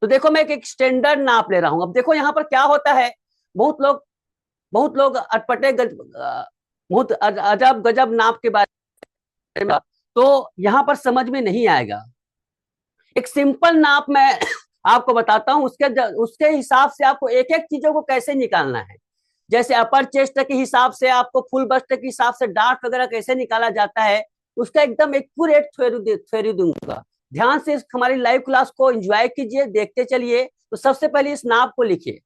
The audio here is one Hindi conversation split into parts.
तो देखो मैं एक स्टैंडर्ड नाप ले रहा हूं। अब देखो यहाँ पर क्या होता है, बहुत लोग अटपटे बहुत अजब गजब नाप के बारे में, तो यहाँ पर समझ में नहीं आएगा। एक सिंपल नाप मैं आपको बताता हूँ, उसके हिसाब से आपको एक एक चीजों को कैसे निकालना है। जैसे अपर चेस्ट के हिसाब से आपको फुल बस्ट के हिसाब से डार्ट वगैरह कैसे निकाला जाता है, उसका एकदम एक्यूरेट थ्योरी दूंगा। ध्यान से हमारी लाइव क्लास को एंजॉय कीजिए, देखते चलिए। तो सबसे पहले इस नाप को लिखिए।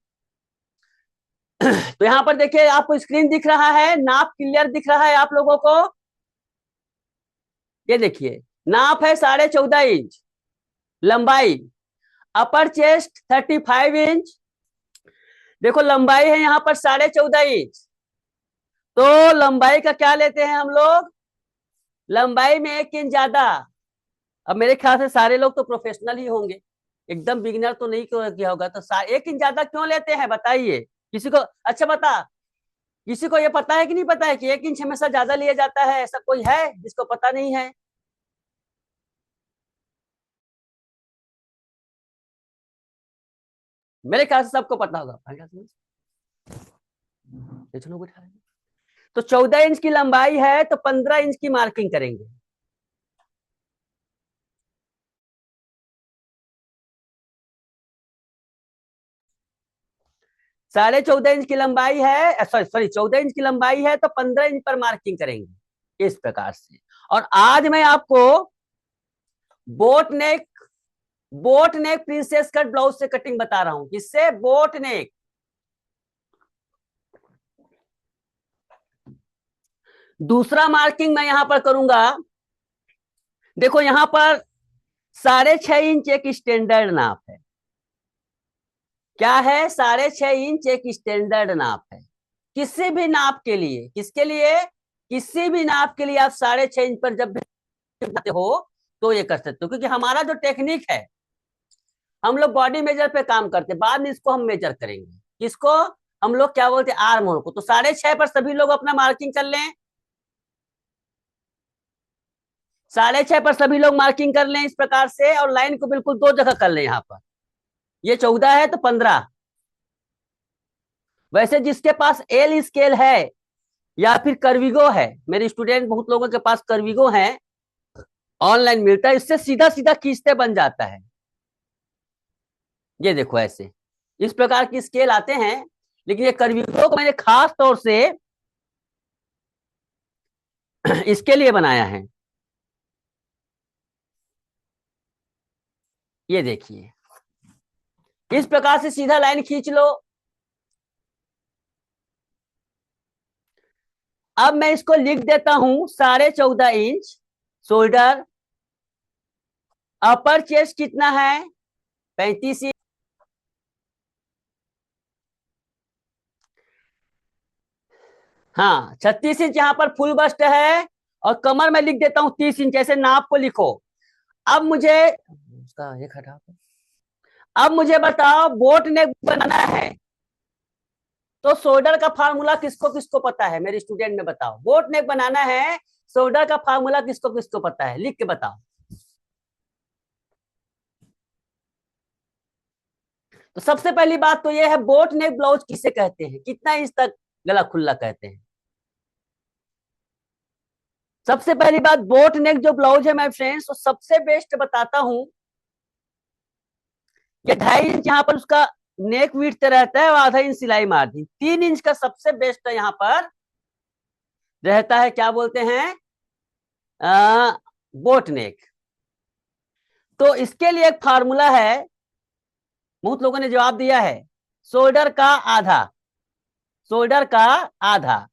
तो यहाँ पर देखिए आपको स्क्रीन दिख रहा है, नाप क्लियर दिख रहा है आप लोगों को। ये देखिए नाप है 14.5 इंच लंबाई, अपर चेस्ट 35 इंच। देखो लंबाई है यहाँ पर 14.5 इंच, तो लंबाई का क्या लेते हैं हम लोग, लंबाई में 1 इंच ज्यादा। अब मेरे ख्याल से सारे लोग तो प्रोफेशनल ही होंगे, एकदम बिगिनर तो नहीं किया होगा। तो 1 इंच ज्यादा क्यों लेते हैं बताइए किसी को। अच्छा बता, किसी को ये पता है कि नहीं पता है कि 1 इंच हमेशा ज्यादा लिया जाता है? ऐसा कोई है जिसको पता नहीं है? मेरे ख्याल से सबको पता होगा। तो 14 इंच की लंबाई है तो 15 इंच की मार्किंग करेंगे। 14.5 इंच की लंबाई है, सॉरी 14 इंच की लंबाई है तो 15 इंच पर मार्किंग करेंगे इस प्रकार से। और आज मैं आपको बोट नेक बोट नेक प्रिंसेस कट ब्लाउज से कटिंग बता रहा हूं। किससे? बोट नेक। दूसरा मार्किंग मैं यहां पर करूंगा। देखो यहां पर 6.5 इंच एक स्टैंडर्ड नाप है। क्या है? 6.5 इंच एक स्टैंडर्ड नाप है। किसी भी नाप के लिए, किसके लिए? किसी भी नाप के लिए आप 6.5 इंच पर जब भी हो तो ये कर सकते हो, क्योंकि हमारा जो टेक्निक है, हम लोग बॉडी मेजर पे काम करते हैं, बाद में इसको हम मेजर करेंगे। किसको? हम लोग क्या बोलते हैं, आर्म होल को। तो 6.5 पर सभी लोग अपना मार्किंग कर लें। 6.5 पर सभी लोग मार्किंग कर लें इस प्रकार से, और लाइन को बिल्कुल दो जगह कर लें। यहाँ पर ये 14 है तो 15। वैसे जिसके पास एल स्केल है या फिर कर्विगो है, मेरे स्टूडेंट बहुत लोगों के पास कर्विगो है, ऑनलाइन मिलता है, इससे सीधा सीधा खींचते बन जाता है। ये देखो ऐसे इस प्रकार की स्केल आते हैं, लेकिन ये कर्विगो को मैंने खास तौर से इसके लिए बनाया है। ये देखिए इस प्रकार से सीधा लाइन खींच लो। अब मैं इसको लिख देता हूं 14.5 इंच शोल्डर। अपर चेस्ट कितना है? 35 इंच। हाँ 36 इंच यहाँ पर फुल बस्ट है, और कमर में लिख देता हूं 30 इंच। ऐसे नाप को लिखो। अब मुझे उसका ये हटा, अब मुझे बताओ बोट नेक बनाना है तो शोल्डर का फार्मूला किसको किसको पता है? मेरे स्टूडेंट में बताओ, बोट नेक बनाना है शोल्डर का फार्मूला किसको किसको पता है? लिख के बताओ। तो सबसे पहली बात तो यह है, बोट नेक ब्लाउज किसे कहते हैं, कितना इंच तक गला खुला कहते हैं? सबसे पहली बात, बोट नेक जो ब्लाउज है माय फ्रेंड्स, तो सबसे बेस्ट बताता हूं, ये 2.5 इंच यहाँ पर उसका नेक विड्थ रहता है, और आधा इंच सिलाई मार्जिन। 3 इंच का सबसे बेस्ट है यहाँ पर रहता है, क्या बोलते हैं, बोट नेक। तो इसके लिए एक फार्मूला है, बहुत लोगों ने जवाब दिया है, शोल्डर का आधा। शोल्डर का आधा,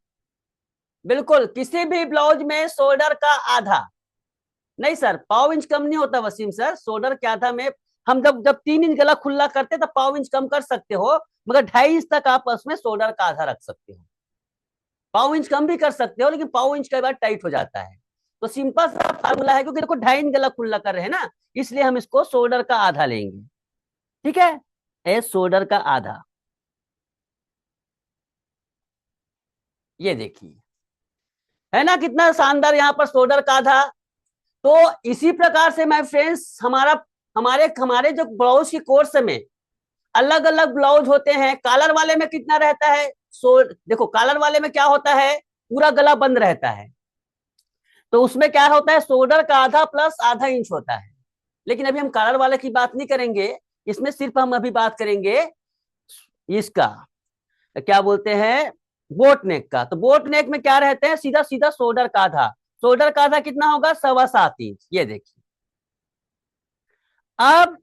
बिल्कुल किसी भी ब्लाउज में शोल्डर का आधा। नहीं सर, 1.5 इंच कम नहीं होता वसीम सर, शोल्डर के आधा में हम जब जब 3 इंच गला खुला करते तो 1.5 इंच कम कर सकते हो, मगर 2.5 इंच तक आप उसमें शोल्डर का आधा रख सकते हो। 1.5 इंच कम भी कर सकते हो, लेकिन 1.5 इंच के बाद टाइट हो जाता है। तो सिंपल सा फार्मूला है, क्योंकि देखो 2.5 इंच गला खुला कर रहे हैं ना, इसलिए हम इसको शोल्डर का आधा लेंगे। ठीक है, शोल्डर का आधा। ये देखिए है ना कितना शानदार यहाँ पर शोल्डर का आधा। तो इसी प्रकार से माय फ्रेंड्स हमारा हमारे हमारे जो ब्लाउज की कोर्स में अलग अलग ब्लाउज होते हैं। कॉलर वाले में कितना रहता है? देखो कॉलर वाले में क्या होता है, पूरा गला बंद रहता है, तो उसमें क्या होता है, शोल्डर का आधा प्लस आधा इंच होता है। लेकिन अभी हम कॉलर वाले की बात नहीं करेंगे, इसमें सिर्फ हम अभी बात करेंगे इसका, क्या बोलते हैं, बोट नेक का। तो बोट नेक में क्या रहते हैं, सीधा सीधा शोल्डर का आधा। शोल्डर का आधा कितना होगा, 7.25 इंच। ये देखिए। अब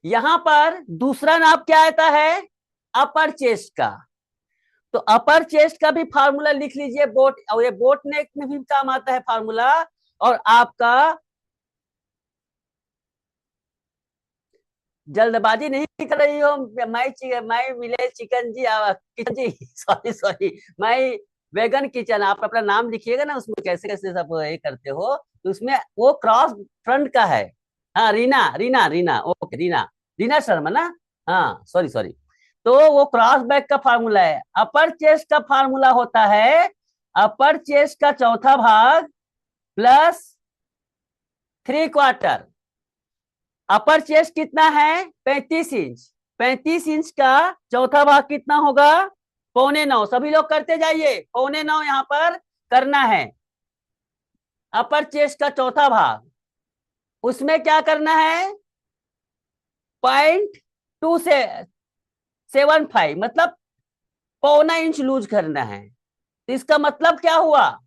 यहां पर दूसरा नाप क्या आता है, अपर चेस्ट का। तो अपर चेस्ट का भी फार्मूला लिख लीजिए, बोट, और ये बोट नेक में भी काम आता है फार्मूला। और आपका, जल्दबाजी नहीं कर रही हो, my village chicken ji, kitchen ji, sorry sorry, my vegan kitchen. आप अपना नाम लिखिएगा ना, उसमें कैसे कैसे सब ये करते हो, तो उसमें वो क्रॉस फ्रंट का है। हाँ, रीना रीना रीना, ओके, रीना, रीना शर्मा ना। हाँ, सॉरी सॉरी। तो वो क्रॉस बैक का फार्मूला है। अपर चेस्ट का फार्मूला होता है अपर चेस्ट का चौथा भाग प्लस 3/4। अपर चेस्ट कितना है, 35 इंच। 35 इंच का चौथा भाग कितना होगा, 8.25। सभी लोग करते जाइए, 8.25 यहां पर करना है। अपर चेस्ट का चौथा भाग, उसमें क्या करना है, 0.275, मतलब 0.25 इंच लूज करना है। तो इसका मतलब क्या हुआ,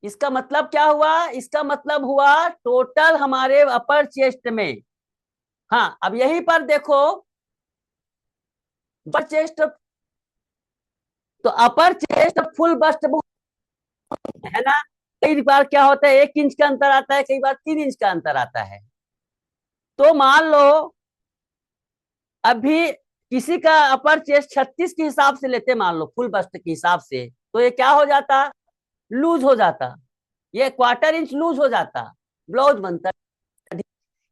इसका मतलब क्या हुआ, इसका मतलब हुआ टोटल हमारे अपर चेस्ट में। हाँ, अब यहीं पर देखो, अपर चेस्ट, तो अपर चेस्ट फुल बस्ट है ना। कई बार क्या होता है, 1 इंच का अंतर आता है, कई बार 3 इंच का अंतर आता है। तो मान लो अभी किसी का अपर चेस्ट 36 के हिसाब से लेते, मान लो फुल बस्ट के हिसाब से, तो ये क्या हो जाता, लूज हो जाता, ये 1/4 इंच लूज हो जाता, ब्लाउज बनता।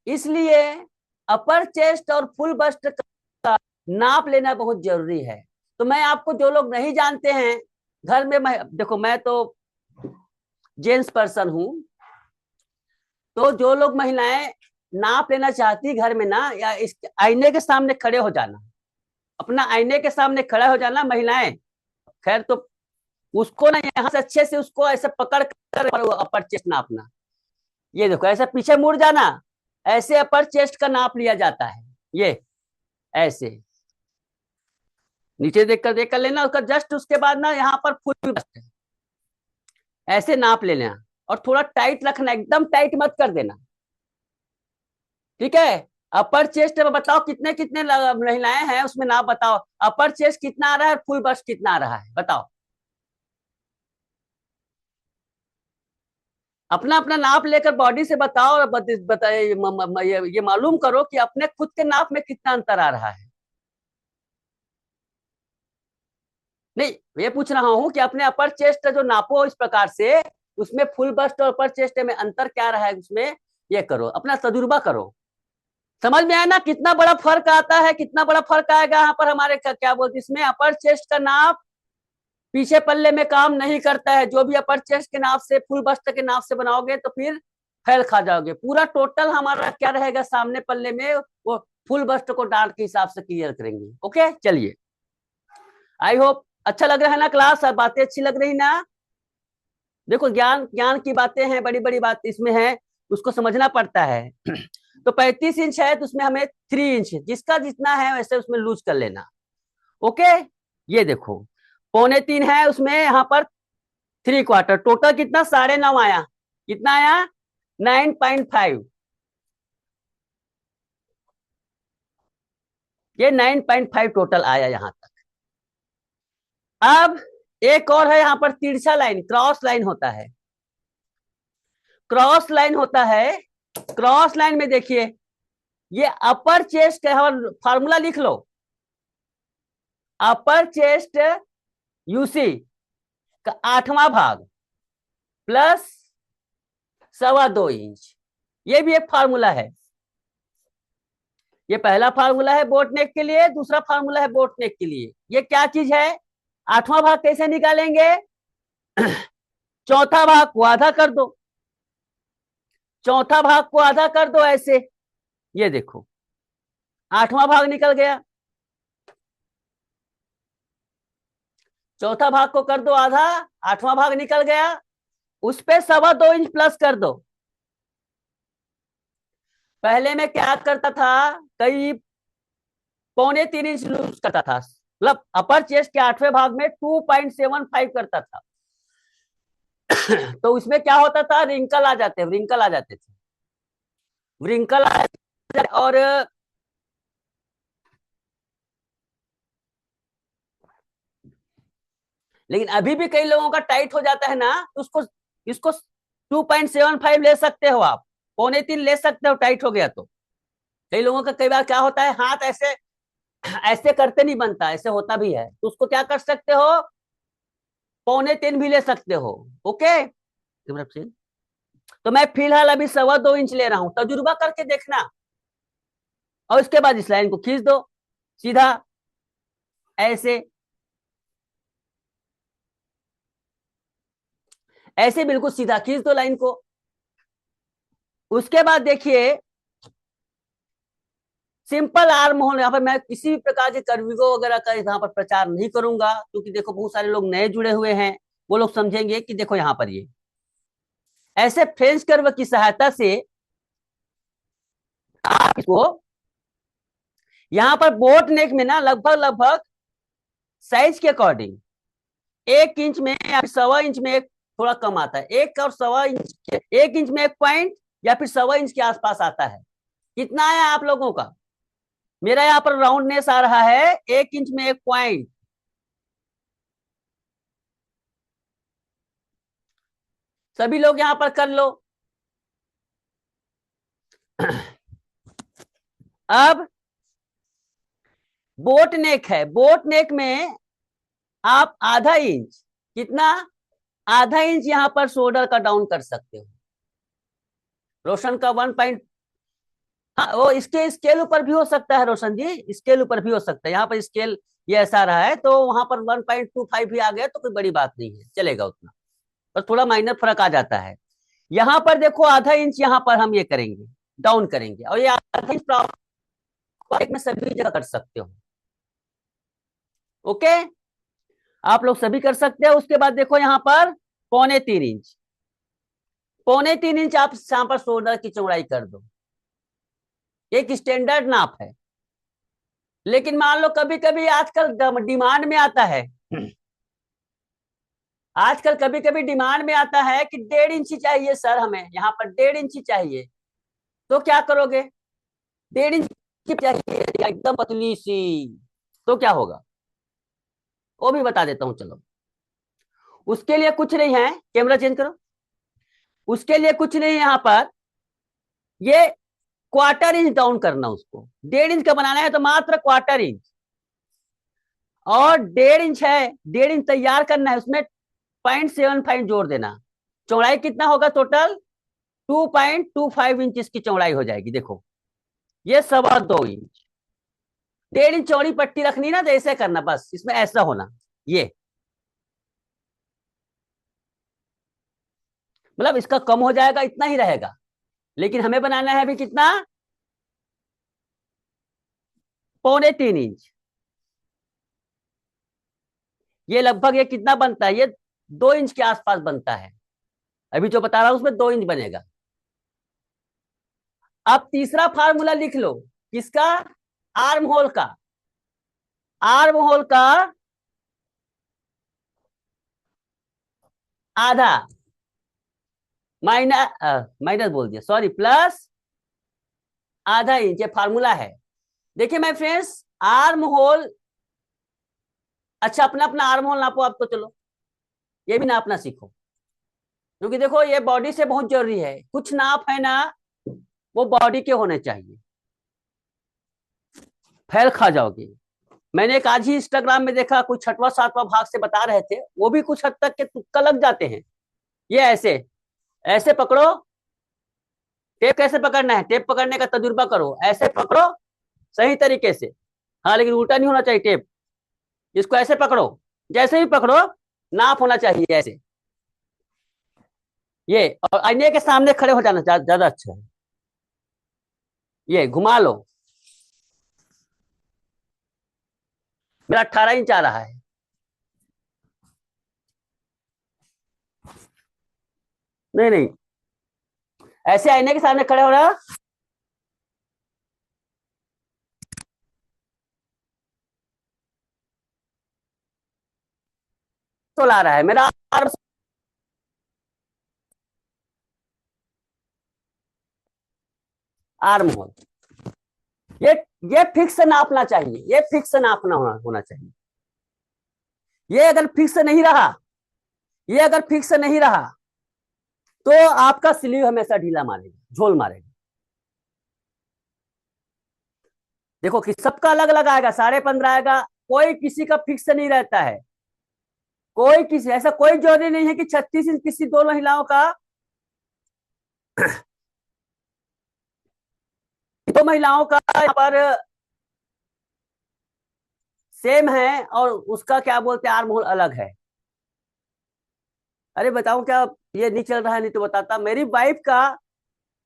इसलिए अपर चेस्ट और फुल बस्ट का नाप लेना बहुत जरूरी है। तो मैं आपको, जो लोग नहीं जानते हैं घर में, मैं देखो, मैं तो जेंट्स पर्सन हूं, तो जो लोग महिलाएं नाप लेना चाहती घर में ना, या इस आईने के सामने खड़े हो जाना, अपना आईने के सामने खड़ा हो जाना महिलाएं, खैर तो उसको ना यहाँ से अच्छे से उसको ऐसे पकड़ कर अपर चेस्ट नापना। ये देखो, ऐसे पीछे मुड़ जाना, ऐसे अपर चेस्ट का नाप लिया जाता है। ये ऐसे नीचे देख कर लेना, उसका जस्ट उसके बाद ना यहाँ पर फुल ऐसे नाप ले लेना, और थोड़ा टाइट रखना, एकदम टाइट मत कर देना, ठीक है। अपर चेस्ट में बताओ कितने कितने महिलाएं हैं, उसमें नाप बताओ, अपर चेस्ट कितना आ रहा है, फुल बस्ट कितना आ रहा है, बताओ। अपना अपना नाप लेकर बॉडी से बताओ, और बताइए, ये मालूम करो कि अपने खुद के नाप में कितना अंतर आ रहा है। नहीं, ये पूछ रहा हूं कि अपने अपर चेस्ट जो नापो इस प्रकार से, उसमें फुल बस्ट और अपर चेस्ट में अंतर क्या रहा है, उसमें ये करो, अपना तजुर्बा करो। समझ में आया ना, कितना बड़ा फर्क आता है, कितना बड़ा फर्क आएगा यहाँ पर हमारे, क्या बोलते, इसमें अपर चेस्ट का नाप पीछे पल्ले में काम नहीं करता है। जो भी अपर चेस्ट के नाप से, फुल बस्ट के नाप से बनाओगे तो फिर फैल खा जाओगे। पूरा टोटल हमारा क्या रहेगा सामने पल्ले में, वो फुल बस्ट को डांट के हिसाब से क्लियर करेंगे। ओके, चलिए, आई होप अच्छा लग रहा है ना क्लास, बातें अच्छी लग रही ना। देखो, ज्ञान ज्ञान की बातें हैं, बड़ी बड़ी बात इसमें है, उसको समझना पड़ता है। तो 35 इंच है, तो उसमें हमें 3 इंच, जिसका जितना है वैसे उसमें लूज कर लेना। ओके, ये देखो, 3.25 है, उसमें यहाँ पर 3/4, टोटल कितना, 9.5 आया। कितना आया, 9.5। ये 9.5 टोटल आया यहां तक। अब एक और है यहाँ पर, तिरछा लाइन, क्रॉस लाइन होता है, क्रॉस लाइन होता है। क्रॉस लाइन में देखिए, ये अपर चेस्ट का फार्मूला लिख लो, अपर चेस्ट यूसी का 8वां भाग प्लस 2.25 इंच। ये भी एक फार्मूला है। ये पहला फार्मूला है बोट नेक के लिए, दूसरा फार्मूला है बोट नेक के लिए। ये क्या चीज है, 8वां भाग कैसे निकालेंगे, चौथा भाग को आधा कर दो, चौथा भाग को आधा कर दो ऐसे, ये देखो 8वां भाग निकल गया। चौथा भाग को कर दो आधा, 8वां भाग निकल गया। उस पे 2.25 इंच प्लस कर दो। पहले मैं क्या करता था, कई 3.25 इंच लूज करता था, मतलब अपर चेस्ट के 8वें भाग में 2.75 करता था। तो उसमें क्या होता था, रिंकल आ जाते, रिंकल आ जाते थे, रिंकल आ जाते, और लेकिन अभी भी कई लोगों का टाइट हो जाता है ना, तो उसको इसको 2.75 ले सकते हो आप, 2.25 ले सकते हो टाइट हो गया तो। कई लोगों का कई बार क्या होता है, हाथ ऐसे ऐसे करते नहीं बनता, ऐसे होता भी है, तो उसको क्या कर सकते हो, 2.25 भी ले सकते हो। ओके, तो मैं फिलहाल अभी 2.25 इंच ले रहा हूं, तजुर्बा करके देखना, और उसके बाद इस लाइन को खींच दो सीधा ऐसे, ऐसे बिल्कुल सीधा खींच दो लाइन को। उसके बाद देखिए सिंपल आर्म होल, यहाँ पर मैं किसी भी प्रकार के कर्विंगो वगैरह का यहाँ पर प्रचार नहीं करूंगा, क्योंकि देखो बहुत सारे लोग नए जुड़े हुए हैं, वो लोग समझेंगे कि देखो यहाँ पर ये ऐसे फ्रेंच कर्व की सहायता से आप इसको यहाँ पर बोट नेक में ना लगभग लगभग साइज के अकॉर्डिंग 1 इंच में या 1.25 इंच में एक थोड़ा कम आता है, 1 और 1.25 इंच, 1 इंच में 1 पॉइंट या फिर 1.25 इंच के आसपास आता है। कितना आया आप लोगों का, मेरा यहाँ पर राउंडनेस आ रहा है 1 इंच में 1 पॉइंट। सभी लोग यहाँ पर कर लो। अब बोट नेक है, बोट नेक में आप आधा इंच, कितना, आधा इंच यहाँ पर शोल्डर का डाउन कर सकते हो। रोशन का 1 पॉइंट, हाँ वो इसके स्केल ऊपर भी हो सकता है रोशन जी, स्केल ऊपर भी हो सकता है, यहाँ पर स्केल ये ऐसा रहा है तो वहां पर 1.25 भी आ गया तो कोई बड़ी बात नहीं है, चलेगा उतना, पर थोड़ा माइनर फर्क आ जाता है। यहाँ पर देखो आधा इंच यहाँ पर हम ये करेंगे, डाउन करेंगे, और ये आधा इंच में सभी जगह कर सकते हो। ओके, आप लोग सभी कर सकते हो। उसके बाद देखो यहाँ पर 3.25 इंच, 3.25 इंच आप यहाँ पर शोल्डर की चौड़ाई कर दो, एक स्टैंडर्ड नाप है। लेकिन मान लो कभी कभी आजकल डिमांड में आता है, आजकल कभी कभी डिमांड में आता है कि 1.5 इंची चाहिए सर, हमें यहाँ पर 1.5 इंची चाहिए, तो क्या करोगे, 1.5 इंची चाहिए एकदम पतली सी, तो क्या होगा वो भी बता देता हूँ चलो। उसके लिए कुछ नहीं है, कैमरा चेंज करो, उसके लिए कुछ नहीं है, यहाँ पर ये 1/4 इंच डाउन करना, उसको 1.5 इंच का बनाना है तो मात्र 1/4 इंच, और 1.5 इंच है, 1.5 इंच तैयार करना है, उसमें 0.75 जोड़ देना, चौड़ाई कितना होगा टोटल, 2.25 इंच इसकी चौड़ाई हो जाएगी। देखो ये 2.25 इंच, 1.5 इंच चौड़ी पट्टी रखनी ना, तो ऐसे करना, बस इसमें ऐसा होना, ये मतलब इसका कम हो जाएगा, इतना ही रहेगा, लेकिन हमें बनाना है अभी कितना, 3.25 इंच। ये लगभग ये कितना बनता है, ये 2 इंच के आसपास बनता है, अभी जो बता रहा हूं उसमें 2 इंच बनेगा। अब तीसरा फार्मूला लिख लो, किसका, आर्म होल का, आर्म होल का आधा, माइनस बोल दिया सॉरी, प्लस आधा इंच, ये फार्मूला है। देखिए माय फ्रेंड्स, आर्म होल, अच्छा अपना अपना आर्म होल नापो आप, तो चलो ये भी नापना सीखो, क्योंकि देखो ये बॉडी से बहुत जरूरी है, कुछ नाप है ना वो बॉडी के होने चाहिए, फैल खा जाओगे। मैंने एक आज ही इंस्टाग्राम में देखा, कुछ 6वां 7वां भाग से बता रहे थे, वो भी कुछ हद तक के तुक्का लग जाते हैं। ये ऐसे ऐसे पकड़ो, टेप कैसे पकड़ना है, टेप पकड़ने का तजुर्बा करो, ऐसे पकड़ो सही तरीके से, हाँ लेकिन उल्टा नहीं होना चाहिए टेप, इसको ऐसे पकड़ो, जैसे भी पकड़ो नाप होना चाहिए ऐसे, ये, और आईने के सामने खड़े हो जाना ज्यादा अच्छा है। ये घुमा लो। मेरा 18 इंच आ रहा है। नहीं नहीं, ऐसे आईने के सामने खड़े हो रहा। तो ला रहा है मेरा आर्म। Arm hole. ये ये फिक्स नापना चाहिए, ये फिक्स नापना होना चाहिए। ये अगर फिक्स नहीं रहा, ये अगर फिक्स नहीं रहा तो आपका स्लीव हमेशा ढीला मारेगा, झोल मारेगा। देखो कि सबका अलग अलग आएगा, 15.5 आएगा। कोई किसी का फिक्स नहीं रहता है। कोई किसी, ऐसा कोई जरूरी नहीं है कि 36 इंच किसी दो महिलाओं का, दो महिलाओं का यहाँ पर सेम है और उसका क्या बोलते हैं आर्म होल अलग है। अरे बताऊं क्या, ये नहीं चल रहा है, नहीं तो बताता। मेरी वाइफ का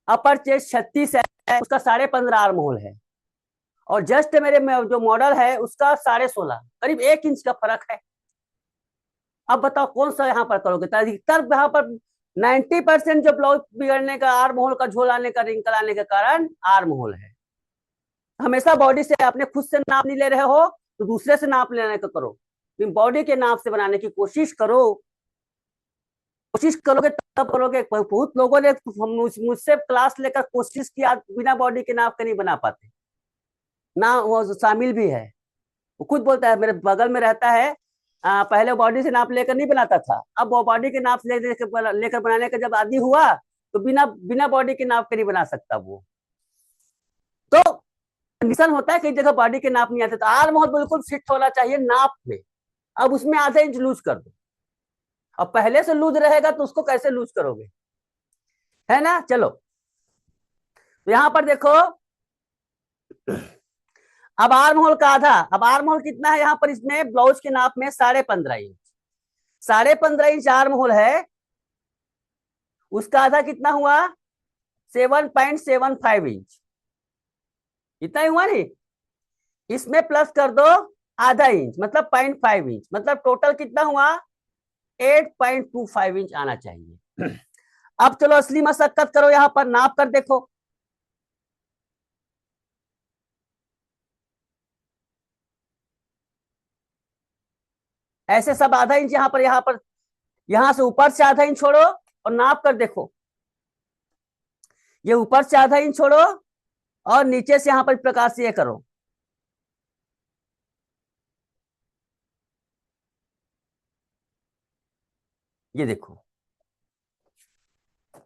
अपर चेस्ट 36 है, उसका 15.5 आर्म होल है। और जस्ट मेरे में जो मॉडल है उसका 16.5, करीब 1 इंच का फर्क है। अब बताओ कौन सा यहाँ पर करोगे, तो अधिकतर यहाँ पर 90% जो ब्लाउज बिगड़ने का, आर्म होल का झोल आने का, रिंकल आने के कारण आर्म होल है। हमेशा बॉडी से, अपने खुद से नाप नहीं ले रहे हो तो दूसरे से नाप लेने का करो। तुम बॉडी के नाप से बनाने की कोशिश करो। कोशिश करोगे तब करोगे। बहुत लोगों ने मुझसे क्लास लेकर कोशिश किया, बिना बॉडी के नाप के नहीं बना पाते ना। वो शामिल भी है, वो खुद बोलता है, मेरे बगल में रहता है। पहले बॉडी से नाप लेकर नहीं बनाता था, अब वो बॉडी के नाप से लेकर बनाने का जब आदि हुआ तो बिना बिना बॉडी के नाप के नहीं बना सकता वो। तो कंडीशन होता है, कई जगह बॉडी के नाप नहीं आते, तो आर्म होल बिल्कुल फिट होना चाहिए नाप में। अब उसमें आधे इंच लूज कर दो। अब पहले से लूज रहेगा तो उसको कैसे लूज करोगे, है ना। चलो, तो यहां पर देखो, अब आर्म होल का आधा। अब आर्म होल कितना है यहाँ पर, इसमें ब्लाउज के नाप में 15.5 इंच। 15.5 इंच आर्म होल है, उसका आधा कितना हुआ, 7.75 इंच। इतना ही हुआ नहीं, इसमें प्लस कर दो आधा इंच, मतलब 0.5 इंच, मतलब टोटल कितना हुआ, 8.25 इंच आना चाहिए। अब चलो असली मशक्कत करो, यहां पर नाप कर देखो। ऐसे सब आधा इंच यहां पर, यहां से ऊपर से आधा इंच छोड़ो और नाप कर देखो। ये ऊपर से आधा इंच छोड़ो और नीचे से यहां पर इस प्रकार से ये करो। ये देखो,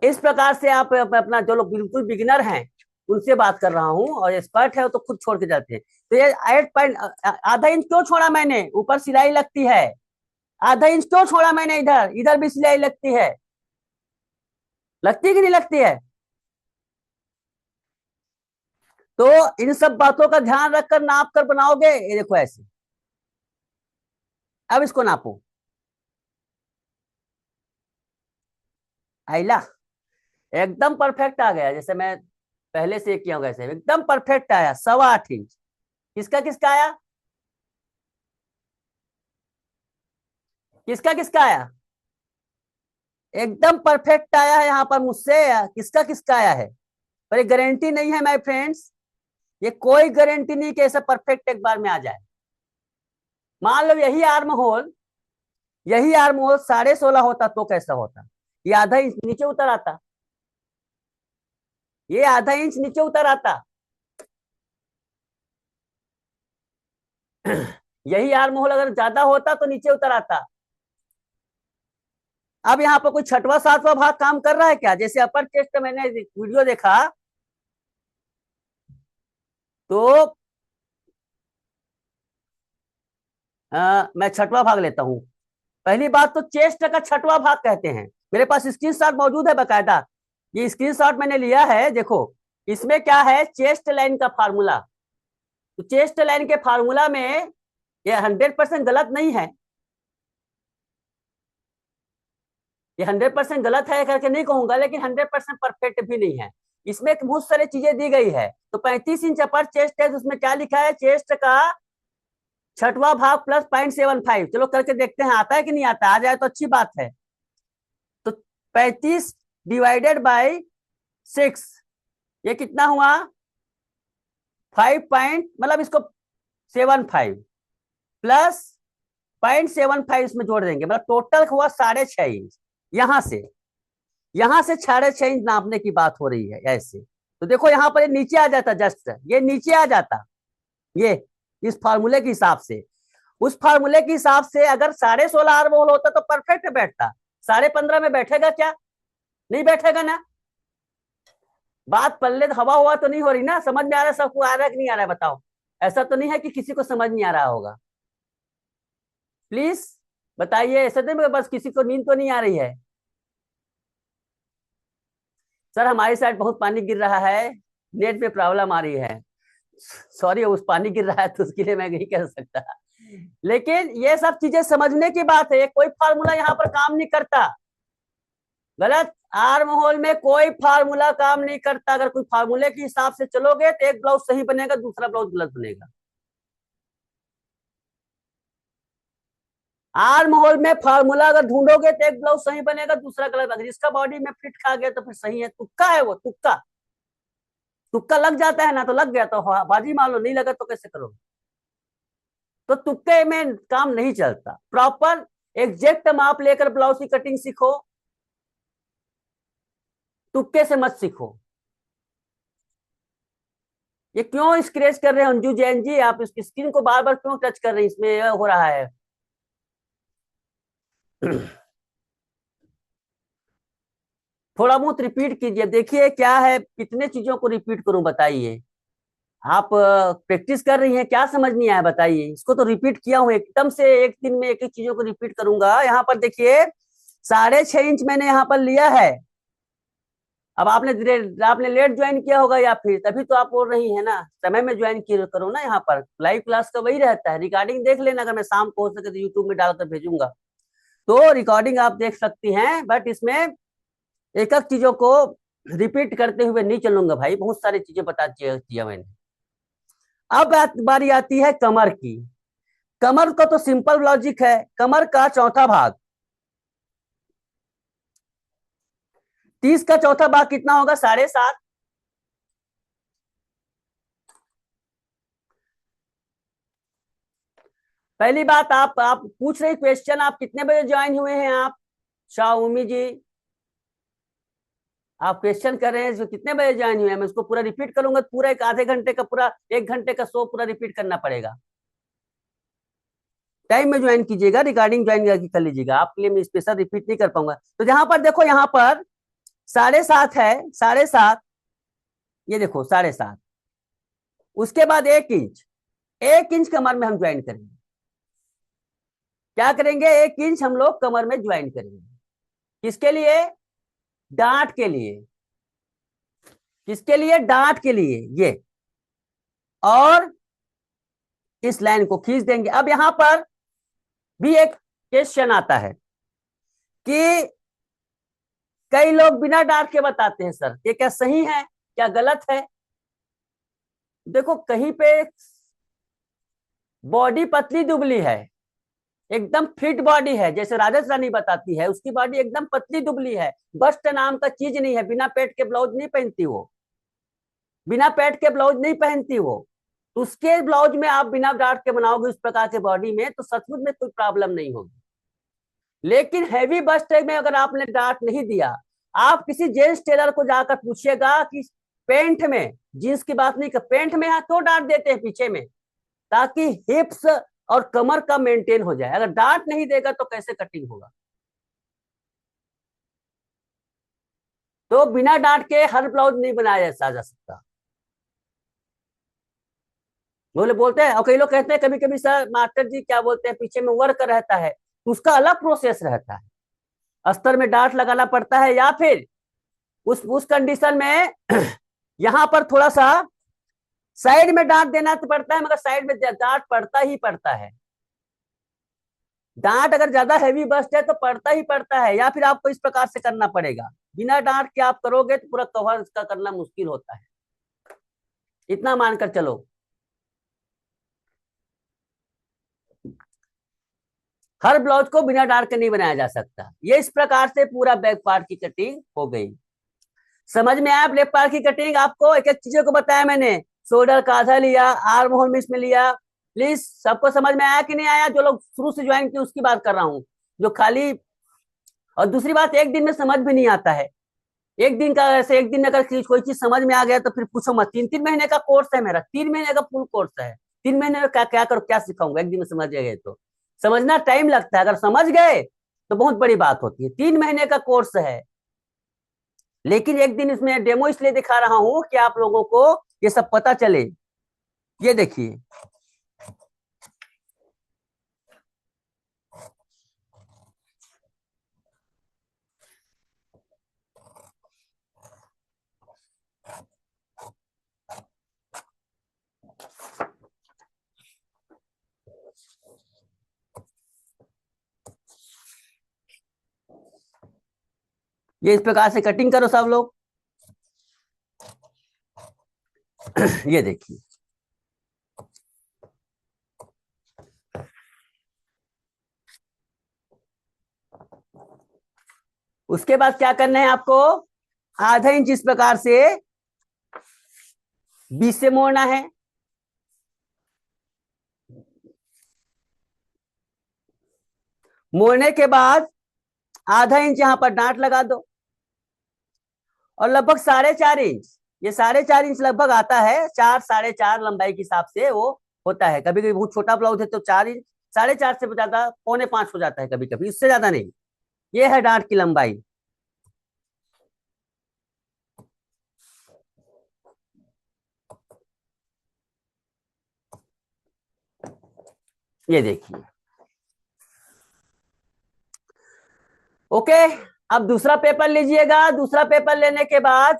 इस प्रकार से आप अपना, जो लोग बिल्कुल बिगिनर हैं उनसे बात कर रहा हूं, और एक्सपर्ट है वो तो खुद छोड़ के जाते हैं। तो ये 8 पॉइंट, आधा इंच क्यों छोड़ा मैंने, ऊपर सिलाई लगती है। आधा इंच क्यों छोड़ा मैंने, इधर इधर भी सिलाई लगती है। लगती है कि नहीं लगती है। तो इन सब बातों का ध्यान रखकर नाप कर बनाओगे। ये देखो ऐसे। अब इसको नापो। आइला, एकदम परफेक्ट आ गया, जैसे मैं पहले से किया हूँ वैसे एकदम परफेक्ट आया, 8.25 इंच। किसका किसका आया, किसका किसका आया, एकदम परफेक्ट आया है यहाँ पर मुझसे। किसका किसका आया है, पर ये गारंटी नहीं है माय फ्रेंड्स। ये कोई गारंटी नहीं कि ऐसा परफेक्ट एक बार में आ जाए। मान लो यही आर्म होल 16.5 होता तो कैसा होता, ये आधा इंच नीचे उतर आता, ये आधा इंच नीचे उतर आता। यही आर्म होल अगर ज्यादा होता तो नीचे उतर आता। अब यहाँ पर कोई छठवां सातवां भाग काम कर रहा है क्या, जैसे अपर चेस्ट मैंने वीडियो देखा तो मैं छठवां भाग लेता हूँ। पहली बात तो चेस्ट का छठवां भाग कहते हैं। मेरे पास स्क्रीनशॉट मौजूद है बकायदा, ये स्क्रीनशॉट मैंने लिया है, देखो। इसमें क्या है, चेस्ट लाइन का फार्मूला। तो चेस्ट लाइन के फार्मूला में ये 100% गलत नहीं है। ये 100% गलत है करके नहीं कहूंगा, लेकिन 100% परफेक्ट भी नहीं है। इसमें बहुत सारी चीजें दी गई है। तो 35 इंच अपर चेस्ट है, तो उसमें क्या लिखा है, चेस्ट का छठवां भाग प्लस 0.75। चलो करके देखते हैं आता है कि नहीं आता, आ जाए तो अच्छी बात है। तो 35 डिवाइडेड बाई 6, ये कितना हुआ, 5 पॉइंट मतलब इसको 75 प्लस 0.75 इसमें जोड़ देंगे, मतलब टोटल हुआ 6.5 इंच। यहां से 6.5 इंच नापने की बात हो रही है ऐसे। तो देखो यहाँ पर ये नीचे आ जाता, जस्ट ये नीचे आ जाता, ये इस फार्मूले के हिसाब से। उस फार्मूले के हिसाब से अगर 16.5 आर्महोल होता तो परफेक्ट बैठता। 15.5 में बैठेगा क्या, नहीं बैठेगा ना। बात पल्ले हवा हुआ तो नहीं हो रही ना, समझ में आ रहा है सबको, आ रहा है कि नहीं आ रहा है बताओ। ऐसा तो नहीं है कि किसी को समझ नहीं आ रहा होगा, प्लीज बताइए। ऐसा नहीं बस किसी को नींद तो नहीं आ रही है। सर हमारी साइड बहुत पानी गिर रहा है, नेट पे प्रॉब्लम आ रही है। सॉरी, उस पानी गिर रहा है तो उसके लिए मैं नहीं कह सकता, लेकिन ये सब चीजें समझने की बात है। कोई फार्मूला यहाँ पर काम नहीं करता, गलत। आर्म होल में कोई फार्मूला काम नहीं करता। अगर कोई फार्मूले के हिसाब से चलोगे तो एक ब्लाउज सही बनेगा, दूसरा ब्लाउज गलत बनेगा। आर्म होल में फार्मूला अगर ढूंढोगे तो एक ब्लाउज सही बनेगा, दूसरा गलत बनेगा। जिसका बॉडी में फिट खा गया तो फिर सही है, तुक्का है वो, तुक्का। तुक्का लग जाता है ना तो लग गया, तो बाजी मान लो, नहीं लगा तो कैसे करोगे। तो तुक्के में काम नहीं चलता, प्रॉपर एग्जैक्ट माप लेकर ब्लाउज की कटिंग सीखो, तुक्के से मत सीखो। ये क्यों स्क्रैच कर रहे हैं अंजू जैन जी, आप इसकी स्क्रीन को बार बार क्यों टच कर रहे हैं, इसमें यह हो रहा है। थोड़ा बहुत रिपीट कीजिए, देखिए क्या है, कितने चीजों को रिपीट करूं बताइए। आप प्रैक्टिस कर रही हैं, क्या समझ नहीं आया बताइए। इसको तो रिपीट किया हूं, एकदम से एक दिन में एक एक चीजों को रिपीट करूंगा। यहाँ पर देखिए 6.5 इंच मैंने यहाँ पर लिया है। अब आपने लेट ज्वाइन किया होगा या फिर तभी तो आप बोल रही है ना, समय में ज्वाइन किया करो ना। यहाँ पर लाइव क्लास का वही रहता है, रिकॉर्डिंग देख लेना, अगर मैं शाम को हो सके तो यूट्यूब में डालकर भेजूंगा तो रिकॉर्डिंग आप देख सकती हैं। बट इसमें एक एक चीजों को रिपीट करते हुए नहीं चलूंगा भाई, बहुत सारी चीजें बता दिया मैंने। अब बारी आती है कमर की। कमर का तो सिंपल लॉजिक है, कमर का चौथा भाग, 30 का चौथा भाग कितना होगा, 7.5। पहली बात, आप पूछ रहे क्वेश्चन, आप कितने बजे ज्वाइन हुए हैं आप शाओमी जी, आप क्वेश्चन कर रहे हैं जो कितने बजे ज्वाइन हुए हैं। मैं उसको पूरा रिपीट करूंगा, पूरा एक आधे घंटे का, पूरा 1 घंटे का शो पूरा रिपीट करना पड़ेगा। टाइम में ज्वाइन कीजिएगा, रिकॉर्डिंग ज्वाइन कर लीजिएगा, आपके लिए मैं स्पेशल रिपीट नहीं कर पाऊंगा। तो जहां पर देखो, यहाँ पर 7.5 है, 7.5, ये देखो 7.5, उसके बाद 1 इंच, 1 इंच कमर में हम ज्वाइन करेंगे। क्या करेंगे, 1 इंच हम लोग कमर में ज्वाइन करेंगे। किसके लिए, डांट के लिए। किसके लिए, डांट के लिए, ये। और इस लाइन को खींच देंगे। अब यहां पर भी एक क्वेश्चन आता है कि कई लोग बिना डांट के बताते हैं सर, ये क्या सही है क्या गलत है। देखो कहीं पे बॉडी पतली दुबली है, एकदम फिट बॉडी है, जैसे राजस रानी बताती है उसकी बॉडी एकदम पतली दुबली है, बस्ट नाम का चीज नहीं है, बिना पेट के ब्लाउज नहीं पहनती वो, बिना पेट के ब्लाउज नहीं पहनती वो। तो उसके ब्लाउज में आप बिना डांट के बनाओगे उस प्रकार के बॉडी में, तो सचमुच में कोई प्रॉब्लम नहीं होगी। लेकिन हैवी बस्ट में अगर आपने डांट नहीं दिया, आप किसी जेंट्स टेलर को जाकर पूछिएगा कि पेंट में, जींस की बात नहीं कर, पेंट में यहाँ क्यों डांट देते हैं पीछे में, ताकि हिप्स और कमर का मेंटेन हो जाए। अगर डांट नहीं देगा तो कैसे कटिंग होगा। तो बिना डांट के हर ब्लाउज नहीं बनाया जा सकता। बोलते हैं, और कई लोग कहते हैं कभी कभी सर मास्टर जी क्या बोलते हैं, पीछे में वर्क रहता है, तो उसका अलग प्रोसेस रहता है। अस्तर में डांट लगाना पड़ता है, या फिर उस कंडीशन में यहां पर थोड़ा सा साइड में डांट देना तो पड़ता है, मगर साइड में डांट पड़ता ही पड़ता है। डांट अगर ज्यादा हैवी बस्ट है तो पड़ता ही पड़ता है, या फिर आपको इस प्रकार से करना पड़ेगा, बिना डांट के आप करोगे तो पूरा कवर इसका करना मुश्किल होता है, इतना मानकर चलो। हर ब्लाउज को बिना डांट के नहीं बनाया जा सकता। ये इस प्रकार से पूरा बैक पार्ट की कटिंग हो गई। समझ में आया लेफ्ट पार्ट की कटिंग? आपको एक एक चीजों को बताया मैंने, शोल्डर का आधा लिया, आर्म होल में इसमें लिया। प्लीज सबको समझ में आया कि नहीं आया? जो लोग शुरू से ज्वाइन किए उसकी बात कर रहा हूँ, जो खाली। और दूसरी बात, एक दिन में समझ भी नहीं आता है। एक दिन का ऐसे, एक दिन में अगर कोई चीज समझ में आ गया तो फिर पूछो मत। 3 3 महीने का कोर्स है मेरा, 3 महीने का फुल कोर्स है। 3 महीने में क्या क्या करो, क्या सिखाऊंगा? एक दिन में समझ गए तो समझना टाइम लगता है, अगर समझ गए तो बहुत बड़ी बात होती है। 3 महीने का कोर्स है, लेकिन एक दिन इसमें डेमो इसलिए दिखा रहा हूं कि आप लोगों को ये सब पता चले। ये देखिए, ये इस प्रकार से कटिंग करो सब लोग। ये देखिए, उसके बाद क्या करना है आपको? आधा इंच इस प्रकार से बीच से मोड़ना है। मोड़ने के बाद आधा इंच यहां पर डांट लगा दो, और लगभग 4.5 इंच, ये 4.5 इंच लगभग आता है, 4 4.5 लंबाई के हिसाब से वो होता है। कभी कभी बहुत छोटा ब्लाउज है तो 4 इंच, 4.5 से ज्यादा 4.75 हो जाता है कभी कभी, इससे ज्यादा नहीं। ये है डांट की लंबाई। ये देखिए, ओके। अब दूसरा पेपर लीजिएगा। दूसरा पेपर लेने के बाद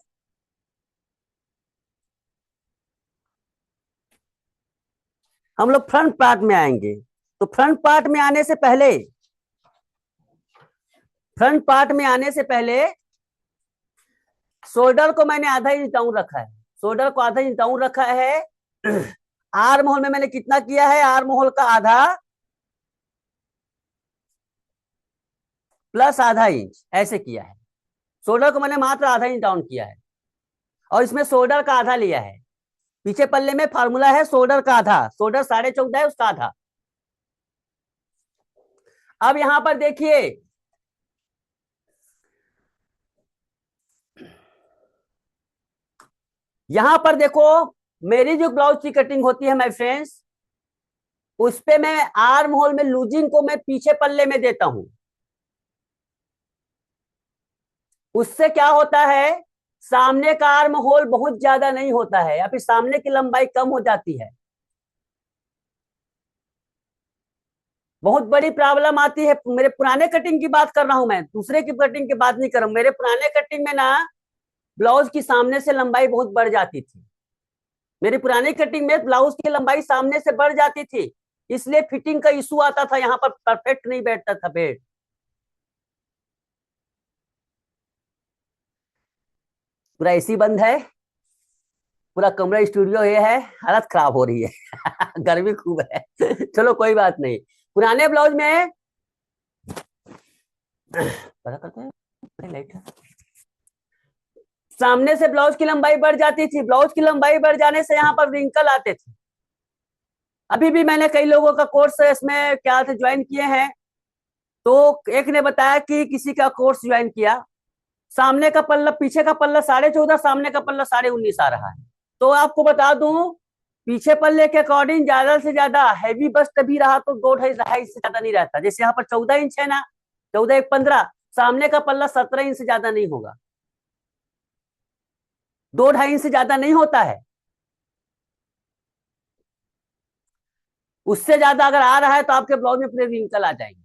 हम लोग फ्रंट पार्ट में आएंगे। तो फ्रंट पार्ट में आने से पहले शोल्डर को मैंने आधा इंच डाउन रखा है। शोल्डर को आधा इंच डाउन रखा है। आर्म होल में मैंने कितना किया है? आर्म होल का आधा प्लस आधा इंच ऐसे किया है। शोल्डर को मैंने मात्र आधा इंच डाउन किया है, और इसमें शोल्डर का आधा लिया है। पीछे पल्ले में फार्मूला है शोल्डर का आधा, शोल्डर 14.5 है, उसका आधा। अब यहां पर देखिए, यहां पर देखो, मेरी जो ब्लाउज की कटिंग होती है माय फ्रेंड्स, उस पे मैं आर्म होल में लूजिंग को मैं पीछे पल्ले में देता हूं। उससे क्या होता है, सामने का आर्म होल बहुत ज्यादा नहीं होता है, या फिर सामने की लंबाई कम हो जाती है। बहुत बड़ी प्रॉब्लम आती है। मेरे पुराने कटिंग की बात कर रहा हूं मैं, दूसरे की कटिंग की बात नहीं कर रहा हूं। मेरे पुराने कटिंग में ना ब्लाउज की सामने से लंबाई बहुत बढ़ जाती थी। मेरी पुरानी कटिंग में ब्लाउज की लंबाई सामने से बढ़ जाती थी, इसलिए फिटिंग का इशू आता था, यहाँ पर परफेक्ट नहीं बैठता था बेड। पूरा एसी बंद है, पूरा कमरा स्टूडियो ये है, हालत खराब हो रही है। गर्मी खूब है। चलो कोई बात नहीं। पुराने ब्लाउज में पता करते हैं, लाइट है। सामने से ब्लाउज की लंबाई बढ़ जाती थी, ब्लाउज की लंबाई बढ़ जाने से यहाँ पर रिंकल आते थे। अभी भी मैंने कई लोगों का कोर्स इसमें क्या थे ज्वाइन किए हैं, तो एक ने बताया कि किसी का कोर्स ज्वाइन किया, सामने का पल्ला, पीछे का पल्ला 14.5, सामने का पल्ला 19.5 आ रहा है। तो आपको बता दूं, पीछे पल्ले के अकॉर्डिंग ज्यादा से ज्यादा हैवी बस्ट भी रहा तो 2 2.5 से ज्यादा नहीं रहता। जैसे यहाँ पर 14 इंच है ना, 14 1 15, सामने का पल्ला 17 इंच से ज्यादा नहीं होगा, 2 2.5 इंच से ज्यादा नहीं होता है। उससे ज्यादा अगर आ रहा है तो आपके ब्लाउज में पूरे रिंकल आ जाएंगे।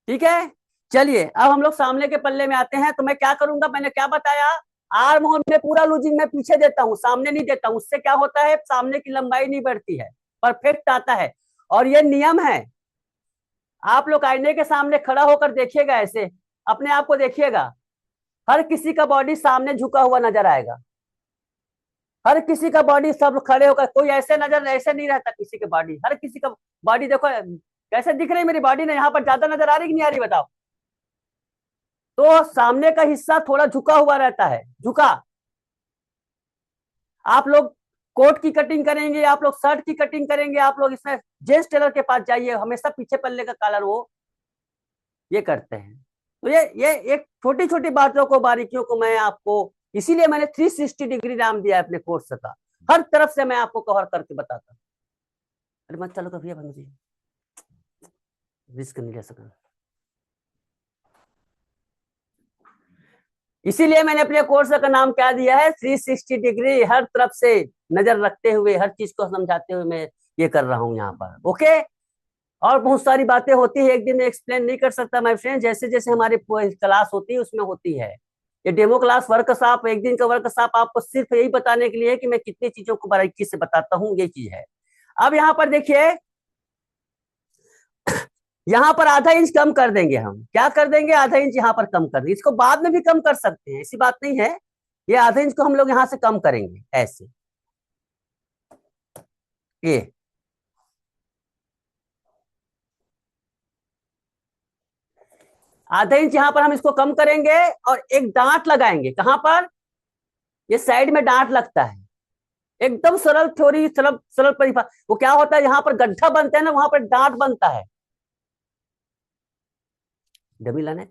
ठीक है, चलिए अब हम लोग सामने के पल्ले में आते हैं। तो मैं क्या करूंगा, मैंने क्या बताया, आर्म होल में पूरा लूजिंग मैं पीछे देता हूं, सामने नहीं देता हूं। उससे क्या होता है, सामने की लंबाई नहीं बढ़ती है, परफेक्ट आता है। और ये नियम है, आप लोग आईने के सामने खड़ा होकर देखिएगा, ऐसे अपने आप को देखिएगा, हर किसी का बॉडी सामने झुका हुआ नजर आएगा, हर किसी का बॉडी, सब खड़े होकर, कोई ऐसे नजर ऐसे नहीं रहता किसी के बॉडी, हर किसी का बॉडी देखो कैसे दिख रही है मेरी बॉडी ने, यहाँ पर ज्यादा नजर आ रही कि नहीं आ रही बताओ। तो सामने का हिस्सा थोड़ा झुका हुआ रहता है, झुका। आप लोग कोट की कटिंग करेंगे, आप लोग शर्ट की कटिंग करेंगे, आप लोग इसमें जेंट्स टेलर के पास जाइए, हमेशा पीछे पल्ले का कलर वो ये करते हैं। तो ये एक छोटी छोटी बातों को, बारीकियों को मैं आपको, इसीलिए मैंने 360 डिग्री नाम दिया है अपने कोर्स का, हर तरफ से मैं आपको कवर करके बताता हूँ। अरे मत चलो कभी, मुझे रिस्क नहीं ले सका, इसीलिए मैंने अपने कोर्स का नाम क्या दिया है, 360 डिग्री, हर तरफ से नजर रखते हुए, हर चीज को समझाते हुए मैं ये कर रहा हूँ यहाँ पर। ओके, और बहुत सारी बातें होती है, एक दिन में एक्सप्लेन नहीं कर सकता माय फ्रेंड, जैसे जैसे हमारी क्लास होती है उसमें होती है। ये डेमो क्लास वर्कशॉप, एक दिन का वर्कशॉप आपको सिर्फ यही बताने के लिए है कि मैं कितनी चीजों को बारीकी से बताता हूँ, ये चीज है। अब यहाँ पर देखिए, यहाँ पर आधा इंच कम कर देंगे हम, क्या कर देंगे, आधा इंच यहाँ पर कम कर देंगे, इसको बाद में भी कम कर सकते हैं, ऐसी बात नहीं है। ये आधा इंच को हम लोग यहाँ से कम करेंगे ऐसे, ये आधा इंच यहाँ पर हम इसको कम करेंगे, और एक डांट लगाएंगे, कहां पर, ये साइड में डांट लगता है, एकदम सरल थ्योरी, सरल सरल परिभाषा। वो क्या होता है, यहाँ पर गड्ढा बनता है ना, वहां पर डांट बनता है, डमी लाने,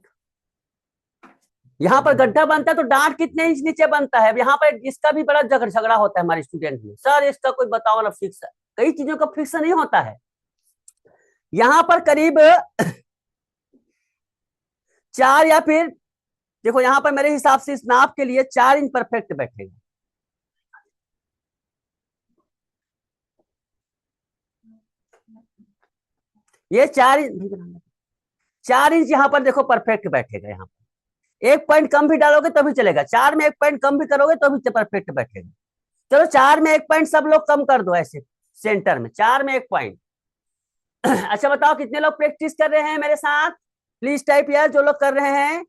यहाँ पर गड्ढा बनता है तो डांट कितने इंच नीचे बनता है। यहाँ पर इसका भी बड़ा झगड़ा होता है हमारे स्टूडेंट में, सर इसका कोई बताओ ना फिक्स है, कई चीजों का फिक्स नहीं होता है। यहाँ पर करीब 4, या फिर देखो यहाँ पर मेरे हिसाब से इस नाप के लिए 4 इंच परफेक्ट बैठेगा। ये 4 इंच यहाँ पर देखो परफेक्ट बैठेगा, यहाँ पर 1 पॉइंट कम भी डालोगे तो भी चलेगा, 4 में 1 पॉइंट कम भी करोगे तो भी परफेक्ट बैठेगा। चलो 4 में 1 पॉइंट सब लोग कम कर दो, ऐसे सेंटर में 4 में 1 पॉइंट। अच्छा बताओ कितने लोग प्रैक्टिस कर रहे हैं मेरे साथ, प्लीज टाइप यार जो लोग कर रहे हैं।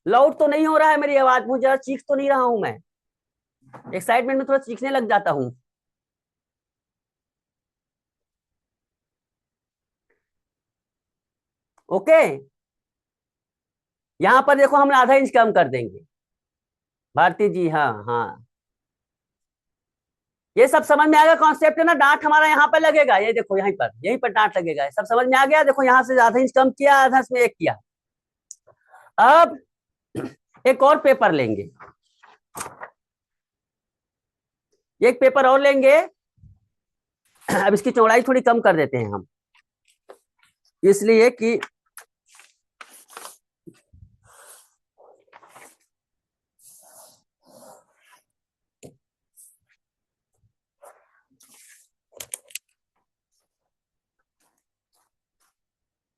लाउड तो नहीं हो रहा है मेरी आवाज, मुझे जरा चीख तो नहीं रहा हूं मैं, एक्साइटमेंट में थोड़ा चीखने लग जाता हूं। ओके, यहां पर देखो हम आधा इंच कम कर देंगे, भारती जी, हाँ हाँ, ये सब समझ में आ गया कॉन्सेप्ट है ना, डांट हमारा यहाँ पर लगेगा, ये देखो यहीं पर डांट लगेगा, सब समझ में आ गया। देखो यहाँ से आधा इंच कम किया, आधा इसमें 1 किया। अब एक और पेपर लेंगे, एक पेपर और लेंगे। अब इसकी चौड़ाई थोड़ी कम कर देते हैं हम, इसलिए कि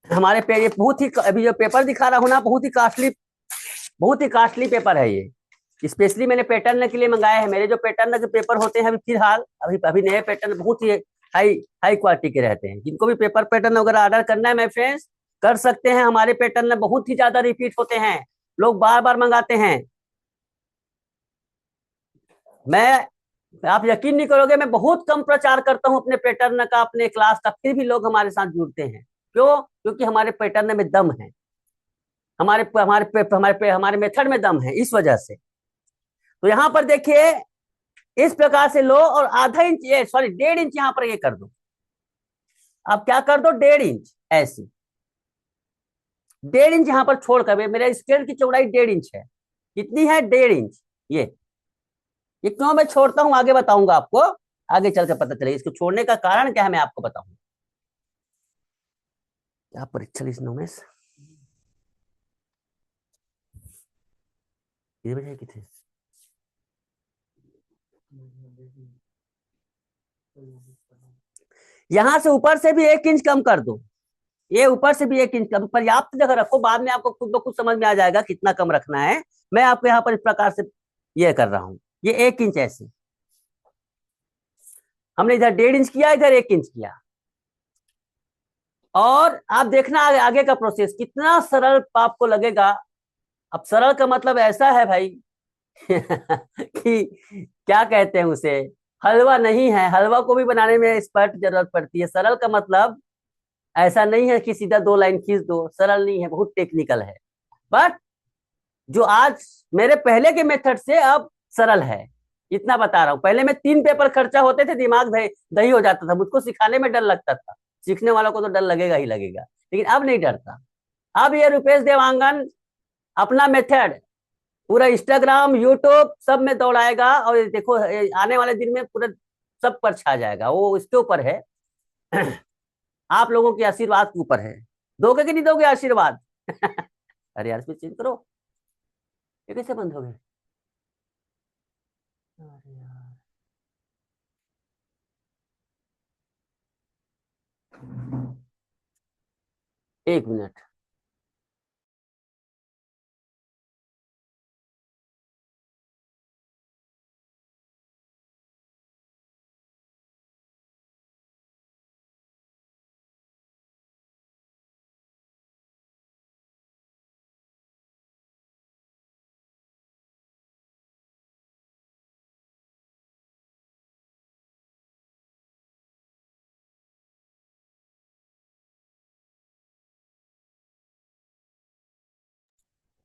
हमारे पे ये बहुत ही, अभी जो पेपर दिखा रहा हूँ ना, बहुत ही कॉस्टली पेपर है ये, स्पेशली मैंने पैटर्न के लिए मंगाया है। मेरे जो पैटर्न के पेपर होते हैं अभी फिलहाल, अभी अभी नए पैटर्न बहुत ही हाई हाई क्वालिटी के रहते हैं। जिनको भी पेपर पैटर्न वगैरह ऑर्डर करना है, माय फ्रेंड्स, कर सकते हैं। हमारे पैटर्न बहुत ही ज्यादा रिपीट होते हैं, लोग बार बार मंगाते हैं। मैं, आप यकीन नहीं करोगे, मैं बहुत कम प्रचार करता हूँ अपने पैटर्न का, अपने क्लास का, फिर भी लोग हमारे साथ जुड़ते हैं। क्यों? क्योंकि हमारे पैटर्न में दम है, हमारे हमारे हमारे हमारे मेथड में दम है, इस वजह से। तो यहाँ पर देखिए, इस प्रकार से लो और आधा इंच, ये सॉरी 1.5 इंच यहाँ पर ये कर दो। अब क्या कर दो, 1.5 इंच ऐसी, 1.5 इंच यहाँ पर छोड़कर, मेरे स्केल की चौड़ाई 1.5 इंच है, कितनी है, 1.5 इंच। ये क्यों मैं छोड़ता हूं आगे बताऊंगा आपको, आगे चलकर पता चलेगा इसको छोड़ने का कारण क्या है, मैं आपको बताऊंगा। क्या परीक्षा लिखना में ये बजाय कितने, यहां से ऊपर से भी 1 इंच कम कर दो, ये ऊपर से भी 1 इंच कम, पर्याप्त जगह रखो, बाद में आपको खुद ब खुद समझ में आ जाएगा कितना कम रखना है। मैं आपको यहाँ पर इस प्रकार से ये कर रहा हूँ, ये 1 इंच ऐसे, हमने इधर 1.5 इंच किया, इधर 1 इंच किया। और आप देखना आगे का प्रोसेस कितना सरल आपको लगेगा। अब सरल का मतलब ऐसा है भाई कि क्या कहते हैं उसे, हलवा नहीं है, हलवा को भी बनाने में एक्सपर्ट जरूरत पड़ती है। सरल का मतलब ऐसा नहीं है कि सीधा दो लाइन खींच दो, सरल नहीं है, बहुत टेक्निकल है। बट जो आज मेरे पहले के मेथड से अब सरल है, इतना बता रहा हूँ। पहले में 3 पेपर खर्चा होते थे, दिमाग दही हो जाता था, मुझको सिखाने में डर लगता था। सीखने वालों को तो डर लगेगा ही लगेगा, लेकिन अब नहीं डरता। अब ये रुपेश देवांगन अपना मेथड पूरा इंस्टाग्राम यूट्यूब सब में दौड़ाएगा, और ये देखो आने वाले दिन में पूरा सब पर छा जाएगा। वो इसके ऊपर है आप लोगों के आशीर्वाद के ऊपर है। दोगे कि नहीं दोगे आशीर्वाद? अरे यार इसमें चेंज करो, ये कैसे बंद हो गए? अरे यार, 1 मिनट।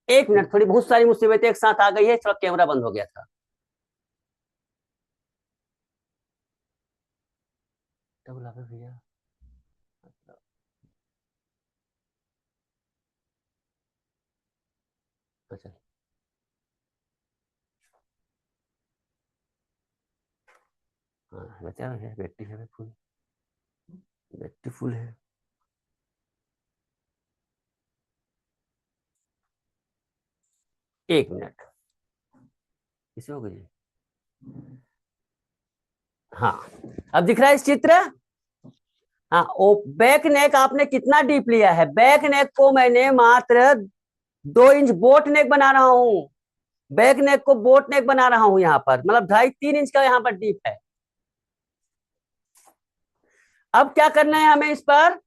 1 मिनट, थोड़ी बहुत सारी मुसीबतें एक साथ आ गई है, थोड़ा कैमरा बंद हो गया था। डबल आ गया भैया। अच्छा, हाँ बचा है, बैटरी है फुल, बैटरी फुल है। 1 मिनट, इसे हो गई। हाँ, अब दिख रहा है इस चित्र। हाँ, ओ बैक नेक आपने कितना डीप लिया है? बैक नेक को मैंने मात्र 2 इंच बोट नेक बना रहा हूँ। बैक नेक को बोट नेक बना रहा हूं यहाँ पर, मतलब 2.5-3 इंच का यहाँ पर डीप है। अब क्या करना है हमें इस पर?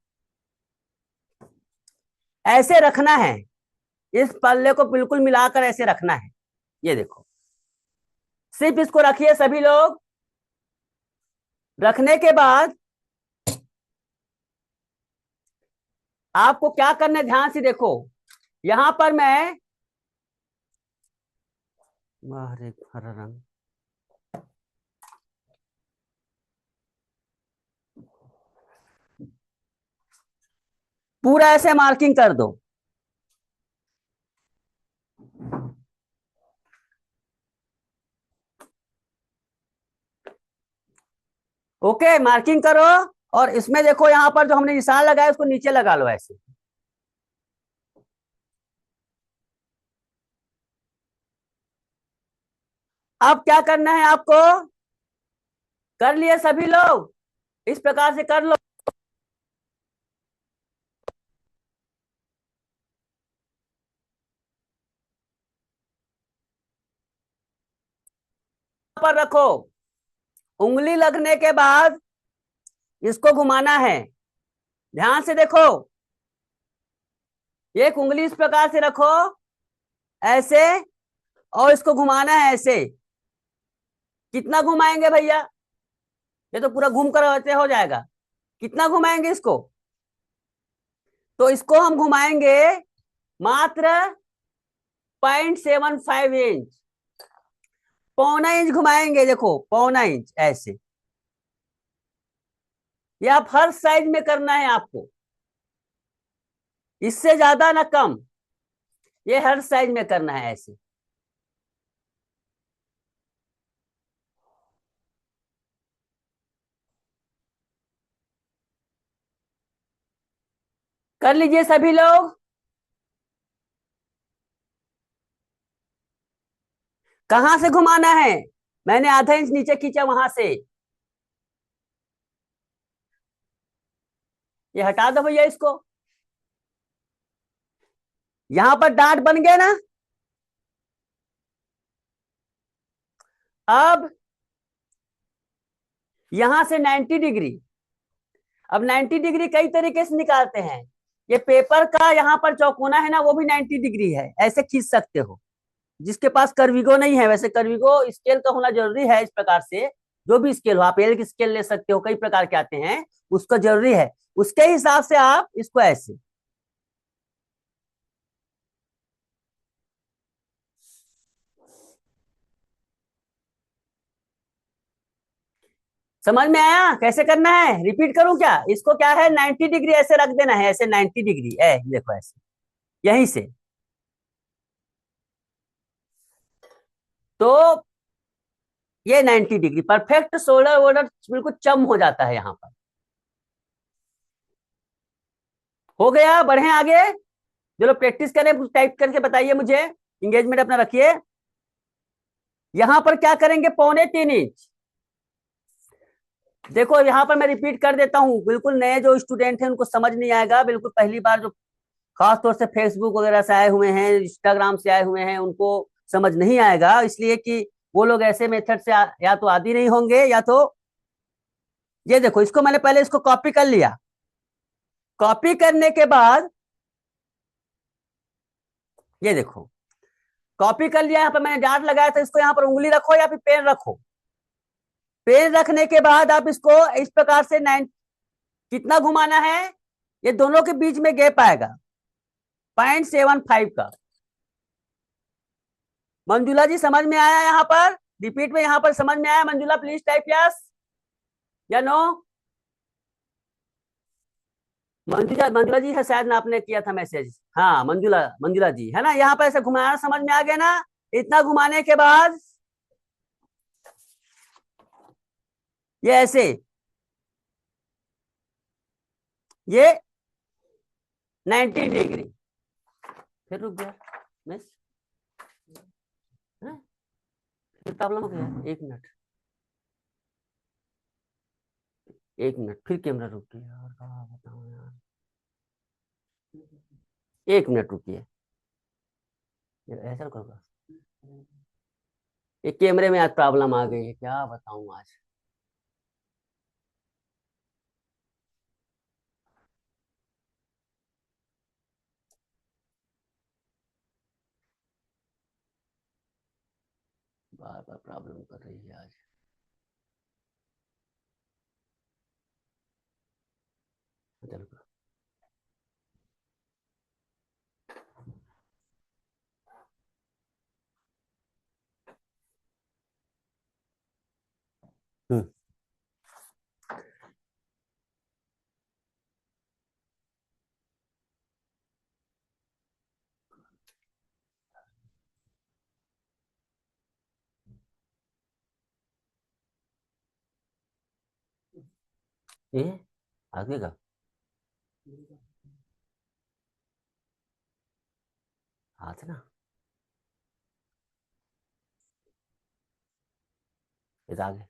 ऐसे रखना है, इस पल्ले को बिल्कुल मिलाकर ऐसे रखना है। ये देखो, सिर्फ इसको रखिए सभी लोग। रखने के बाद आपको क्या करना है, ध्यान से देखो। यहां पर मैं हरे हरा रंग, पूरा ऐसे मार्किंग कर दो। ओके, मार्किंग करो। और इसमें देखो, यहां पर जो हमने निशान लगाया उसको नीचे लगा लो ऐसे। अब क्या करना है आपको? कर लिए सभी लोग? इस प्रकार से कर लो। पर रखो, उंगली लगने के बाद इसको घुमाना है। ध्यान से देखो, एक उंगली इस प्रकार से रखो ऐसे, और इसको घुमाना है ऐसे। कितना घुमाएंगे भैया? ये तो पूरा घूम कर ऐसे हो जाएगा। कितना घुमाएंगे इसको? तो इसको हम घुमाएंगे मात्र 0.75 इंच, 0.25 इंच घुमाएंगे। देखो 0.25 इंच ऐसे। ये आप हर साइज में करना है आपको, इससे ज्यादा ना कम। ये हर साइज में करना है ऐसे। कर लीजिए सभी लोग। कहां से घुमाना है? मैंने आधा इंच नीचे खींचा वहां से। ये हटा दो भैया इसको। यहां पर डांट बन गए ना। अब यहां से 90 डिग्री, अब 90 डिग्री कई तरीके से निकालते हैं। ये पेपर का यहाँ पर चौकोना है ना, वो भी 90 डिग्री है, ऐसे खींच सकते हो। जिसके पास कर्विगो नहीं है, वैसे कर्विगो स्केल का होना जरूरी है। इस प्रकार से जो भी स्केल हो, आप एल की स्केल ले सकते हो, कई प्रकार के आते हैं, उसका जरूरी है। उसके हिसाब से आप इसको ऐसे, समझ में आया कैसे करना है? रिपीट करूं क्या? इसको क्या है, 90 डिग्री ऐसे रख देना है, ऐसे 90 डिग्री है, देखो ऐसे, यहीं से। तो ये 90 डिग्री परफेक्ट शोल्डर वोल्डर बिल्कुल चम हो जाता है यहाँ पर। हो गया, बढ़े आगे। चलो प्रैक्टिस करें, टाइप करके बताइए मुझे, इंगेजमेंट अपना रखिए। यहां पर क्या करेंगे, 3.25 इंच। देखो यहाँ पर मैं रिपीट कर देता हूँ, बिल्कुल नए जो स्टूडेंट हैं उनको समझ नहीं आएगा, बिल्कुल पहली बार जो खास तौर से फेसबुक वगैरह से आए हुए हैं, इंस्टाग्राम से आए हुए हैं, उनको समझ नहीं आएगा, इसलिए कि वो लोग ऐसे मेथड से या तो आदी नहीं होंगे, या तो ये देखो, इसको मैंने पहले इसको कॉपी कर लिया। कॉपी करने के बाद ये देखो, कॉपी कर लिया, यहाँ पर मैंने डार्ट लगाया था, इसको यहाँ पर उंगली रखो या फिर पेन रखो। पेन रखने के बाद आप इसको इस प्रकार से 9 कितना घुमाना है, ये दोनों के बीच में गैप आएगा 0.75 का। मंजुला जी समझ में आया यहाँ पर? रिपीट में यहाँ पर समझ में आया? मंजुला प्लीज टाइप यस या नो। मंजुला, मंजुला जी है शायद ना, आपने किया था मैसेज। हाँ मंजुला, मंजुला जी है ना। यहाँ पर ऐसे घुमाना समझ में आ गया ना? इतना घुमाने के बाद ये ऐसे, ये 90 डिग्री, फिर रुक गया मिस, फिर प्रॉब्लम हो गया। एक मिनट, एक मिनट, फिर कैमरा रुक गया, और क्या बताऊं यार, एक मिनट रुकिए, ऐसा करूँगा। ये कैमरे में आज प्रॉब्लम आ गई है, क्या बताऊं आज। बार बार प्रॉब्लम कर रही है आज। चलो, हम्म, ये आगे का हाथ ना, ये तो आगे।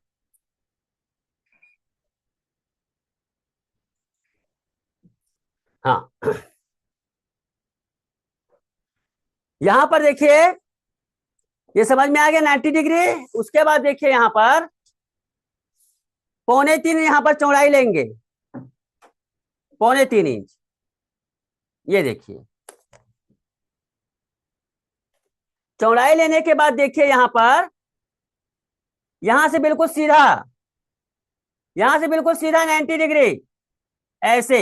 हाँ, यहां पर देखिए, ये समझ में आ गया 90 डिग्री। उसके बाद देखिए यहाँ पर 3.25 यहाँ पर चौड़ाई लेंगे, 3.25 इंच। ये देखिए, चौड़ाई लेने के बाद देखिए यहाँ पर, यहां से बिल्कुल सीधा, यहां से बिल्कुल सीधा 90 डिग्री ऐसे,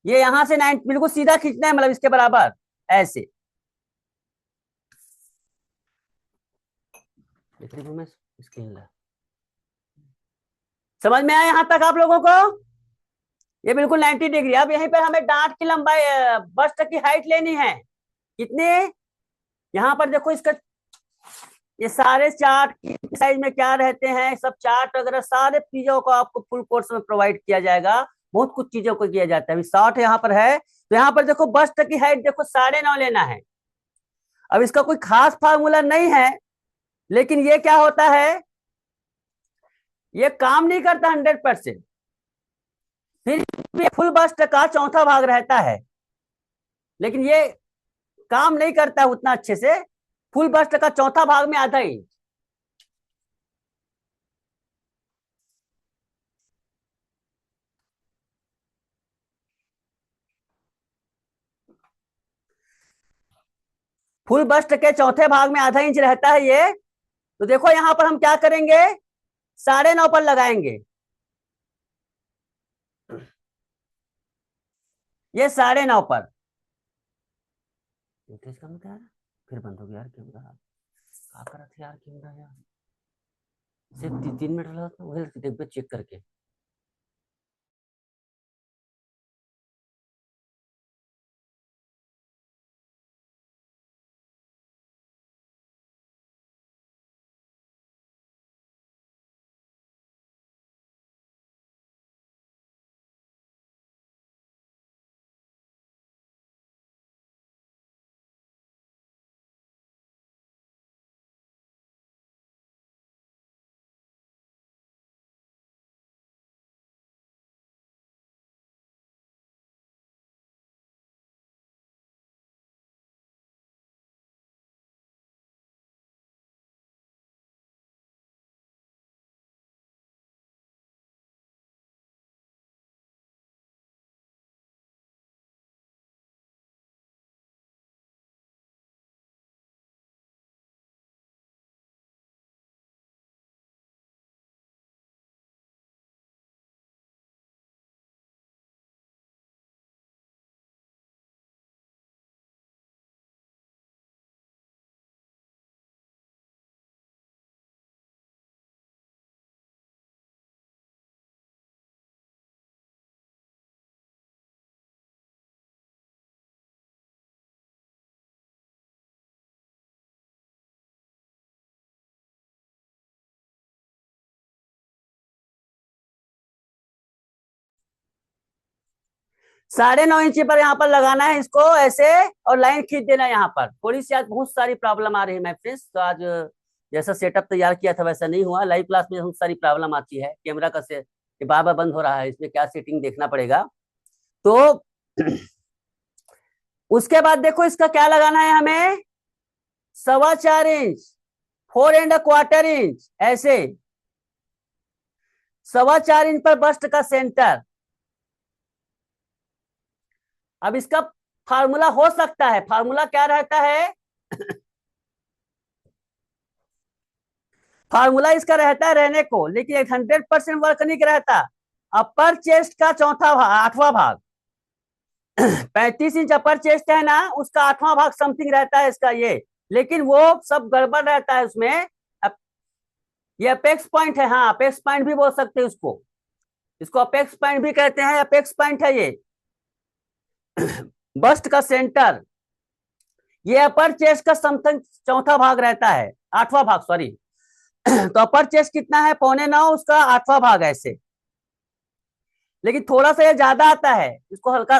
ये यहां से 90 बिल्कुल सीधा खींचना है, मतलब इसके बराबर ऐसे। समझ में आया यहां तक आप लोगों को? ये बिल्कुल 90 डिग्री। अब यहीं पर हमें डांट की लंबाई, बस्ट की हाइट लेनी है। कितनी? यहाँ पर देखो, इसका ये सारे चार्ट साइज में क्या रहते हैं, सब चार्ट वगैरह सारे चीजों को आपको फुल कोर्स में प्रोवाइड किया जाएगा। बहुत कुछ चीजों को किया जाता है। अभी 60 यहाँ पर है, तो यहाँ पर देखो बस्ट की हाइट देखो 9.5 लेना है। अब इसका कोई खास फार्मूला नहीं है, लेकिन ये क्या होता है, ये काम नहीं करता 100%। फिर फुल बस्ट का चौथा भाग रहता है, लेकिन ये काम नहीं करता है उतना अच्छे से। फुल बस्ट का चौथा भाग में आधा इंच। फुल बस्ट के चौथे भाग में आधा इंच रहता है ये। तो देखो यहां पर हम क्या करेंगे, 9.5 पर लगाएंगे। ये 9.5 पर। इसका मतलब यार फिर बंद हो गया यार कैमरा। क्या कर रहा था यार कैमरा यार, सिर्फ 3 मिनट लगा था वही देख चेक करके। साढ़े नौ इंची पर यहाँ पर लगाना है इसको ऐसे, और लाइन खींच देना है यहाँ पर। थोड़ी सी आज बहुत सारी प्रॉब्लम आ रही है, मैं फ्रेंड्स तो आज जैसा सेटअप तैयार किया था वैसा नहीं हुआ। लाइव क्लास में बहुत सारी प्रॉब्लम आती है, कैमरा का से बार बार बंद हो रहा है, इसमें क्या सेटिंग देखना पड़ेगा। तो उसके बाद देखो इसका क्या लगाना है हमें, 4.25 इंच, 4.25 इंच ऐसे, 4.25 इंच पर बस्ट का सेंटर। अब इसका फार्मूला हो सकता है, फार्मूला क्या रहता है, फार्मूला इसका रहता है रहने को, लेकिन 100% वर्क नहीं रहता। अपर चेस्ट का चौथा भाग, 8वां भाग, 35 इंच अपर चेस्ट है ना, उसका 8वां भाग समथिंग रहता है इसका ये, लेकिन वो सब गड़बड़ रहता है उसमें। ये अपेक्स पॉइंट है, हाँ अपेक्स पॉइंट भी बोल सकते हैं उसको, इसको अपेक्स पॉइंट भी कहते हैं, अपेक्स पॉइंट है ये। बस्ट का सेंटर, ये अपर चेस्ट का समथिंग चौथा भाग रहता है, 8वां भाग सॉरी। तो अपर चेस्ट कितना है, 8.25, उसका 8वां भाग ऐसे, लेकिन थोड़ा सा ये ज्यादा आता है, इसको हल्का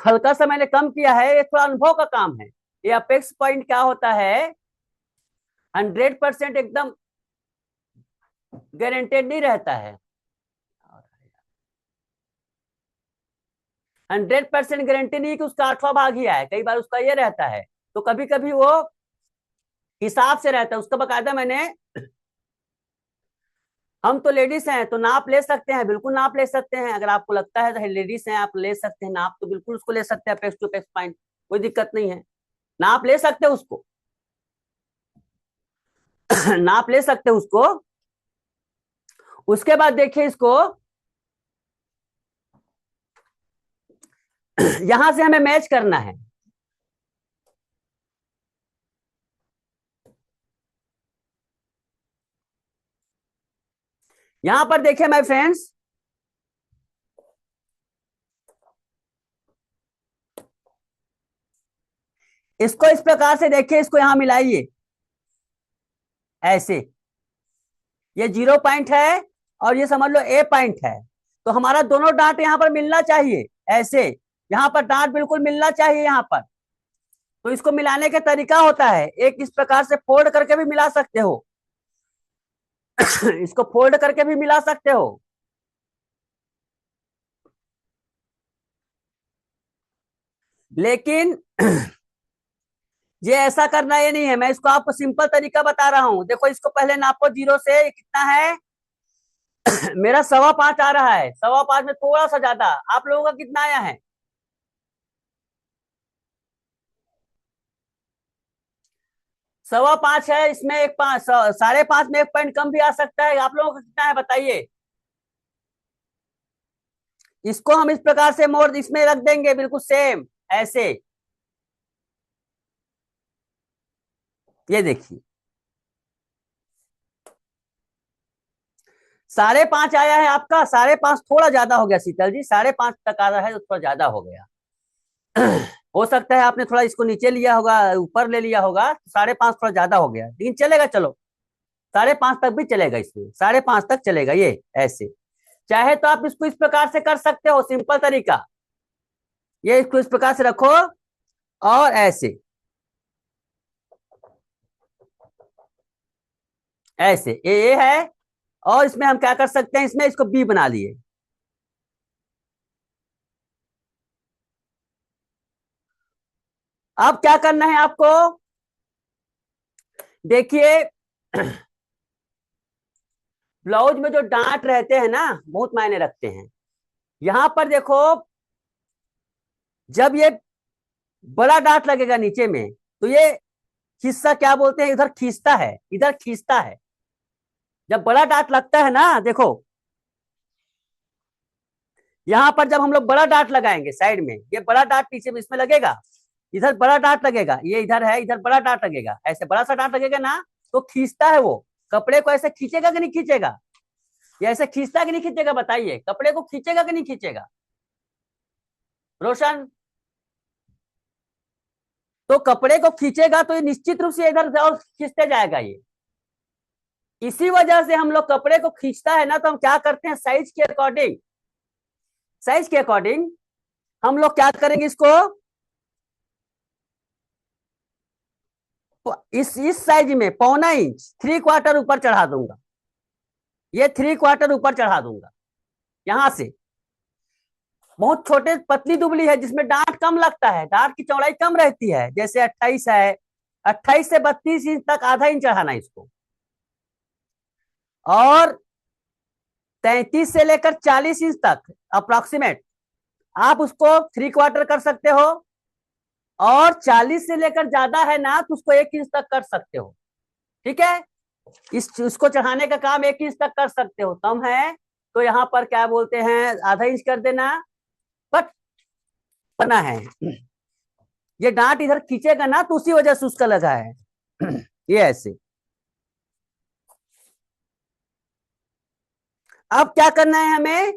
हल्का सा मैंने कम किया है, ये थोड़ा अनुभव का काम है। ये अपेक्स पॉइंट क्या होता है, 100% एकदम गारंटेड नहीं रहता है, 100% गारंटी नहीं कि उसका 8वां भाग ही आए, कई बार उसका ये रहता है। तो कभी कभी वो हिसाब से रहता है उसका, बकायदा मैंने, हम तो लेडीज हैं तो नाप ले सकते हैं, बिल्कुल नाप ले सकते हैं, अगर आपको लगता है तो लेडीज हैं आप ले सकते हैं नाप, तो बिल्कुल उसको ले सकते हैं, अपेक्स टू अपेक्स पॉइंट, कोई दिक्कत नहीं है, नाप ले सकते हैं उसको। नाप ले सकते हैं उसको। उसके बाद देखिए इसको, यहां से हमें मैच करना है। यहां पर देखिए माय फ्रेंड्स, इसको इस प्रकार से देखिए, इसको यहां मिलाइए ऐसे, ये 0 पॉइंट है और ये समझ लो A पॉइंट है, तो हमारा दोनों डांट यहां पर मिलना चाहिए ऐसे, यहां पर डांट बिल्कुल मिलना चाहिए यहां पर। तो इसको मिलाने का तरीका होता है, एक इस प्रकार से फोल्ड करके भी मिला सकते हो, इसको फोल्ड करके भी मिला सकते हो, लेकिन ये ऐसा करना ये नहीं है, मैं इसको आपको सिंपल तरीका बता रहा हूं। देखो इसको पहले नापो 0 से, कितना है, मेरा 5.25 आ रहा है, 5.25 में थोड़ा सा ज्यादा, आप लोगों का कितना आया है, 5.25 है, इसमें एक 5.5 में एक पॉइंट कम भी आ सकता है। आप लोगों का कितना है बताइए। इसको हम इस प्रकार से मोड़ इसमें रख देंगे, बिल्कुल सेम ऐसे। ये देखिए 5.5 आया है आपका। 5.5 थोड़ा ज्यादा हो गया शीतल जी, 5.5 तक आ रहा है तो थोड़ा ज्यादा हो गया। हो सकता है आपने थोड़ा इसको नीचे लिया होगा, ऊपर ले लिया होगा, 5.5 थोड़ा ज्यादा हो गया, लेकिन चलेगा। चलो 5.5 तक भी चलेगा, इसमें 5.5 तक चलेगा। ये ऐसे चाहे तो आप इसको इस प्रकार से कर सकते हो, सिंपल तरीका। ये इसको इस प्रकार से रखो और ऐसे ऐसे ये है। और इसमें हम क्या कर सकते हैं, इसमें इसको बी बना लिए। अब क्या करना है आपको, देखिए ब्लाउज में जो डांट रहते हैं ना, बहुत मायने रखते हैं। यहां पर देखो, जब ये बड़ा डांट लगेगा नीचे में, तो ये हिस्सा क्या बोलते हैं, इधर खींचता है, इधर खींचता है। जब बड़ा डांट लगता है ना, देखो यहां पर जब हम लोग बड़ा डांट लगाएंगे साइड में, ये बड़ा डांट पीछे में इसमें लगेगा, इधर बड़ा डांट लगेगा, ये इधर है, इधर बड़ा डांट लगेगा, ऐसे बड़ा सा डांट लगेगा ना, तो खींचता है वो। कपड़े को ऐसे खींचेगा कि नहीं खींचेगा, ये ऐसे खींचता कि नहीं खींचेगा बताइए, कपड़े को खींचेगा कि नहीं खींचेगा रोशन। तो कपड़े को खींचेगा तो ये निश्चित रूप से इधर और खींचते जाएगा ये। इसी वजह से हम लोग कपड़े को खींचता है ना, तो हम क्या करते हैं, साइज के अकॉर्डिंग, साइज के अकॉर्डिंग हम लोग क्या करेंगे, इसको इस साइज में 0.25 इंच 3/4 ऊपर चढ़ा दूंगा। ये 3/4 ऊपर चढ़ा दूंगा यहां से। बहुत छोटे पतली दुबली है, जिसमें डांट कम लगता है, डांट की चौड़ाई कम रहती है, जैसे 28 है, 28 से 32 इंच तक आधा इंच चढ़ाना इसको। और 33 से लेकर 40 इंच तक अप्रोक्सीमेट आप उसको 3/4 कर सकते हो। और 40 से लेकर ज्यादा है ना, तो उसको 1 इंच तक कर सकते हो। ठीक है, उसको चढ़ाने का काम 1 इंच तक कर सकते हो, कम है तो यहाँ पर क्या बोलते हैं, आधा इंच कर देना। बट करना है, ये डांट इधर खींचेगा ना, तो उसी वजह से उसका लगा है ये ऐसे। अब क्या करना है हमें,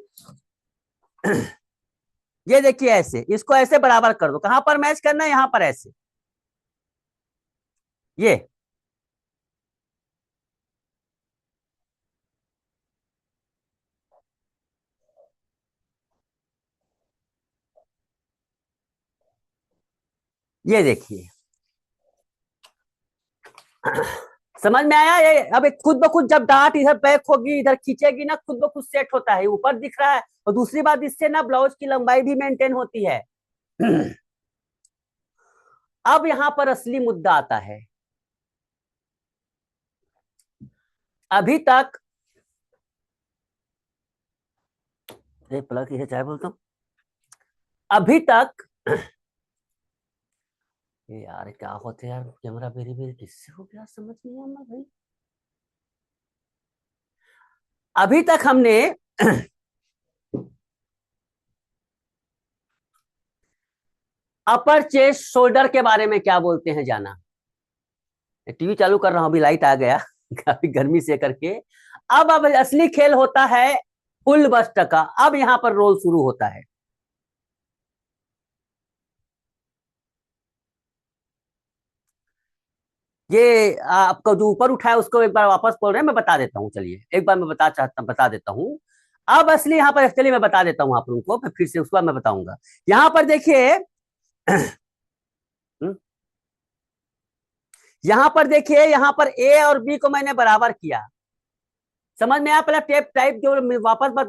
ये देखिए ऐसे, इसको ऐसे बराबर कर दो। कहां पर मैच करना है, यहां पर ऐसे। ये देखिए समझ में आया ये। अब एक खुद ब खुद जब डांट इधर बैक होगी, इधर खींचेगी ना, खुद ब खुद सेट होता है, ऊपर दिख रहा है। और दूसरी बात, इससे ना ब्लाउज की लंबाई भी मेंटेन होती है अब यहां पर असली मुद्दा आता है। अभी तक प्लग ये चाहे बोलता हूँ, अभी तक ये यार क्या होते यार, कैमरा बेरी बेरी किससे हो गया, समझ नहीं आना भाई। अभी तक हमने अपर चेस्ट शोल्डर के बारे में क्या बोलते हैं जाना। टीवी चालू कर रहा हूं, अभी लाइट आ गया काफी गर्मी से करके। अब असली खेल होता है फुल बस्ट का। अब यहां पर रोल शुरू होता है। ये आपका जो ऊपर उठाया उसको एक बार वापस बोल रहे हैं, मैं बता देता हूँ, चलिए एक बार मैं बता देता हूँ। अब असली यहाँ पर एक्चुअली मैं बता देता हूँ आप लोगों को, फिर से उसके बाद मैं बताऊंगा। यहाँ पर देखिए यहाँ पर देखिए, यहाँ पर ए और बी को मैंने बराबर किया। समझ में आया, पहले टेप टाइप जो वापस बात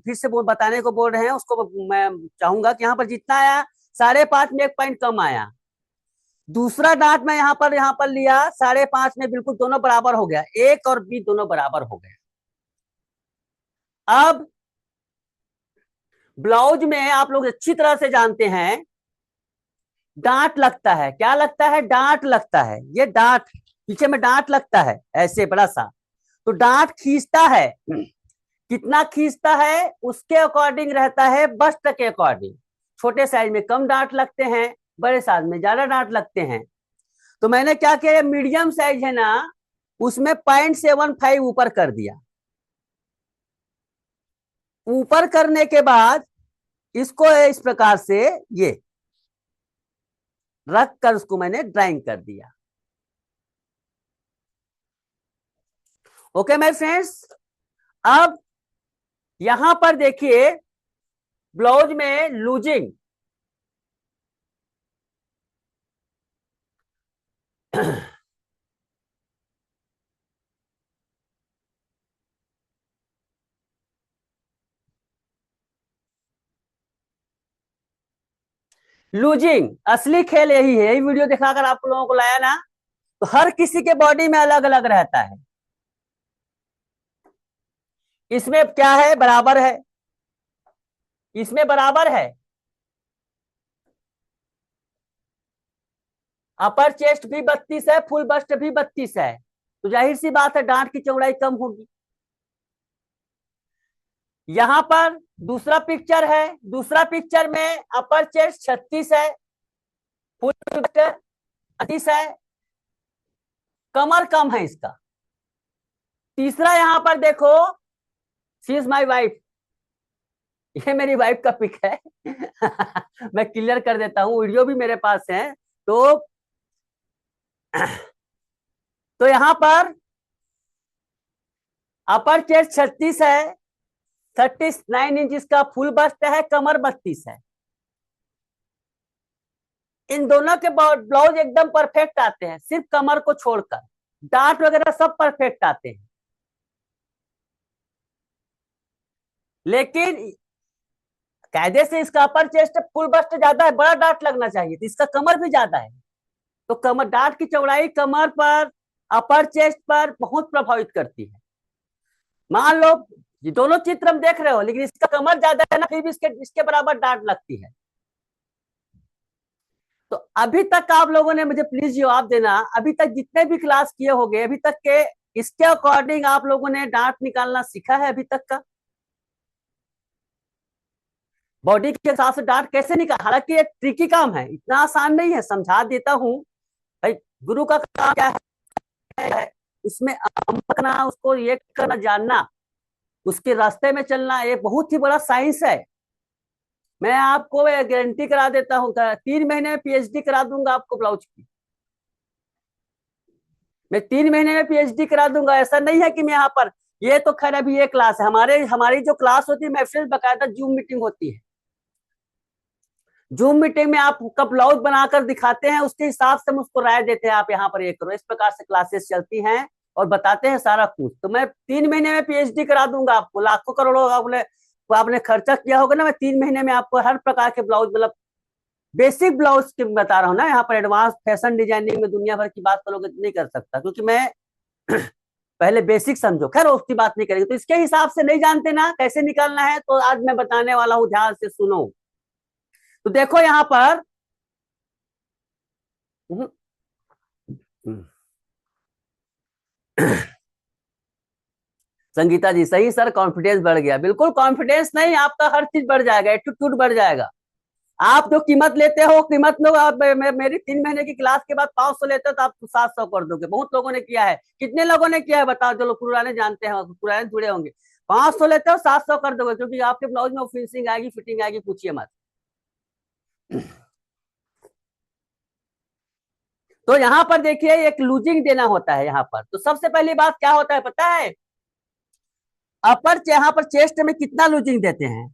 फिर से बताने को बोल रहे हैं, उसको मैं चाहूंगा कि यहाँ पर जितना आया 5.5 में 1 पॉइंट कम आया। दूसरा डांट मैं यहाँ पर लिया 5.5 में, बिल्कुल दोनों बराबर हो गया, एक और बी दोनों बराबर हो गए। अब ब्लाउज में आप लोग अच्छी तरह से जानते हैं डांट लगता है, क्या लगता है, डांट लगता है, ये डांट, पीछे में डांट लगता है ऐसे बड़ा सा, तो डांट खींचता है, कितना खींचता है उसके अकॉर्डिंग रहता है, बस्ट के अकॉर्डिंग। छोटे साइज में कम डांट लगते हैं, बड़े साइज में ज्यादा डांट लगते हैं। तो मैंने क्या किया, मीडियम साइज है ना, उसमें 0.75 ऊपर कर दिया। ऊपर करने के बाद इसको इस प्रकार से ये रख कर उसको मैंने ड्राइंग कर दिया। ओके माय फ्रेंड्स, अब यहां पर देखिए ब्लाउज में लूजिंग लूजिंग असली खेल यही है, यही वीडियो दिखाकर आप लोगों को लाया ना। तो हर किसी के बॉडी में अलग अलग रहता है। इसमें क्या है, बराबर है, इसमें बराबर है, अपर चेस्ट भी 32 है, फुल बस्ट भी 32 है, तो जाहिर सी बात है डांट की चौड़ाई कम होगी। यहां पर दूसरा पिक्चर है, दूसरा पिक्चर में अपर चेस्ट 36 है, फुल बस्ट 38 है, कमर कम है इसका। तीसरा यहां पर देखो, शी इज माई वाइफ, ये मेरी वाइफ का पिक है मैं क्लियर कर देता हूँ, वीडियो भी मेरे पास है। तो तो यहां पर अपर चेस्ट 36 है, 39 इंच इसका फुल बस्ट है, कमर 32 है। इन दोनों के ब्लाउज एकदम परफेक्ट आते हैं, सिर्फ कमर को छोड़कर, डांट वगैरह सब परफेक्ट आते हैं। लेकिन कायदे से इसका अपर चेस्ट फुल बस्ट ज्यादा है, बड़ा डांट लगना चाहिए, तो इसका कमर भी ज्यादा है। तो कमर, डांट की चौड़ाई कमर पर, अपर चेस्ट पर बहुत प्रभावित करती है। मान लो ये दोनों चित्र हम देख रहे हो, लेकिन इसका कमर ज्यादा है ना, फिर भी इसके इसके बराबर डांट लगती है। तो अभी तक आप लोगों ने मुझे प्लीज जवाब देना, अभी तक जितने भी क्लास किए होंगे अभी तक के, इसके अकॉर्डिंग आप लोगों ने डांट निकालना सीखा है अभी तक का? बॉडी के हिसाब से डांट कैसे निकाल, हालांकि ये ट्रिकी काम है, इतना आसान नहीं है, समझा देता हूँ भाई। गुरु का काम क्या है, उसमें अमल करना, उसको ये करना, जानना, उसके रास्ते में चलना, ये बहुत ही बड़ा साइंस है। मैं आपको गारंटी करा देता हूँ, 3 महीने में पीएचडी करा दूंगा आपको ब्लाउज की। मैं 3 महीने में पीएचडी करा दूंगा, ऐसा नहीं है कि मैं यहाँ पर, ये तो खैर अभी ये क्लास है, हमारी जो क्लास होती है महफिल बकायदा जूम मीटिंग होती है। जूम मीटिंग में आपका ब्लाउज बनाकर दिखाते हैं, उसके हिसाब से हम उसको राय देते हैं, आप यहाँ पर ये करो, इस प्रकार से क्लासेस चलती हैं और बताते हैं सारा कुछ। तो मैं 3 महीने में पीएचडी करा दूंगा आपको, लाखों करोड़ों आपने खर्चा किया होगा ना, मैं 3 महीने में आपको हर प्रकार के ब्लाउज, मतलब बेसिक ब्लाउज के बता रहा हूँ ना, यहाँ पर एडवांस फैशन डिजाइनिंग में दुनिया भर की बात करोगे तो नहीं कर सकता, क्योंकि मैं पहले बेसिक समझो, खैर उसकी बात नहीं करेंगे। तो इसके हिसाब से नहीं जानते ना कैसे निकालना है, तो आज मैं बताने वाला हूँ, ध्यान से सुनो। तो देखो यहाँ पर, संगीता जी सही सर, कॉन्फिडेंस बढ़ गया, बिल्कुल कॉन्फिडेंस नहीं, आपका हर चीज बढ़ जाएगा, एटीट्यूड बढ़ जाएगा। आप जो कीमत लेते हो, कीमत लो, आप मेरी 3 महीने की क्लास के बाद 500 लेते हो, तो आप 700 कर दोगे। बहुत लोगों ने किया है, कितने लोगों ने किया है बताओ, चलो पुराने जानते हैं, पुराने जुड़े होंगे। 500 लेते हो, 700 कर दोगे, क्योंकि आपके ब्लाउज में फिनिशिंग आएगी, फिटिंग आएगी, पूछिए मत। तो यहाँ पर देखिए एक लूजिंग देना होता है यहाँ पर। तो सबसे पहली बात क्या होता है पता है, अपर यहाँ पर चेस्ट में कितना लूजिंग देते हैं,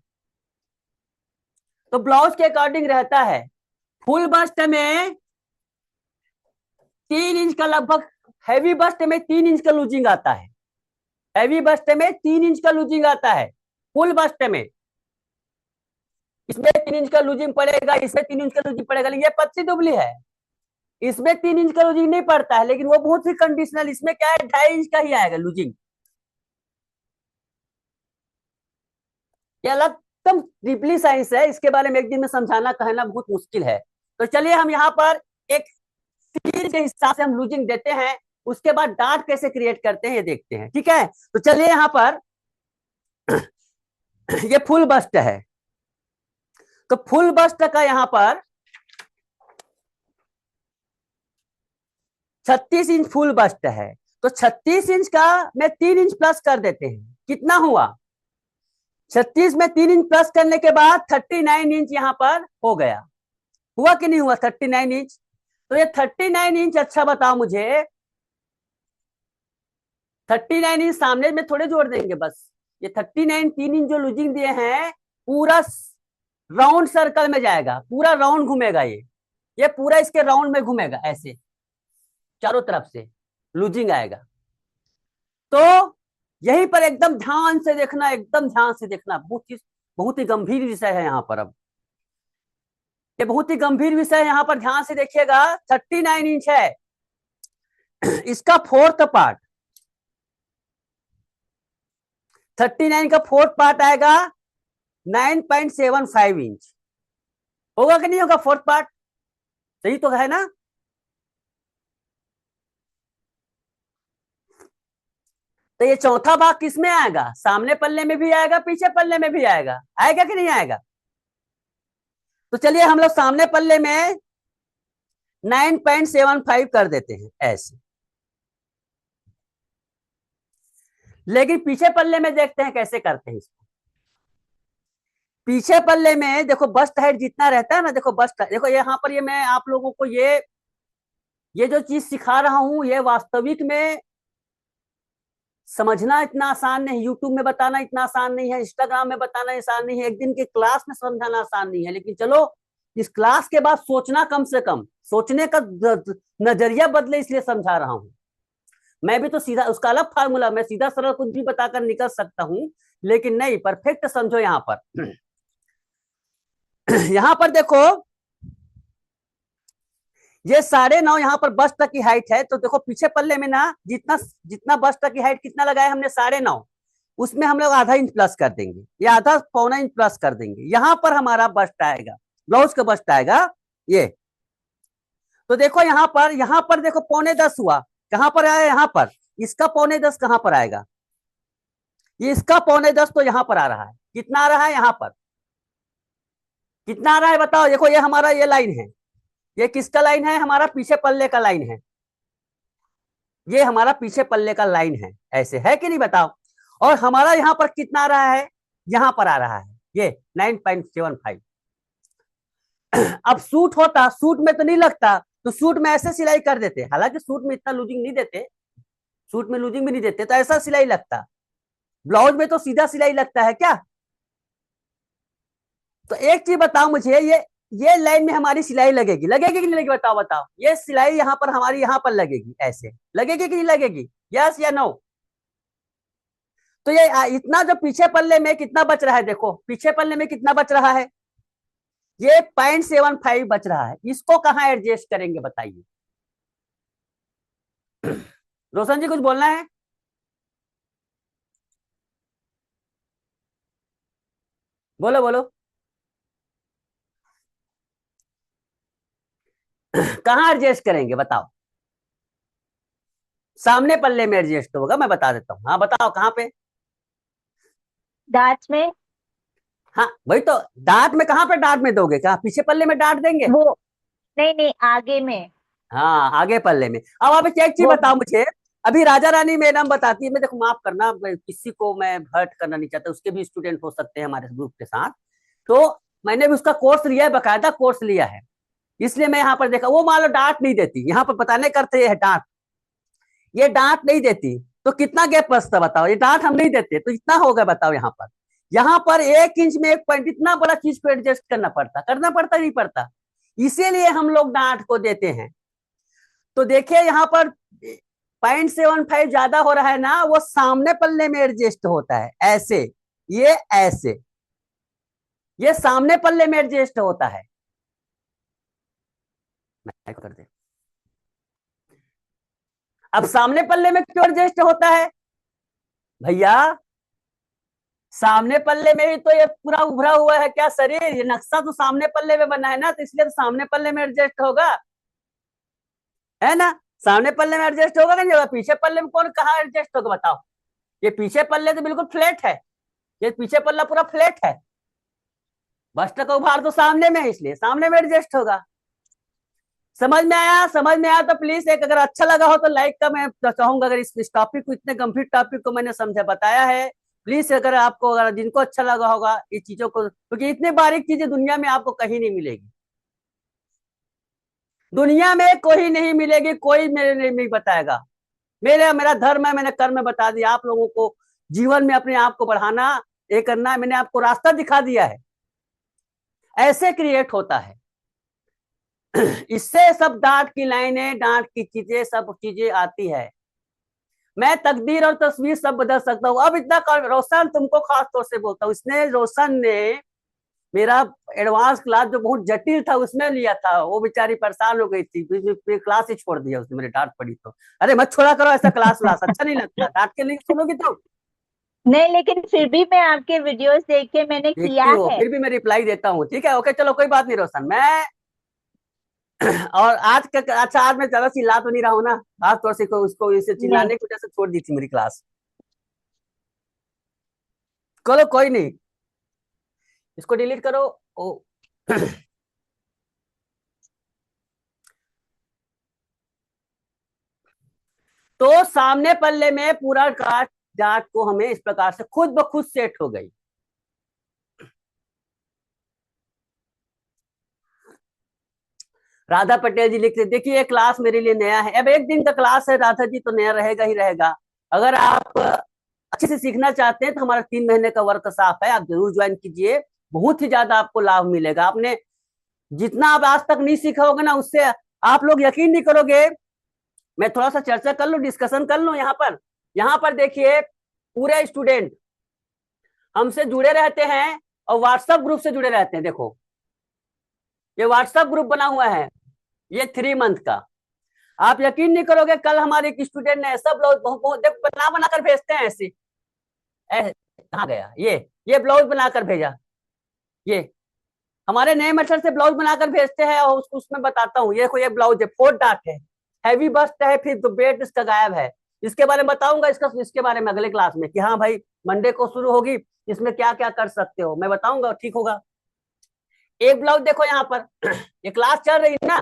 तो ब्लाउज के अकॉर्डिंग रहता है। फुल बस्ट में 3 इंच का लगभग, हैवी बस्ट में 3 इंच का लूजिंग आता है, हैवी बस्ट में 3 इंच का लूजिंग आता है। फुल बस्ट में इसमें 3 इंच का लूजिंग पड़ेगा, इसमें 3 इंच का लूजिंग पड़ेगा, लेकिन ये पतली दुबली है, इसमें 3 इंच का लूजिंग नहीं पड़ता है, लेकिन वो बहुत ही कंडीशनल, इसमें क्या है 2.5 इंच का ही आएगा लूजिंग। ये अलग एकदम डीपली साइंस है, इसके बारे में एक दिन में समझाना कहना बहुत मुश्किल है। तो चलिए हम यहाँ पर एक सीरीज के हिसाब से हम लूजिंग देते हैं, उसके बाद डार्ट कैसे क्रिएट करते हैं ये देखते हैं, ठीक है। तो चलिए यहाँ पर ये फुल बस्ट है, तो फुल बस्ट का यहाँ पर 36 इंच फुल बस्ट है, तो 36 इंच का मैं 3 इंच प्लस कर देते हैं, कितना हुआ 36 में 3 इंच प्लस करने के बाद 39 इंच यहाँ पर हो गया, हुआ कि नहीं हुआ 39 इंच। तो ये 39 इंच, अच्छा बताओ मुझे 39 इंच सामने में थोड़े जोड़ देंगे बस, ये 39 3 इंच जो लूजिंग दिए हैं पूरा राउंड सर्कल में जाएगा, पूरा राउंड घूमेगा, ये पूरा इसके राउंड में घूमेगा ऐसे चारों तरफ से लूजिंग आएगा। तो यहीं पर एकदम ध्यान से देखना, एकदम ध्यान से देखना, बहुत ही गंभीर विषय है यहाँ पर। अब ये बहुत ही गंभीर विषय है यहाँ पर, ध्यान से देखिएगा। 39 इंच है, इसका फोर्थ पार्ट 39 का फोर्थ पार्ट आएगा 9.75 इंच, होगा कि नहीं होगा फोर्थ पार्ट, सही तो है ना। तो ये चौथा भाग किस में आएगा, सामने पल्ले में भी आएगा पीछे पल्ले में भी आएगा, आएगा कि नहीं आएगा। तो चलिए हम लोग सामने पल्ले में 9.75 कर देते हैं ऐसे, लेकिन पीछे पल्ले में देखते हैं कैसे करते हैं इसको। पीछे पल्ले में देखो बस्ट हाइट जितना रहता है ना, देखो बस्ट, देखो यहाँ पर ये मैं आप लोगों को ये जो चीज सिखा रहा हूं ये वास्तविक में समझना इतना आसान नहीं, यूट्यूब में बताना इतना आसान नहीं है, इंस्टाग्राम में बताना आसान नहीं है, एक दिन के क्लास में समझाना आसान नहीं है, लेकिन चलो इस क्लास के बाद सोचना, कम से कम सोचने का नजरिया बदले इसलिए समझा रहा हूं। मैं भी तो सीधा उसका अलग फार्मूला, मैं सीधा सरल कुछ भी बताकर निकल सकता हूं, लेकिन नहीं, परफेक्ट समझो यहाँ पर। यहाँ पर देखो ये 9.5 यहाँ पर बस्ट तक की हाइट है, तो देखो पीछे पल्ले में ना जितना जितना बस्ट तक की हाइट कितना लगाया हमने 9.5, उसमें हम लोग आधा इंच प्लस कर देंगे, या आधा पौना इंच प्लस कर देंगे, यहाँ पर हमारा बस्ट आएगा, ब्लाउज का बस्ट आएगा ये। तो देखो यहाँ पर देखो 9.25 हुआ, कहां पर आया, यहाँ पर, इसका 9.25 कहां पर आएगा, ये इसका 9.25 तो यहाँ पर आ रहा है, कितना आ रहा है यहाँ पर, कितना आ रहा है बताओ। देखो ये हमारा ये लाइन है, ये किसका लाइन है, हमारा पीछे पल्ले का लाइन है, ये हमारा पीछे पल्ले का लाइन है, ऐसे है कि नहीं बताओ। और हमारा यहाँ पर कितना आ रहा है, यहाँ पर आ रहा है ये 9.75। अब सूट होता, सूट में तो नहीं लगता, तो सूट में ऐसे सिलाई कर देते, हालांकि सूट में इतना लूजिंग नहीं देते, सूट में लूजिंग भी नहीं देते, तो ऐसा सिलाई लगता, ब्लाउज में तो सीधा सिलाई लगता है क्या। तो एक चीज बताओ मुझे, ये लाइन में हमारी सिलाई लगेगी, लगेगी कि नहीं लगेगी बताओ, बताओ, ये सिलाई यहाँ पर हमारी यहाँ पर लगेगी, ऐसे लगेगी कि नहीं लगेगी, यस या नो। तो ये इतना जो पीछे पल्ले में कितना बच रहा है, देखो पीछे पल्ले में कितना बच रहा है, ये 0.75 बच रहा है, इसको कहाँ एडजस्ट करेंगे बताइए। रोशन जी कुछ बोलना है। बोलो बोलो। कहाँ एडजस्ट करेंगे बताओ, सामने पल्ले में एडजस्ट होगा, मैं बता देता हूँ, हाँ बताओ कहाँ पे। दांत में। हाँ वही तो, दांत में, कहाँ पे दांत में दोगे, कहाँ पीछे पल्ले में डांट देंगे। वो नहीं नहीं, आगे में। हाँ आगे पल्ले में। अब आप एक चीज वो बताओ मुझे, अभी राजा रानी मैडम बताती है, मैं देखो माफ करना, किसी को मैं हर्ट करना नहीं चाहता, उसके भी स्टूडेंट हो सकते हैं हमारे ग्रुप के साथ, तो मैंने भी उसका कोर्स लिया है, बकायदा कोर्स लिया है, इसलिए मैं यहाँ पर देखा, वो मान लो डांट नहीं देती, यहाँ पर बताने करते हैं डांट, ये डांट नहीं देती, तो कितना गैप बचता बताओ, ये डांट हम नहीं देते तो इतना होगा बताओ, यहाँ पर 1 इंच में 1 पॉइंट, इतना बड़ा चीज को एडजस्ट करना पड़ता नहीं पड़ता, इसीलिए हम लोग डांट को देते हैं। तो देखिए यहाँ पर 0.75 ज्यादा हो रहा है ना, वो सामने पल्ले में एडजस्ट होता है ऐसे, ये ऐसे, ये सामने पल्ले में एडजस्ट होता है, कर दे। अब सामने पल्ले में क्यों एडजस्ट होता है भैया, सामने पल्ले में भी तो ये पूरा उभरा हुआ है क्या शरीर, ये नक्शा तो सामने पल्ले में बना है ना, तो इसलिए तो सामने पल्ले में एडजस्ट होगा, है ना। सामने पल्ले में एडजस्ट होगा कि नहीं होगा, पीछे पल्ले में कौन कहाँ एडजस्ट होगा बताओ। ये पीछे पल्ले तो बिल्कुल फ्लैट है, ये पीछे पल्ला पूरा फ्लैट है, बस्ट का उभार तो सामने में है, इसलिए सामने में एडजस्ट होगा। समझ में आया, समझ में आया तो प्लीज एक, अगर अच्छा लगा हो तो लाइक का मैं चाहूंगा, अगर इस टॉपिक को, इतने गंभीर टॉपिक को मैंने समझा बताया है, प्लीज अगर आपको, अगर जिनको अच्छा लगा होगा इस चीजों को, क्योंकि इतनी बारीक चीजें दुनिया में आपको कहीं नहीं मिलेगी, दुनिया में कोई नहीं मिलेगी, कोई मेरे नहीं बताएगा। मेरा धर्म है, मैंने कर्म में बता दिया आप लोगों को, जीवन में अपने आप को बढ़ाना, ये करना, मैंने आपको रास्ता दिखा दिया है, ऐसे क्रिएट होता है। इससे सब डांट की लाइनें, डांट की चीजें, सब चीजें आती है। मैं तकदीर और तस्वीर सब बदल सकता हूँ। अब इतना रोशन तुमको खास तौर से बोलता हूँ, इसने रोशन ने मेरा एडवांस क्लास जो बहुत जटिल था उसमें लिया था, वो बेचारी परेशान हो गई थी, क्लास ही छोड़ दिया उसने, मेरी डांट पड़ी तो। अरे मत छोड़ा करो ऐसा क्लास व्लास, अच्छा नहीं लगता, डांट के लिंक सुनोगी तो। नहीं, लेकिन फिर भी मैं आपके वीडियोस देख के मैंने किया देखती हो, है। फिर भी मैं रिप्लाई देता हूँ, ठीक है, ओके, चलो कोई बात नहीं रोशन, मैं और आज का, अच्छा आज मैं ज्यादा चिल्ला तो नहीं रहा हूँ ना, खास तौर से उसको इसे नहीं। चिल्लाने की वजह से छोड़ दी थी मेरी क्लास। चलो कोई नहीं, इसको डिलीट करो। ओ तो सामने पल्ले में पूरा काट जाट को हमें इस प्रकार से खुद ब खुद सेट हो गई। राधा पटेल जी लिखते, देखिए ये क्लास मेरे लिए नया है, अब एक दिन का क्लास है राधा जी, तो नया रहेगा ही रहेगा। अगर आप अच्छे से सीखना चाहते हैं तो हमारा 3 महीने का वर्कशॉप है, आप जरूर ज्वाइन कीजिए, बहुत ही ज्यादा आपको लाभ मिलेगा। आपने जितना आप आज तक नहीं सीखा होगा ना, उससे आप लोग यकीन नहीं करोगे। मैं थोड़ा सा चर्चा कर लूं, डिस्कशन कर लूं यहाँ पर देखिए, पूरे स्टूडेंट हमसे जुड़े रहते हैं और व्हाट्सएप ग्रुप से जुड़े रहते हैं। देखो ये व्हाट्सएप ग्रुप बना हुआ है, ये 3 मंथ का। आप यकीन नहीं करोगे, कल हमारे एक स्टूडेंट ने ऐसा ब्लाउज देख बना बना कर भेजते हैं ऐसे, कहाँ गया ये ब्लाउज बनाकर भेजा, ये हमारे नए मेथड से ब्लाउज बनाकर भेजते हैं, और उसमें बताता हूँ, ये कोई ब्लाउज है, 4 डार्ट है, हैवी बस्ट है, फिर तो वेट इसका गायब है। इसके बारे में बताऊंगा, इसके बारे में अगले क्लास में, कि हाँ भाई मंडे को शुरू होगी, इसमें क्या क्या कर सकते हो मैं बताऊंगा, ठीक होगा। एक ब्लाउज देखो यहाँ पर ये क्लास चल रही है ना,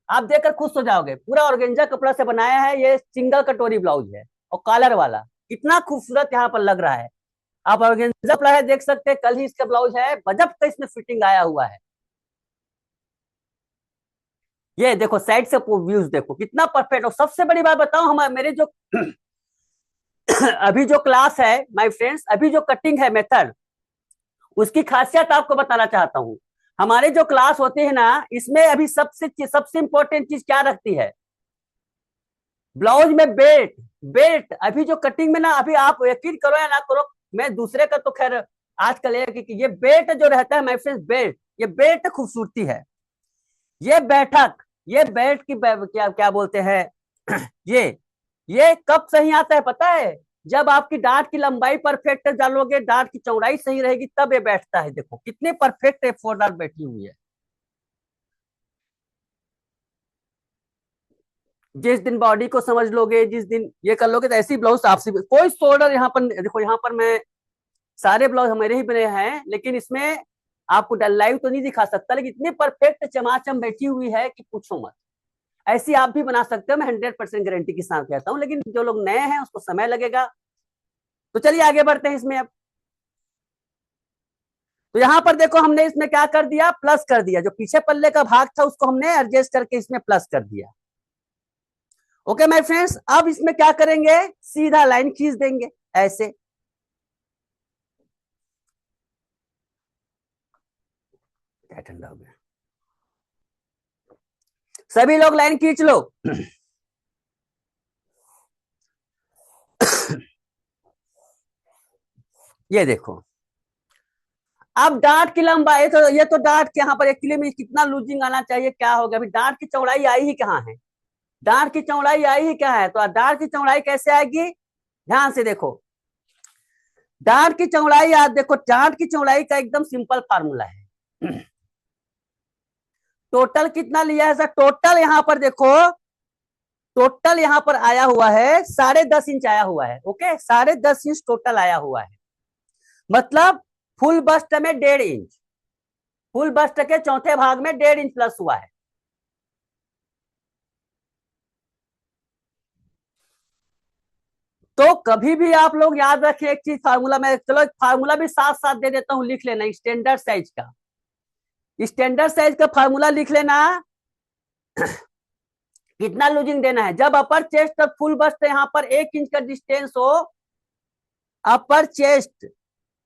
आप देखकर खुश हो जाओगे, पूरा ऑर्गेंजा कपड़ा से बनाया है, ये सिंगल कटोरी ब्लाउज है और कॉलर वाला, इतना खूबसूरत यहाँ पर लग रहा है। आप ऑर्गेंजा कपड़ा है, देख सकते हैं, कल ही इसका ब्लाउज है, गजब का इसमें फिटिंग आया हुआ है। ये देखो साइड से व्यूज देखो कितना परफेक्ट, और सबसे बड़ी बात बताऊं, हमारे मेरे जो अभी जो क्लास है माय फ्रेंड्स, अभी जो कटिंग है मेथड, उसकी खासियत आपको बताना चाहता हूँ। हमारे जो क्लास होते हैं ना, इसमें अभी सबसे इंपॉर्टेंट चीज क्या रखती है, ब्लाउज में बेल्ट। बेल्ट अभी जो कटिंग में ना, अभी आप यकीन करो या ना करो, मैं दूसरे का तो खैर आजकल ये बेल्ट जो रहता है माय फ्रेंड्स, बेल्ट, ये बेल्ट खूबसूरती है। ये बैठक, ये बेल्ट की क्या क्या बोलते हैं ये ये कब सही आता है पता है, जब आपकी डांट की लंबाई परफेक्ट डालोगे, डांट की चौड़ाई सही रहेगी, तब ये बैठता है। देखो कितने परफेक्ट है, 4 डांट बैठी हुई है। जिस दिन बॉडी को समझ लोगे, जिस दिन ये कर लोगे, तो ऐसी ब्लाउज आपसे कोई शोल्डर यहाँ पर देखो, यहाँ पर मैं सारे ब्लाउज हमारे ही बने हैं, लेकिन इसमें आपको लाइव तो नहीं दिखा सकता, लेकिन इतनी परफेक्ट चमाचम बैठी हुई है कि पूछो मत। ऐसी आप भी बना सकते हो, मैं 100% गारंटी के साथ कहता हूँ, लेकिन जो लोग नए हैं उसको समय लगेगा। तो चलिए आगे बढ़ते हैं इसमें अब। तो यहाँ पर देखो हमने इसमें क्या कर दिया, प्लस कर दिया, जो पीछे पल्ले का भाग था उसको हमने एडजस्ट करके इसमें प्लस कर दिया। ओके माय फ्रेंड्स, अब इसमें क्या करेंगे, सीधा लाइन खींच देंगे ऐसे। क्या ठंडा हो गया, सभी लोग लाइन खींच लो। ये देखो, अब डांट की लंबाई, तो ये तो डांट के यहाँ पर एक्चुअली में कितना लूजिंग आना चाहिए, क्या हो गया, अभी डांट की चौड़ाई आई ही कहाँ है, डांट की चौड़ाई आई ही क्या है, तो डांट की चौड़ाई कैसे आएगी, ध्यान से देखो। डांट की चौड़ाई, याद देखो डांट की चौड़ाई का एकदम सिंपल फार्मूला है। टोटल कितना लिया है सर? टोटल यहां पर देखो, टोटल यहां पर आया हुआ है 10.5 इंच आया हुआ है। ओके, 10.5 इंच टोटल आया हुआ है, मतलब फुल बस्ट में 1.5 इंच, फुल बस्ट के चौथे भाग में 1.5 इंच प्लस हुआ है। तो कभी भी आप लोग याद रखिए एक चीज, फार्मूला में, चलो एक फार्मूला भी साथ साथ दे देता हूं, लिख लेना स्टैंडर्ड साइज का। स्टैंडर्ड साइज का फार्मूला लिख लेना। कितना लूजिंग देना है? जब अपर चेस्ट और फुल बस्ट यहां पर 1 इंच का डिस्टेंस हो, अपर चेस्ट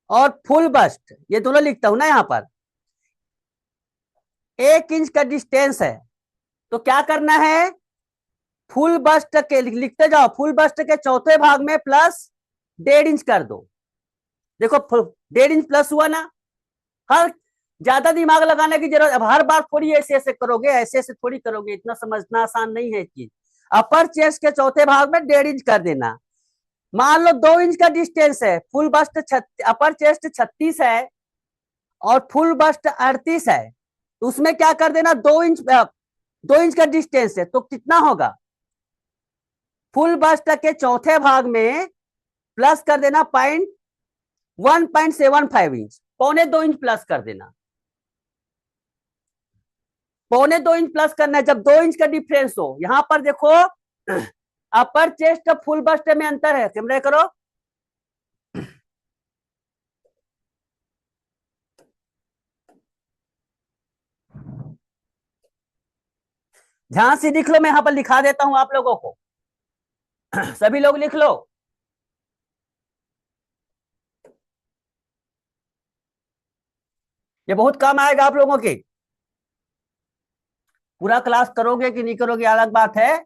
और फुल बस्ट ये दोनों लिखता हूं ना यहां पर, 1 इंच का डिस्टेंस है, तो क्या करना है? फुल बस्ट के लिखते जाओ, फुल बस्ट के चौथे भाग में प्लस 1.5 इंच कर दो। देखो 1.5 इंच प्लस हुआ ना। हर ज्यादा दिमाग लगाने की जरूरत, अब हर बार थोड़ी ऐसे ऐसे करोगे, ऐसे ऐसे थोड़ी करोगे, इतना समझना आसान नहीं है चीज। अपर चेस्ट के चौथे भाग में 1.5 इंच कर देना। मान लो 2 इंच का डिस्टेंस है, फुल बस्ट अपर चेस्ट 36 है और फुल बस्ट 38 है, तो उसमें क्या कर देना? 2 इंच, 2 इंच का डिस्टेंस है तो कितना होगा? फुल बस्ट के चौथे भाग में प्लस कर देना 1.75 इंच, 1.25 इंच प्लस कर देना। 1.25 इंच प्लस करना है जब 2 इंच का डिफरेंस हो। यहां पर देखो अपर चेस्ट फुल बस्ट में अंतर है, कैमरे करो। ध्यान से लिख लो, मैं यहां पर लिखा देता हूं आप लोगों को। सभी लोग लिख लो। ये बहुत काम आएगा आप लोगों के। पूरा क्लास करोगे कि नहीं करोगे अलग बात है।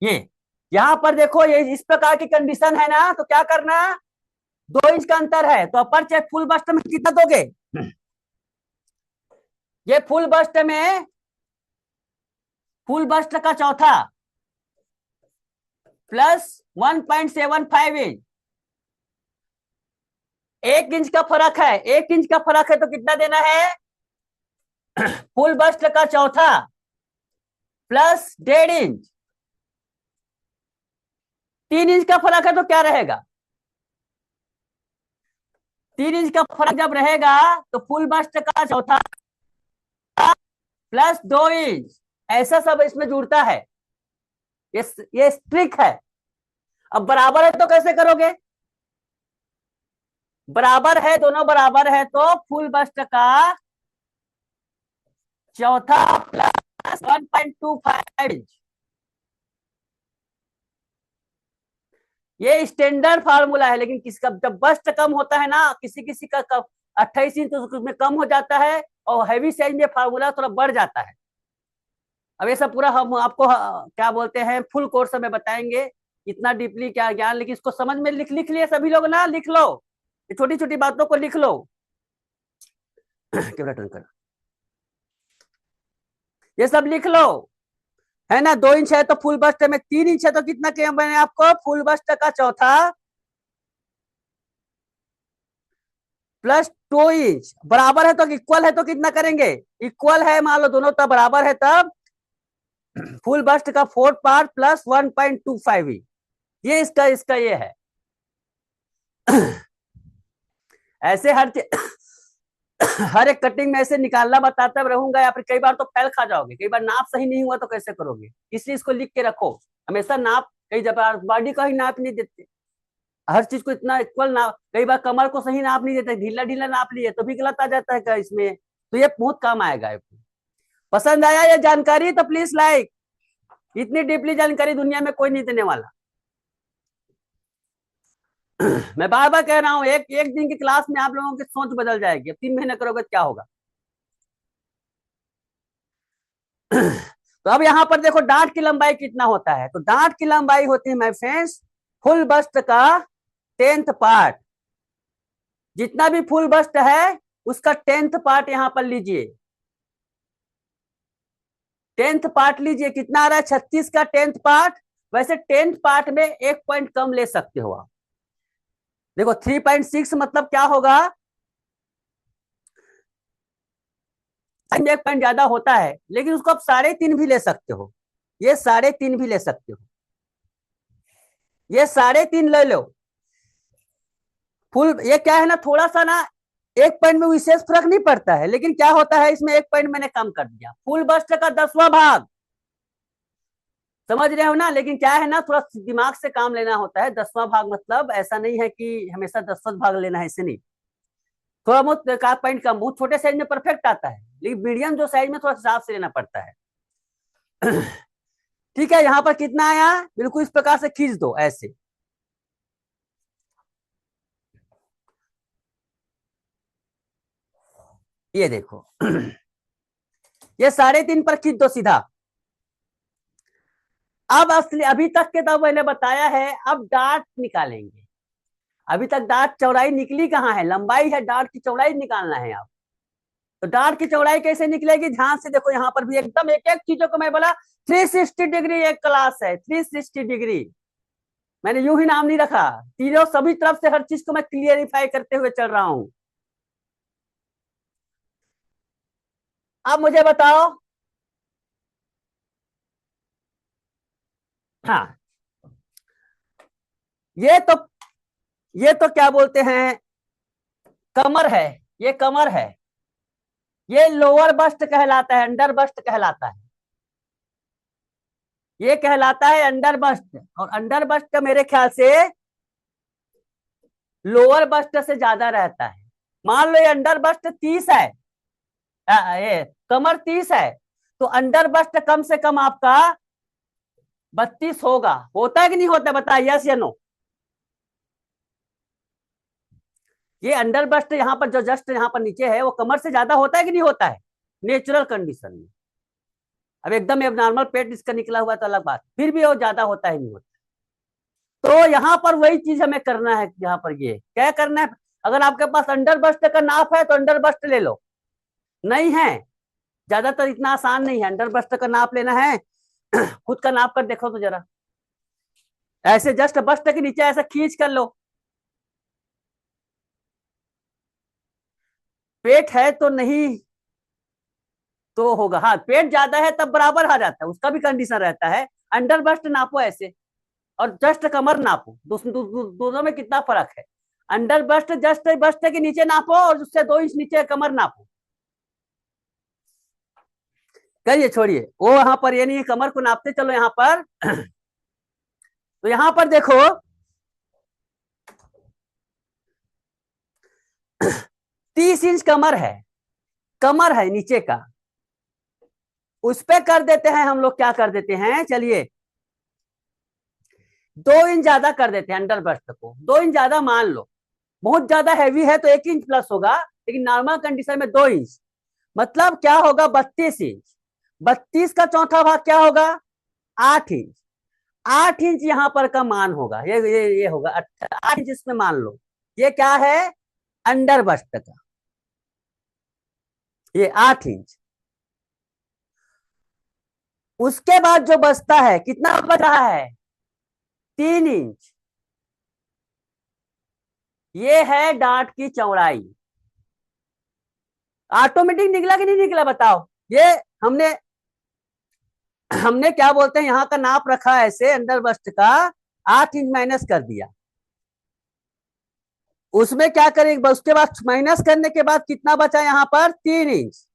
ये यहां पर देखो, ये इस प्रकार की कंडीशन है ना, तो क्या करना? 2 इंच का अंतर है तो अपर चेस्ट फुल बस्ट में कितना दोगे? ये फुल बस्ट में, फुल बस्ट का चौथा प्लस 1.75 इंच, 1 इंच का फर्क है, 1 इंच का फर्क है तो कितना देना है? फुल बस्ट का चौथा प्लस 1.5 इंच, 3 इंच का फर्क है तो क्या रहेगा? 3 इंच का फर्क जब रहेगा तो फुल बस्ट का चौथा प्लस 2 इंच, ऐसा सब इसमें जुड़ता है। ये स्ट्रिक है। अब बराबर है तो कैसे करोगे? बराबर है, दोनों बराबर है तो फुल बस्ट का चौथा प्लस 1.25 इंच। ये स्टैंडर्ड फार्मूला है, लेकिन किसका जब बस्ट कम होता है ना, किसी किसी का 28 इंच तो उसमें कम हो जाता है, और हैवी साइज में फार्मूला थोड़ा बढ़ जाता है। अब ये सब पूरा हम आपको क्या बोलते हैं फुल कोर्स में बताएंगे, इतना डीपली क्या ज्ञान, लेकिन इसको समझ में लिख लिख लिए सभी लोग ना, लिख लो, ये छोटी छोटी बातों को लिख लो। कैमरा टर्न कर, ये सब लिख लो, है ना। 2 इंच है तो फुल बस्ट में, 3 इंच है तो कितना किया मैंने आपको? फुल बस्ट का चौथा प्लस 2 इंच, बराबर है तो इक्वल है तो कितना करेंगे? इक्वल है, मान लो दोनों तब बराबर है, तब फुल बस्ट का फोर्थ पार्ट प्लस 1.25 इंच, ये इसका इसका ये है। ऐसे हर एक कटिंग में ऐसे निकालना बताता रहूंगा, या फिर कई बार तो फैल खा जाओगे, कई बार नाप सही नहीं हुआ तो कैसे करोगे, इसलिए इसको लिख के रखो हमेशा। नाप कई जगह बॉडी का ही नाप नहीं देते, हर चीज को इतना इक्वल नाप, कई बार कमर को सही नाप नहीं देते, ढीला ढीला नाप लिए तो भी गलत आ जाता है क्या इसमें। तो ये बहुत काम आएगा। पसंद आया ये जानकारी तो प्लीज लाइक, इतनी डीपली जानकारी दुनिया में कोई नहीं देने वाला। मैं बार बार कह रहा हूं, एक एक दिन की क्लास में आप लोगों की सोच बदल जाएगी। अब 3 महीने करोगे तो क्या होगा? तो अब यहां पर देखो डांट की लंबाई कितना होता है, तो डांट की लंबाई होती है माय फ्रेंड्स फुल बस्ट का 10th पार्ट। जितना भी फुल बस्ट है उसका 10th पार्ट यहां पर लीजिए, 10th पार्ट लीजिए। कितना आ रहा है? 36 का 10th पार्ट। वैसे 10th पार्ट में 1 पॉइंट कम ले सकते हो आप, देखो 3.6 मतलब क्या होगा, एक पॉइंट ज्यादा होता है, लेकिन उसको आप 3.5 भी ले सकते हो, ये 3.5 भी ले सकते हो, ये 3.5 ले लो। फुल ये क्या है ना, थोड़ा सा ना एक पॉइंट में विशेष फर्क नहीं पड़ता है, लेकिन क्या होता है इसमें एक पॉइंट मैंने कम कर दिया, फुल बस्ट का 10वां भाग, समझ रहे हो ना। लेकिन क्या है ना, थोड़ा दिमाग से काम लेना होता है, 10वां भाग मतलब ऐसा नहीं है कि हमेशा 10वां भाग लेना है, ऐसे नहीं, थोड़ा बहुत एक आध पॉइंट कम, बहुत छोटे साइज में परफेक्ट आता है, लेकिन मीडियम जो साइज में थोड़ा हिसाब से लेना पड़ता है। ठीक है, यहाँ पर कितना आया, बिल्कुल इस प्रकार से खींच दो ऐसे, ये देखो। ये 3.5 पर खींच दो सीधा। अब असली अभी तक के तो मैंने बताया है, अब डार्ट निकालेंगे। अभी तक डार्ट चौड़ाई निकली कहाँ है, लंबाई है, डार्ट की चौड़ाई निकालना है आप। तो डार्ट की चौड़ाई कैसे निकलेगी, ध्यान से देखो, यहाँ पर भी एकदम एक एक चीजों को मैं बोला, 360 डिग्री एक क्लास है, 360 डिग्री, मैंने यूं ही नाम नहीं रखा, तीनों सभी तरफ से हर चीज को मैं क्लियरिफाई करते हुए चल रहा हूं। अब मुझे बताओ, हाँ, ये तो ये तो क्या बोलते हैं, कमर है, ये कमर है, ये लोअर बस्ट कहलाता है, अंडर बस्ट कहलाता है, ये कहलाता है अंडर बस्ट, और अंडर बस्ट मेरे ख्याल से लोअर बस्ट से ज्यादा रहता है। मान लो ये अंडर बस्ट 30 है, ये कमर 30 है, तो अंडर बस्ट कम से कम आपका 32 होगा, होता है कि नहीं होता, बताइए यस या नो। ये अंडर बस्ट यहाँ पर जो जस्ट यहाँ पर नीचे है, वो कमर से ज्यादा होता है कि नहीं होता है, नेचुरल कंडीशन में। अब एकदम नॉर्मल पेट इसका निकला हुआ तो अलग बात, फिर भी वो ज्यादा होता है नहीं होता। तो यहाँ पर वही चीज हमें करना है, यहाँ पर ये क्या करना है, अगर आपके पास अंडर बस्ट का नाप है तो अंडर बस्ट ले लो, नहीं है, ज्यादातर इतना आसान नहीं है अंडर बस्ट का नाप लेना है। खुद का नाप कर देखो तो जरा, ऐसे जस्ट बस्ट के नीचे ऐसा खींच कर लो, पेट है तो नहीं तो होगा, हाँ पेट ज्यादा है तब बराबर आ जाता है, उसका भी कंडीशन रहता है। अंडर बस्ट नापो ऐसे, और जस्ट कमर नापो, दोनों में कितना फर्क है, अंडर बस्ट जस्ट बस्ट के नीचे नापो और उससे 2 इंच नीचे कमर नापो, करिए छोड़िए वो, वहां पर ये नहीं कमर को नापते चलो यहाँ पर। तो यहाँ पर देखो, 30 इंच कमर है नीचे का, उस पे कर देते हैं हम लोग, क्या कर देते हैं, चलिए 2 इंच ज्यादा कर देते हैं अंडर बस्ट को, 2 इंच ज्यादा मान लो, बहुत ज्यादा हैवी है तो 1 इंच प्लस होगा, लेकिन नॉर्मल कंडीशन में 2 इंच, मतलब क्या होगा, 32 इंच, 32 का चौथा भाग क्या होगा, 8 इंच, 8 इंच यहाँ पर का मान होगा, ये होगा 8 इंच, इसमें मान लो ये क्या है, अंडर बस्ट का, ये 8 इंच। उसके बाद जो बचता है, कितना बच रहा है, 3 इंच, ये है डांट की चौड़ाई। ऑटोमेटिक निकला कि नहीं निकला बताओ, ये हमने हमने क्या बोलते हैं, यहाँ का नाप रखा है ऐसे अंडर बस्ट का, 8 इंच माइनस कर दिया, उसमें क्या करेंगे, उसके बाद माइनस करने के बाद कितना बचा यहाँ पर, 3 इंच,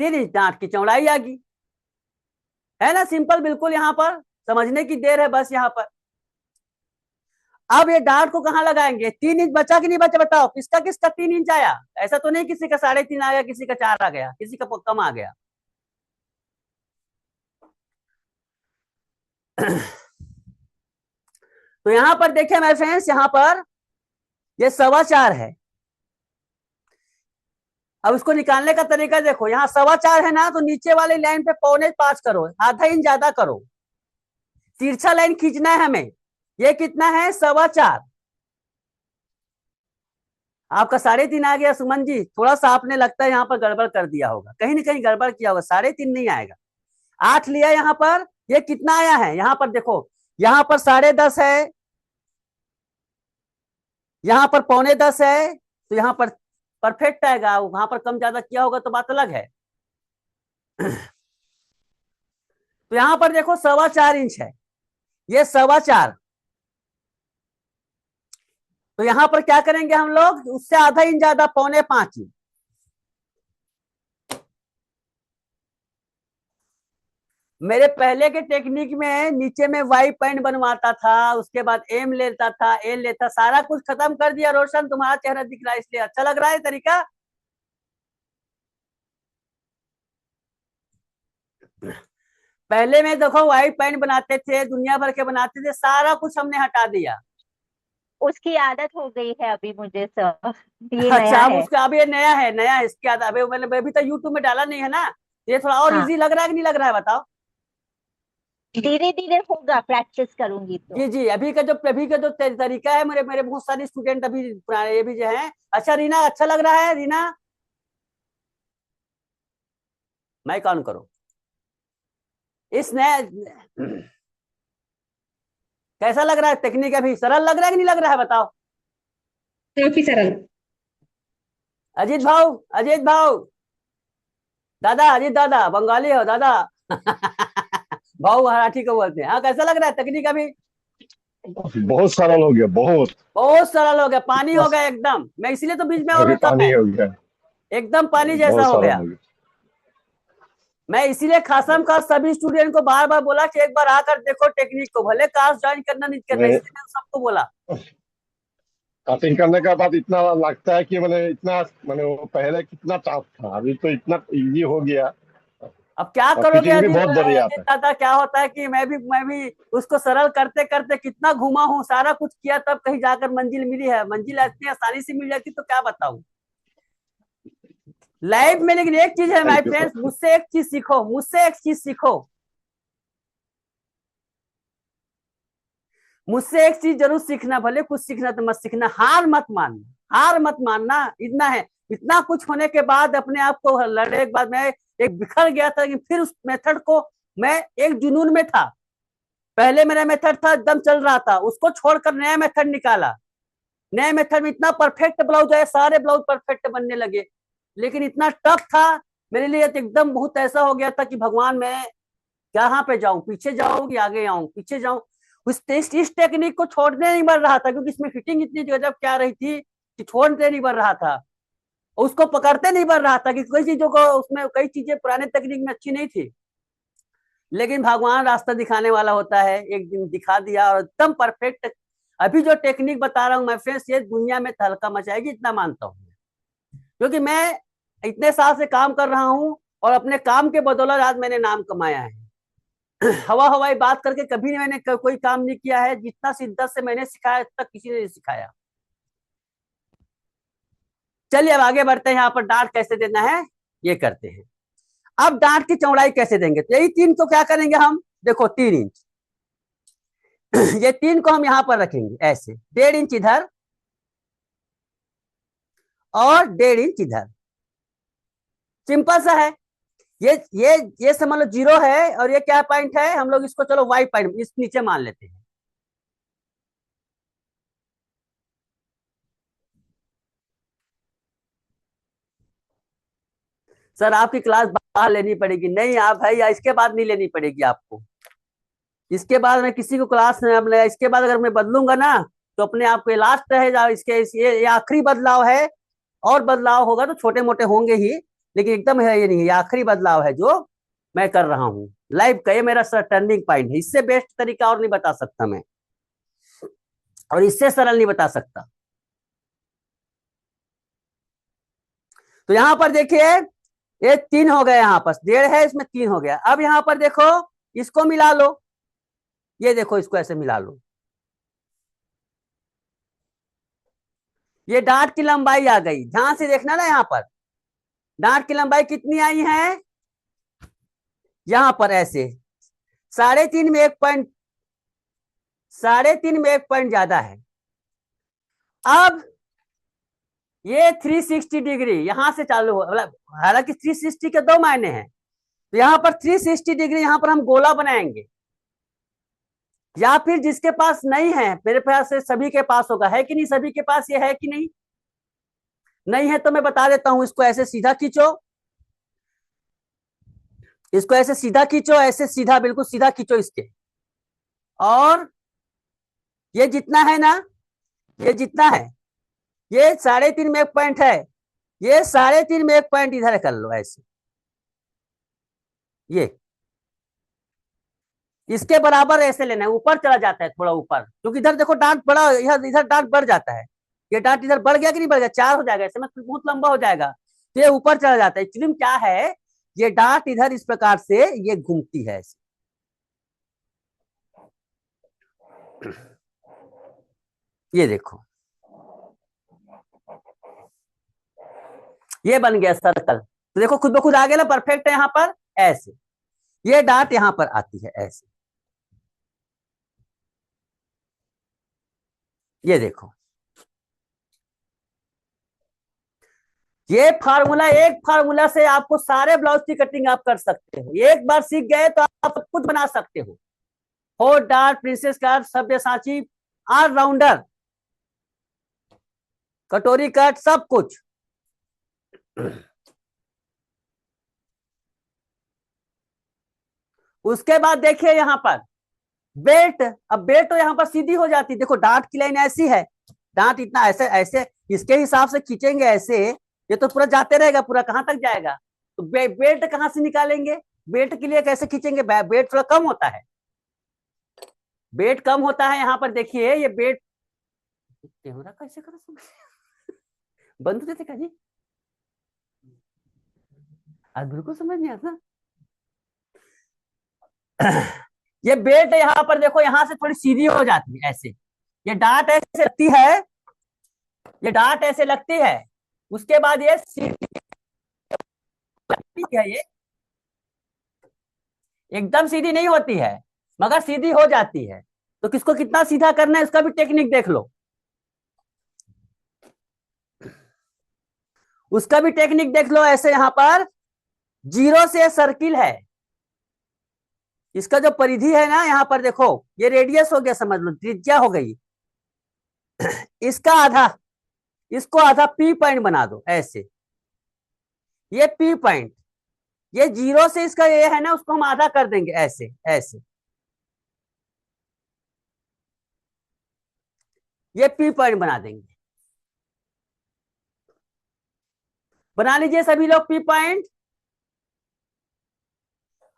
3 इंच डांट की चौड़ाई आ गई, है ना, सिंपल बिल्कुल, यहाँ पर समझने की देर है बस यहाँ पर। अब ये डांट को कहाँ लगाएंगे, 3 इंच बचा कि नहीं बचा बताओ, किसका किसका 3 इंच आया, ऐसा तो नहीं किसी का 3.5 आ गया, किसी का 4 आ गया, किसी का कम आ गया। तो यहां पर देखिए मेरे फ्रेंड्स, यहां पर ये 4.25 है, अब उसको निकालने का तरीका देखो, यहाँ 4.25 है ना, तो नीचे वाली लाइन पे 4.25 करो, आधा इंच ज्यादा करो, तिरछा लाइन खींचना है हमें, ये कितना है, 4.25, आपका 3.5 आ गया सुमन जी, थोड़ा सा आपने लगता है यहाँ पर गड़बड़ कर दिया होगा, कहीं ना कहीं गड़बड़ किया होगा, 3.5 नहीं आएगा, 8 लिया यहाँ पर, ये कितना आया है यहाँ पर देखो, यहाँ पर 10.5 है, यहाँ पर 9:45 है तो यहाँ पर परफेक्ट आएगा, वहां पर कम ज्यादा किया होगा तो बात अलग है। तो यहाँ पर देखो 4.25 इंच है, ये 4.25, तो यहाँ पर क्या करेंगे हम लोग, उससे आधा इंच ज्यादा, 4.25 इंच। मेरे पहले के टेक्निक में नीचे में वाई पॉइंट बनवाता था, उसके बाद एम लेता था, एल लेता, सारा कुछ खत्म कर दिया। रोशन तुम्हारा चेहरा दिख रहा है इसलिए अच्छा लग रहा है तरीका। पहले में देखो वाई पॉइंट बनाते थे, दुनिया भर के बनाते थे, सारा कुछ हमने हटा दिया। उसकी आदत हो गई है अभी मुझे सर, ये अच्छा, नया अब है। उसका, अब ये नया है, नया है इसके बाद, अभी मैंने अभी तो यूट्यूब में डाला नहीं है ना, ये थोड़ा और हाँ, इजी लग रहा है कि नहीं लग रहा है बताओ। धीरे धीरे होगा, प्रैक्टिस करूंगी तो। जी जी, अभी का जो तरीका है, मेरे मेरे बहुत सारे स्टूडेंट अभी पुराने ये भी जो है। अच्छा रीना, अच्छा लग रहा है रीना, माइक ऑन करो। इस नए कैसा लग रहा है टेक्निक, अभी सरल लग रहा है कि नहीं लग रहा है बताओ। काफी सरल। अजीत भाव, अजीत भाव, दादा, अजीत दादा, बंगाली हो दादा। भाव मराठी को बोलते हैं। हाँ, कैसा लग रहा है टेक्निक अभी। बहुत सरल हो गया, बहुत। बहुत सरल हो गया, पानी हो गया एकदम, मैं इसीलिए तो बीच में और अभी रुका पानी मैं, हो गया, एकदम पानी जैसा बहुत हो सरल गया। हो गया। मैं इसीलिए खासम खास सभी स्टूडेंट को बार बार बोला कि एक बार आकर देखो टेक्निक को, भले क्लास ज्वाइन करना नहीं करना, मैंने इसलिए मैंने सबको बोला। कटिंग करने के बाद इतना लगता है कि मैंने इतना, मैंने वो पहले कितना टफ था, अभी तो इतना इजी हो गया। अब क्या और करोगे फिटिंग भी अजीत, बहुत बढ़िया अजीत आता है। दादा, क्या होता है कि मैं भी उसको सरल करते करते कितना घुमा हूँ, सारा कुछ किया, तब कहीं जाकर मंजिल मिली है। मंजिल इतनी आसानी से मिल जाती तो क्या बताऊं लाइफ में। लेकिन एक चीज है my thank you friends, sir. मुझसे एक चीज सीखो, मुझसे एक चीज सीखो, मुझसे एक चीज जरूर सीखना, भले कुछ सीखना तो मत सीखना, हार मत मानना, हार मत मानना, इतना है। इतना कुछ होने के बाद अपने आप को लड़ने के बाद मैं एक बिखर गया था कि फिर उस मेथड को, मैं एक जुनून में था। पहले मेरा मेथड था एकदम चल रहा था, उसको छोड़कर नया मेथड निकाला। नए मेथड में इतना परफेक्ट ब्लाउज है, सारे ब्लाउज परफेक्ट बनने लगे। लेकिन इतना टफ था मेरे लिए, तो एकदम बहुत ऐसा हो गया था कि भगवान मैं कहाँ पे जाऊं, पीछे जाऊं कि आगे आऊं, पीछे जाऊं। इस टेक्निक को छोड़ने नहीं बढ़ रहा था, क्योंकि इसमें फिटिंग इतनी गजब क्या रही थी कि छोड़ने नहीं बढ़ रहा था, उसको पकड़ते नहीं बढ़ रहा था कि कई चीजों को, उसमें कई चीजें पुराने तकनीक में अच्छी नहीं थी। लेकिन भगवान रास्ता दिखाने वाला होता है, एक दिन दिखा दिया और एकदम परफेक्ट। अभी जो टेक्निक बता रहा हूँ मैं फ्रेंड्स, ये दुनिया में तहलका मचाएगी, इतना मानता हूँ, क्योंकि मैं इतने साल से काम कर रहा हूँ और अपने काम के बदौलत आज मैंने नाम कमाया है। हवा हवाई बात करके कभी मैंने कोई काम नहीं किया है, जितना शिद्दत से मैंने सिखाया तक किसी ने नहीं सिखाया। चलिए अब आगे बढ़ते हैं, यहाँ पर डांट कैसे देना है ये करते हैं। अब डांट की चौड़ाई कैसे देंगे, तो यही 3 को क्या करेंगे हम, देखो 3 इंच, ये 3 को हम यहाँ पर रखेंगे ऐसे, 1.5 इंच इधर और 1.5 इंच इधर, सिंपल सा है। ये समझ लो 0 है, और ये क्या पॉइंट है, हम लोग इसको चलो वाई पॉइंट इस नीचे मान लेते हैं। सर आपकी क्लास बाहर लेनी पड़ेगी, नहीं आप भाई, इसके बाद नहीं लेनी पड़ेगी आपको। इसके बाद मैं किसी को क्लास में, इसके बाद अगर मैं बदलूंगा ना, तो अपने आप को लास्ट है, ये आखिरी बदलाव है। और बदलाव होगा तो छोटे मोटे होंगे ही, लेकिन एकदम है ये नहीं, ये आखिरी बदलाव है जो मैं कर रहा हूँ लाइव का, ये मेरा सर टर्निंग पॉइंट है। इससे बेस्ट तरीका और नहीं बता सकता मैं, और इससे सरल नहीं बता सकता। तो यहां पर देखिए, ये 3 हो गए, यहाँ पर 1.5 है, इसमें 3 हो गया। अब यहाँ पर देखो, इसको मिला लो, ये देखो इसको ऐसे मिला लो, ये डांट की लंबाई आ गई। ध्यान से देखना ना, यहाँ पर डांट की लंबाई कितनी आई है, यहाँ पर ऐसे 3.5 में 1 पॉइंट, 3.5 में 1 पॉइंट ज्यादा है। अब ये 360 डिग्री यहां से चालू हो, मतलब हालांकि 360 के 2 मायने हैं, तो यहाँ पर 360 डिग्री यहाँ पर हम गोला बनाएंगे। या फिर जिसके पास नहीं है, मेरे पास से सभी के पास होगा, है कि नहीं, सभी के पास ये है कि नहीं? नहीं है तो मैं बता देता हूं, इसको ऐसे सीधा खींचो, इसको ऐसे सीधा खींचो, ऐसे सीधा, बिल्कुल सीधा खींचो इसके, और ये जितना है ना, ये जितना है, ये 3.5 में 1 पॉइंट है, ये 3.5 में 1 पॉइंट इधर कर लो ऐसे, ये इसके बराबर ऐसे लेना है, ऊपर चला जाता है थोड़ा ऊपर, क्योंकि इधर देखो डांट बड़ा, इधर इधर डांट बढ़ जाता है, ये डांट इधर बढ़ गया कि नहीं बढ़ गया, 4 हो जाएगा, ऐसे में बहुत लंबा हो जाएगा, तो ये ऊपर चला जाता है। एक्चुअली क्या है, ये डांट इधर इस प्रकार से ये घूमती है ऐसे, ये देखो, ये बन गया सर्कल, तो देखो खुद ब खुद आ गया ना, परफेक्ट है यहाँ पर ऐसे, ये डांट यहाँ पर आती है ऐसे, ये देखो, ये फार्मूला, एक फार्मूला से आपको सारे ब्लाउज की कटिंग आप कर सकते हो, एक बार सीख गए तो आप सब कुछ बना सकते हो, hot dart, princess cut, Sabyasachi, all rounder, katori cut, सब कुछ। उसके बाद देखिए यहाँ पर बेल्ट, अब बेल्ट तो यहाँ पर सीधी हो जाती, देखो डांट की लाइन ऐसी है, डांट इतना ऐसे ऐसे इसके हिसाब से खींचेंगे ऐसे, ये तो पूरा जाते रहेगा, पूरा कहां तक जाएगा, तो बेल्ट कहां से निकालेंगे, बेल्ट के लिए कैसे खींचेंगे, बेल्ट थोड़ा कम होता है, बेल्ट कम होता है, यहाँ पर देखिए ये बेल्ट, कैमरा कैसे करो बंद होते थे जी, आज बिल्कुल समझ नहीं आता। ये बेल्ट यहाँ पर देखो, यहाँ से थोड़ी सीधी हो जाती है ऐसे, ये डांट ऐसे लगती है, ये डांट ऐसे लगती है, उसके बाद ये सीधी है, ये एकदम सीधी नहीं होती है, मगर सीधी हो जाती है, तो किसको कितना सीधा करना है इसका भी टेक्निक देख लो, उसका भी टेक्निक देख लो, ऐसे यहाँ पर जीरो से सर्किल है, इसका जो परिधि है ना, यहाँ पर देखो ये रेडियस हो गया, समझ लो त्रिज्या हो गई, इसका आधा, इसको आधा पी पॉइंट बना दो ऐसे, ये पी पॉइंट, ये जीरो से इसका ये है ना, उसको हम आधा कर देंगे ऐसे ऐसे, ये पी पॉइंट बना देंगे, बना लीजिए सभी लोग पी पॉइंट।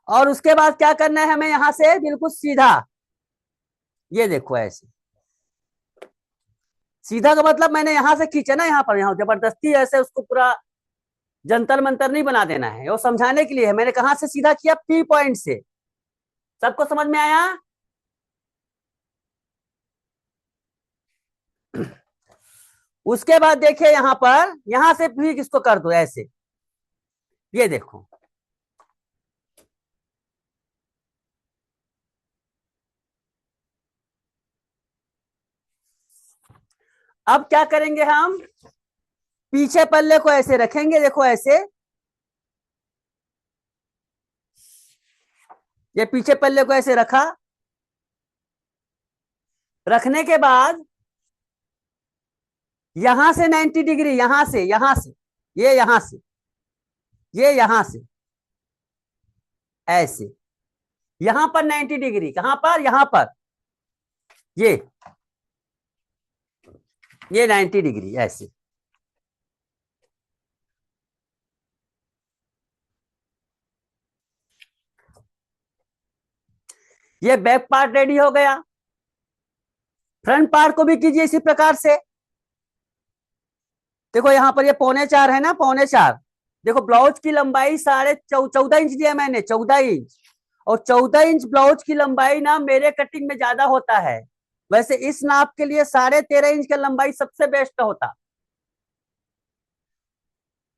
और उसके बाद क्या करना है हमें, यहां से बिल्कुल सीधा, ये देखो ऐसे, सीधा का मतलब मैंने यहां से खींचा ना, यहाँ पर, यहाँ जबरदस्ती ऐसे उसको पूरा जंतर मंतर नहीं बना देना है, वो समझाने के लिए है, मैंने कहां से सीधा किया, पी पॉइंट से, सबको समझ में आया? उसके बाद देखिए यहां पर, यहां से भी इसको कर दो ऐसे, ये देखो, अब क्या करेंगे हम, पीछे पल्ले को ऐसे रखेंगे, देखो ऐसे, ये पीछे पल्ले को ऐसे रखा, रखने के बाद यहां से 90 डिग्री, यहां से, यहां से, ये यहां से, ये यहां से ऐसे, यहां पर 90 डिग्री, कहां पर, यहां पर, ये 90 डिग्री ऐसे, ये बैक पार्ट रेडी हो गया, फ्रंट पार्ट को भी कीजिए इसी प्रकार से, देखो यहां पर ये 4.25 है ना, 4.25, देखो ब्लाउज की लंबाई 14.5 इंच दिया मैंने, 14 इंच, और 14 इंच ब्लाउज की लंबाई ना मेरे कटिंग में ज्यादा होता है, वैसे इस नाप के लिए 13.5 इंच का लंबाई सबसे बेस्ट होता,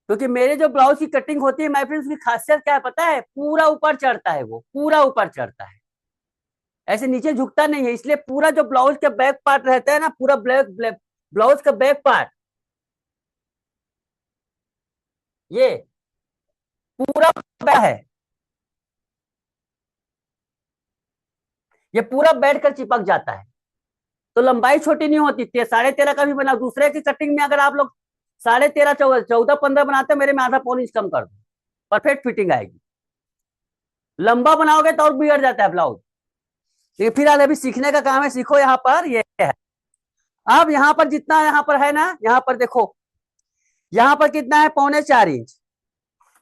क्योंकि मेरे जो ब्लाउज की कटिंग होती है माय फ्रेंड्स, उसकी खासियत क्या है पता है, पूरा ऊपर चढ़ता है, वो पूरा ऊपर चढ़ता है, ऐसे नीचे झुकता नहीं है, इसलिए पूरा जो ब्लाउज का बैक पार्ट रहता है ना, पूरा ब्लैक ब्लैक ब्लाउज का बैक पार्ट, ये पूरा है, ये पूरा बैठकर चिपक जाता है, तो लंबाई छोटी नहीं होती। 13.5 का भी बना, दूसरे की कटिंग में अगर आप लोग 13.5 14 15 बनाते, मेरे में आधा पौन इंच कम कर दो, परफेक्ट फिटिंग आएगी। लंबा बनाओगे तो और बिगड़ जाता है ब्लाउज। ये फिलहाल अभी सीखने का काम है, सीखो। यहाँ पर ये है, अब यहाँ पर जितना यहाँ पर है ना, यहाँ पर देखो, यहाँ पर कितना है, 3.25 इंच।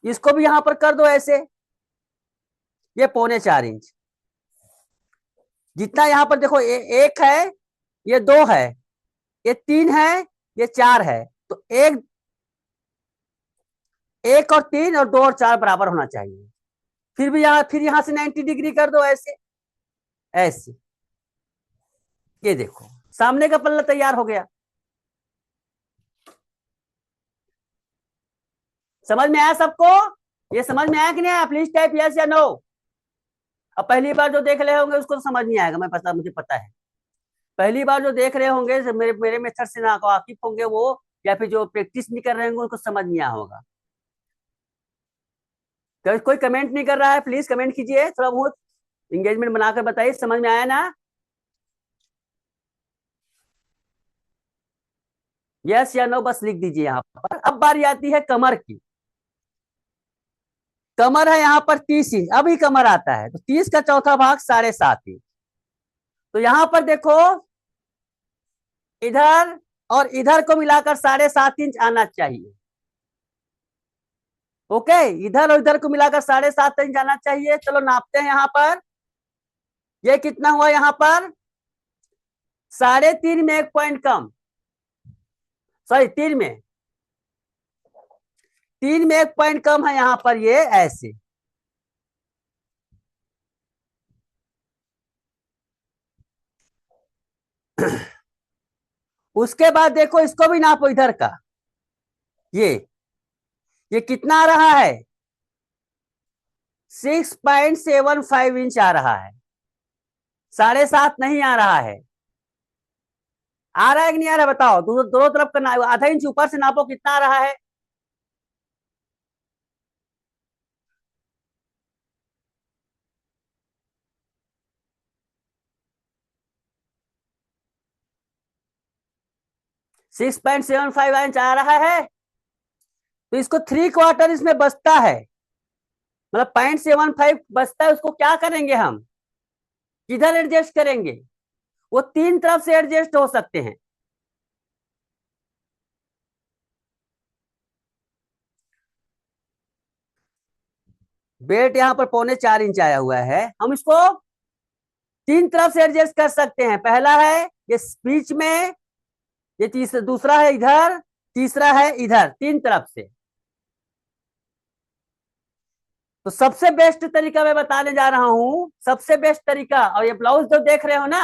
इसको भी यहाँ पर कर दो ऐसे, ये 3.25 इंच। जितना यहाँ पर देखो, एक है, ये 2 है, ये 3 है, ये 4 है, तो एक, 1 और 3 और 2 और 4 बराबर होना चाहिए। फिर भी यहाँ, फिर यहाँ से 90 डिग्री कर दो ऐसे, ऐसे। ये देखो सामने का पल्ला तैयार हो गया। समझ में आया सबको? ये समझ में आया कि नहीं आया? प्लीज टाइप यस या नो। अब पहली बार जो देख रहे होंगे उसको तो समझ नहीं आएगा, मुझे पता है। पहली बार जो देख रहे होंगे, मेरे मेथड से ना वाकिफ होंगे वो, या फिर जो प्रैक्टिस नहीं कर रहे होंगे उनको समझ नहीं आया होगा। तो कोई कमेंट नहीं कर रहा है, प्लीज कमेंट कीजिए, थोड़ा बहुत इंगेजमेंट बनाकर बताइए समझ में आया ना? यस या नो बस लिख दीजिए यहाँ पर। अब बारी आती है कमर की। कमर है यहाँ पर 30 इंच, अभी कमर आता है, तो 30 का चौथा भाग 7.5 इंच। तो यहाँ पर देखो, इधर और इधर को मिलाकर 7.5 इंच आना चाहिए। ओके, इधर और इधर को मिलाकर 7.5 इंच आना चाहिए। चलो नापते हैं यहाँ पर, ये कितना हुआ यहाँ पर, 3.5 में 1 पॉइंट कम, सॉरी 3 में 1 पॉइंट कम है यहाँ पर, ये ऐसे। उसके बाद देखो, इसको भी नापो इधर का, ये कितना आ रहा है, 6.75 इंच आ रहा है, 7.5 नहीं आ रहा है। आ रहा है कि नहीं आ रहा है बताओ? दोनों तरफ का आधा इंच ऊपर से नापो, कितना आ रहा है? Six point seven five inch आ रहा है। तो इसको 3/4 इसमें बचता है, मतलब 0.75 बचता है। उसको क्या करेंगे हम, किधर एडजस्ट करेंगे? वो 3 तरफ से एडजस्ट हो सकते हैं। बेल्ट यहाँ पर 4.25 इंच आया हुआ है, हम इसको 3 तरफ से एडजस्ट कर सकते हैं। पहला है ये बीच में, ये तीसरा, दूसरा है इधर, तीसरा है इधर, 3 तरफ से। तो सबसे बेस्ट तरीका मैं बताने जा रहा हूं, सबसे बेस्ट तरीका। और ये ब्लाउज जो देख रहे हो ना,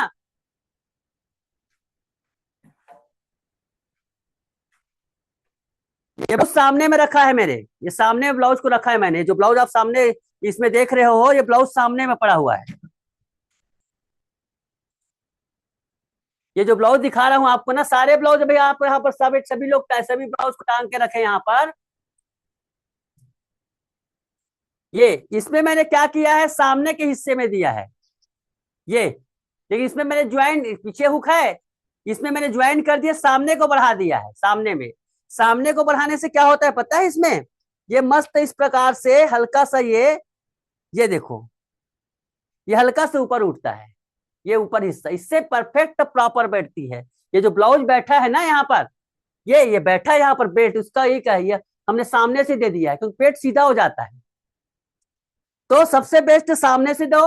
ये ब्लाउज सामने में रखा है मेरे, ये सामने ब्लाउज को रखा है मैंने। जो ब्लाउज आप सामने इसमें देख रहे हो, ये ब्लाउज सामने में पड़ा हुआ है। ये जो ब्लाउज दिखा रहा हूं आपको ना, सारे ब्लाउज भाई आप यहाँ पर सभी लोग सभी ब्लाउज को टांग के रखे यहाँ पर। ये इसमें मैंने क्या किया है, सामने के हिस्से में दिया है ये, लेकिन इसमें मैंने ज्वाइंट, पीछे हुक है, इसमें मैंने ज्वाइंट कर दिया, सामने को बढ़ा दिया है। सामने में, सामने को बढ़ाने से क्या होता है पता है? इसमें ये मस्त इस प्रकार से हल्का सा ये देखो, ये हल्का से ऊपर उठता है, ये ऊपर हिस्सा, इससे परफेक्ट प्रॉपर बैठती है। ये जो ब्लाउज बैठा है ना यहाँ पर, ये बैठा है यहाँ पर बेल्ट, उसका एक है, ये हमने सामने से दे दिया है क्योंकि पेट सीधा हो जाता है। तो सबसे बेस्ट सामने से दो।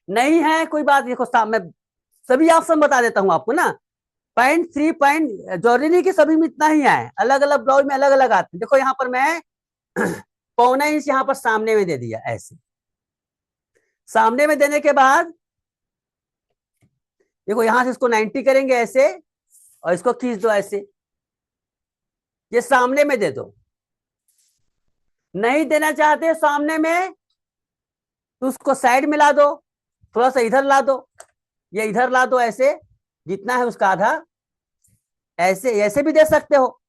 नहीं है कोई बात, देखो सामने सभी ऑप्शन बता देता हूं आपको ना। 0.3 पॉइंट जरूरी नहीं कि सभी में इतना ही आए, अलग अलग ब्लाउज में अलग अलग आते हैं। देखो यहाँ पर मैं 0.25 इंच यहाँ पर सामने में दे दिया, ऐसे। सामने में देने के बाद देखो यहां से इसको 90 करेंगे ऐसे, और इसको खींच दो ऐसे, ये सामने में दे दो। नहीं देना चाहते सामने में तो उसको साइड में ला दो, थोड़ा सा इधर ला दो, ये इधर ला दो ऐसे, जितना है उसका आधा। ऐसे ऐसे भी दे सकते हो,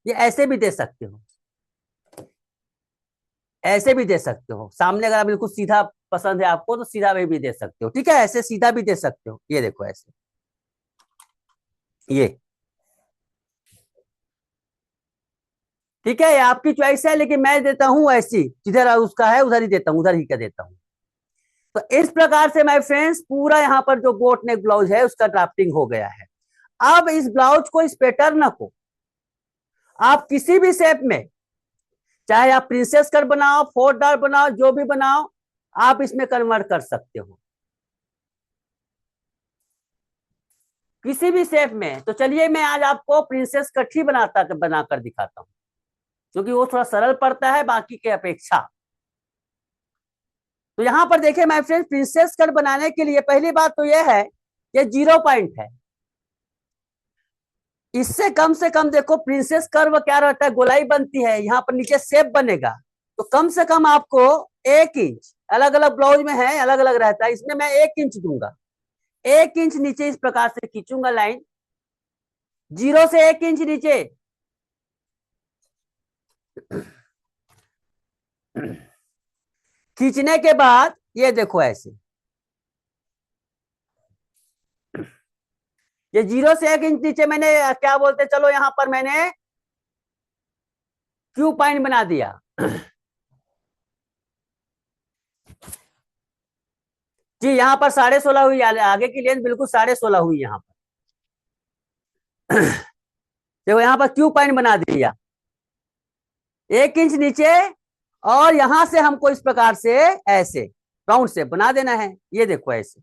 ये ऐसे भी दे सकते हो, ऐसे भी दे सकते हो। सामने अगर आप बिल्कुल सीधा पसंद है आपको तो सीधा वे भी दे सकते हो, ठीक है, ऐसे सीधा भी दे सकते हो। ये देखो ऐसे, ये ठीक है, ये आपकी चॉइस है, लेकिन मैं देता हूं ऐसी, जिधर उसका है उधर ही देता हूं, उधर ही का देता हूं। तो इस प्रकार से माय फ्रेंड्स पूरा यहाँ पर जो बोट नेक ब्लाउज है उसका ड्राफ्टिंग हो गया है। अब इस ब्लाउज को, इस पैटर्न को आप किसी भी शेप में, चाहे आप प्रिंसेस कट बनाओ, फोर डार्ट बनाओ, जो भी बनाओ, आप इसमें कन्वर्ट कर सकते हो किसी भी शेप में। तो चलिए मैं आज आपको प्रिंसेस कट ही बनाकर दिखाता हूं, क्योंकि वो थोड़ा सरल पड़ता है बाकी के अपेक्षा। तो यहां पर देखिए माय फ्रेंड्स, प्रिंसेस कट बनाने के लिए पहली बात तो यह है, ये 0 पॉइंट है। इससे कम से कम देखो, प्रिंसेस कर्व क्या रहता है, गोलाई बनती है, यहाँ पर नीचे शेप बनेगा। तो कम से कम आपको 1 इंच, अलग अलग ब्लाउज में है अलग अलग रहता है, इसमें मैं 1 इंच दूंगा। 1 इंच नीचे इस प्रकार से खींचूंगा लाइन, 0 से 1 इंच नीचे। खींचने के बाद ये देखो ऐसे, ये 0 से 1 इंच नीचे मैंने क्या बोलते, चलो यहां पर मैंने क्यू पॉइंट बना दिया। जी यहां पर 16.5 हुई, आगे की लेंथ बिल्कुल 16.5 हुई यहां पर। देखो यहां पर क्यू पॉइंट बना दिया 1 इंच नीचे, और यहां से हमको इस प्रकार से ऐसे राउंड से बना देना है। ये देखो ऐसे,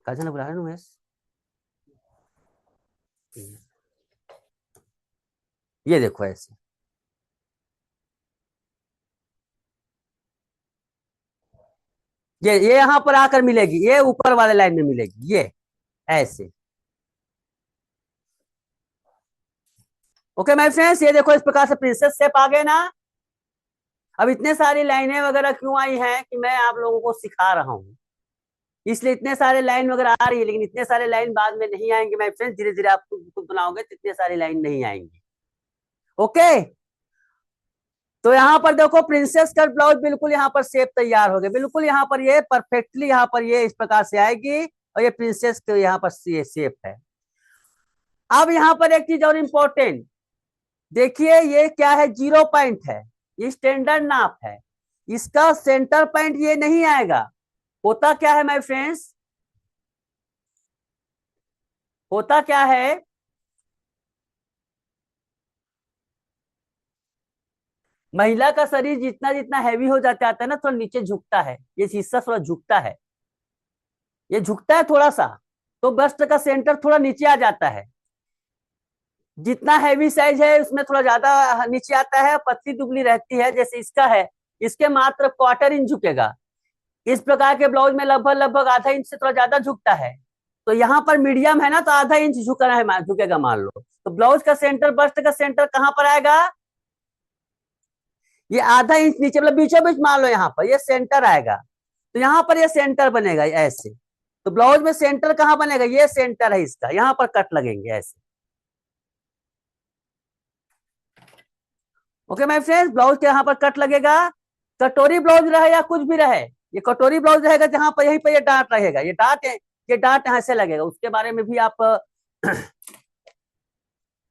कहा बुला रहे हैं, ये देखो ऐसे, ये यहां पर आकर मिलेगी, ये ऊपर वाले लाइन में मिलेगी, ये ऐसे। ओके माय फ्रेंड्स, ये देखो इस प्रकार से प्रिंसेस शेप आ गए ना। अब इतने सारी लाइनें वगैरह क्यों आई हैं कि मैं आप लोगों को सिखा रहा हूं, इसलिए इतने सारे लाइन वगैरह आ रही है, लेकिन इतने सारे लाइन बाद में नहीं आएंगे माय फ्रेंड्स, धीरे धीरे आप खुद बनाओगे तो इतने सारी लाइन नहीं आएंगी। ओके, तो यहाँ पर देखो प्रिंसेस कट ब्लाउज बिल्कुल यहाँ पर शेप तैयार हो गए, बिल्कुल यहाँ पर ये परफेक्टली यहाँ पर ये इस प्रकार से आएगी, और ये प्रिंसेस यहाँ पर ये शेप है। अब यहाँ पर एक चीज और इंपॉर्टेंट देखिए, ये क्या है, 0 पॉइंट है, ये स्टैंडर्ड नाप है, इसका सेंटर पॉइंट ये नहीं आएगा। होता क्या है माय फ्रेंड्स, होता क्या है, महिला का शरीर जितना जितना हैवी हो जाता है ना, थोड़ा नीचे झुकता है, ये हिस्सा थोड़ा झुकता है, ये झुकता है थोड़ा सा, तो ब्रस्ट का सेंटर थोड़ा नीचे आ जाता है। जितना हैवी साइज है उसमें थोड़ा ज्यादा नीचे आता है, पतली दुबली रहती है, जैसे इसका है, इसके मात्र 1/4 इंच झुकेगा। इस प्रकार के ब्लाउज में लगभग लगभग ½ इंच से थोड़ा ज्यादा झुकता है। तो यहाँ पर मीडियम है ना, तो ½ इंच झुकना है, झुकेगा मान लो। तो ब्लाउज का सेंटर, बस्ट का सेंटर कहां पर आएगा, ये ½ इंच नीचे, मतलब बीचों बीच मान लो यहाँ पर ये सेंटर आएगा। तो यहाँ पर ये सेंटर बनेगा ऐसे। तो ब्लाउज में सेंटर कहां बनेगा, ये सेंटर है इसका, यहाँ पर कट लगेंगे ऐसे। ओके माय फ्रेंड्स, ब्लाउज के यहाँ पर कट लगेगा। कटोरी ब्लाउज रहे या कुछ भी रहे, ये कटोरी ब्लाउज रहेगा जहां पर यहीं पर ये डांट रहेगा, ये डांट यहाँ से लगेगा, उसके बारे में भी आप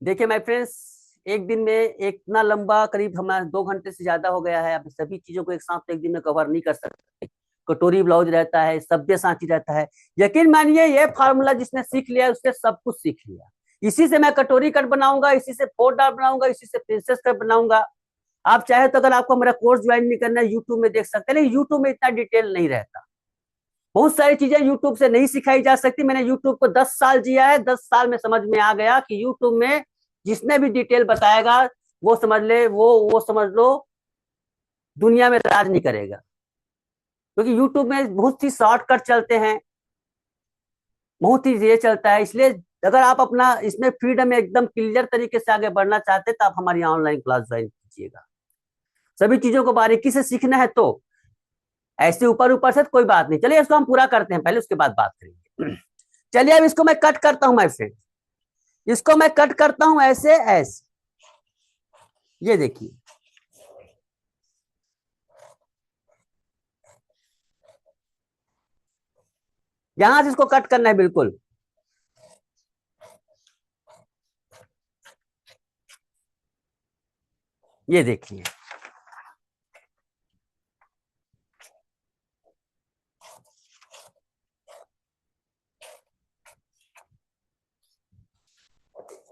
देखिए माय फ्रेंड्स। एक दिन में इतना लंबा, करीब हमारा 2 घंटे से ज्यादा हो गया है, आप सभी चीजों को एक साथ तो एक दिन में कवर नहीं कर सकते। कटोरी ब्लाउज रहता है, सब्यसाची रहता है, यकीन मानिए ये फार्मूला जिसने सीख लिया उसने सब कुछ सीख लिया। इसी से मैं कटोरी कट बनाऊंगा, इसी से फोर डार्ट बनाऊंगा, इसी से प्रिंसेस कट बनाऊंगा। आप चाहे तो अगर आपको मेरा कोर्स ज्वाइन नहीं करना है, यूट्यूब में देख सकते हैं, लेकिन यूट्यूब में इतना डिटेल नहीं रहता, बहुत सारी चीजें यूट्यूब से नहीं सिखाई जा सकती। मैंने यूट्यूब को 10 साल जिया है, 10 साल में समझ में आ गया कि यूट्यूब में जिसने भी डिटेल बताएगा वो समझ ले, वो समझ लो दुनिया में राज नहीं करेगा, क्योंकि यूट्यूब में बहुत सी शॉर्टकट चलते हैं, बहुत ही ये चलता है। इसलिए अगर आप अपना इसमें फ्रीडम में एकदम क्लियर तरीके से आगे बढ़ना चाहते हैं तो आप हमारी ऑनलाइन क्लास ज्वाइन कीजिएगा। सभी चीजों को बारीकी से सीखना है तो ऐसे ऊपर ऊपर से तो कोई बात नहीं। चलिए इसको हम पूरा करते हैं पहले, उसके बाद बात करेंगे। चलिए अब इसको मैं कट करता हूं माय फ्रेंड, इसको मैं कट करता हूं ऐसे ऐसे, ये देखिए यहां से इसको कट करना है बिल्कुल। ये देखिए,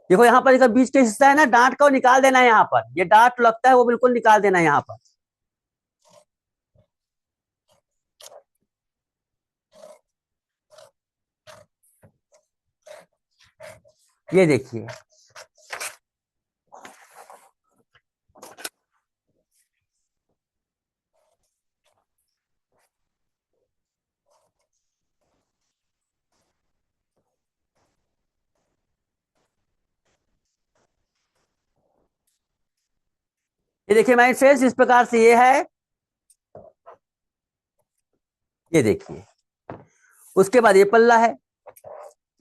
देखो यहाँ पर इसका बीच का हिस्सा है ना, डांट का, वो निकाल देना है। यहाँ पर ये डांट लगता है वो बिल्कुल निकाल देना है यहाँ पर। ये देखिए, ये देखिए माय फ्रेंड्स, इस प्रकार से ये है। ये देखिए, उसके बाद ये पल्ला है।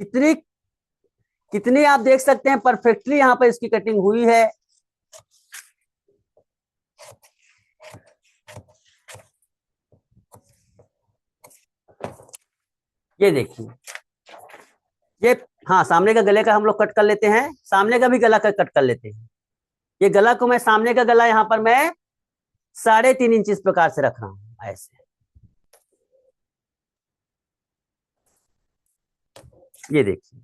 कितनी कितनी आप देख सकते हैं परफेक्टली यहाँ पर इसकी कटिंग हुई है। ये देखिए, ये, हाँ, सामने का गले का हम लोग कट कर लेते हैं, सामने का भी गला का कट कर लेते हैं। ये गला को मैं, सामने का गला यहाँ पर मैं 3.5 इंच इस प्रकार से रख रहा हूं ऐसे। ये देखिए,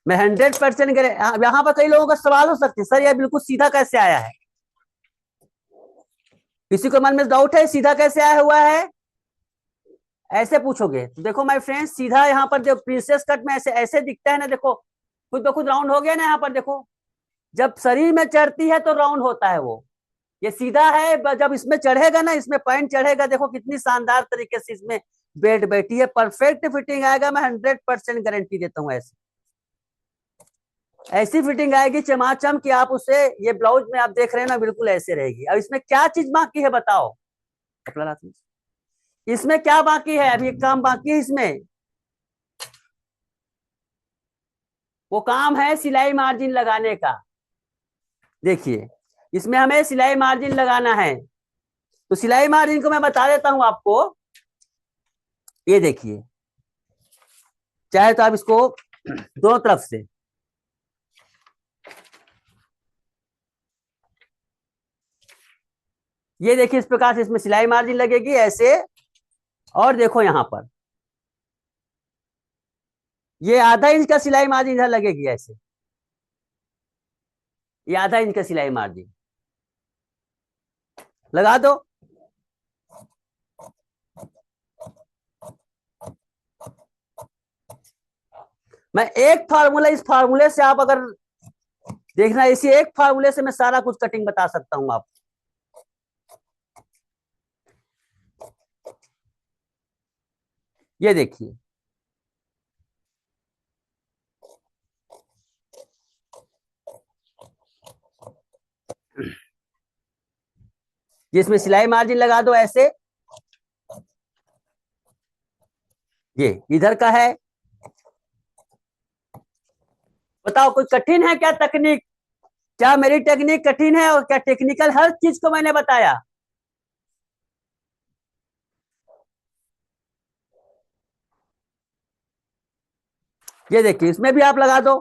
मैं 100% यहाँ पर कई लोगों का सवाल हो सकते हैं, सर ये बिल्कुल सीधा कैसे आया है? किसी को मन में डाउट है सीधा कैसे आया हुआ है, ऐसे पूछोगे तो देखो माय फ्रेंड्स, सीधा यहाँ पर जो प्रिंसेस कट में ऐसे ऐसे दिखता है ना, देखो खुद ब खुद राउंड हो गया ना। यहाँ पर देखो, जब शरीर में चढ़ती है तो राउंड होता है वो। ये सीधा है, जब इसमें चढ़ेगा ना, इसमें पॉइंट चढ़ेगा, देखो कितनी शानदार तरीके से इसमें बेल्ट बैठी है, परफेक्ट फिटिंग आएगा। मैं 100% गारंटी देता हूँ। ऐसे ऐसी फिटिंग आएगी चमाचम कि आप उसे, ये ब्लाउज में आप देख रहे हैं ना, बिल्कुल ऐसे रहेगी। अब इसमें क्या चीज बाकी है बताओ, कपड़ा लाती, इसमें क्या बाकी है? अभी एक काम बाकी है इसमें, वो काम है सिलाई मार्जिन लगाने का। देखिए, इसमें हमें सिलाई मार्जिन लगाना है, तो सिलाई मार्जिन को मैं बता देता हूं आपको। ये देखिए, चाहे तो आप इसको दोनों तरफ से, ये देखिए इस प्रकार से इसमें सिलाई मार्जिन लगेगी ऐसे। और देखो यहां पर ये ½ इंच का सिलाई मार्जिन इधर लगेगी ऐसे, ये ½ इंच का सिलाई मार्जिन लगा दो। मैं एक फार्मूला, इस फार्मूले से आप अगर देखना, इसी एक फार्मूले से मैं सारा कुछ कटिंग बता सकता हूं आपको। ये देखिए, जिसमें सिलाई मार्जिन लगा दो ऐसे। ये इधर का है। बताओ कोई कठिन है क्या तकनीक? क्या मेरी टेक्निक कठिन है? और क्या टेक्निकल हर चीज को मैंने बताया। ये देखिए, इसमें भी आप लगा दो।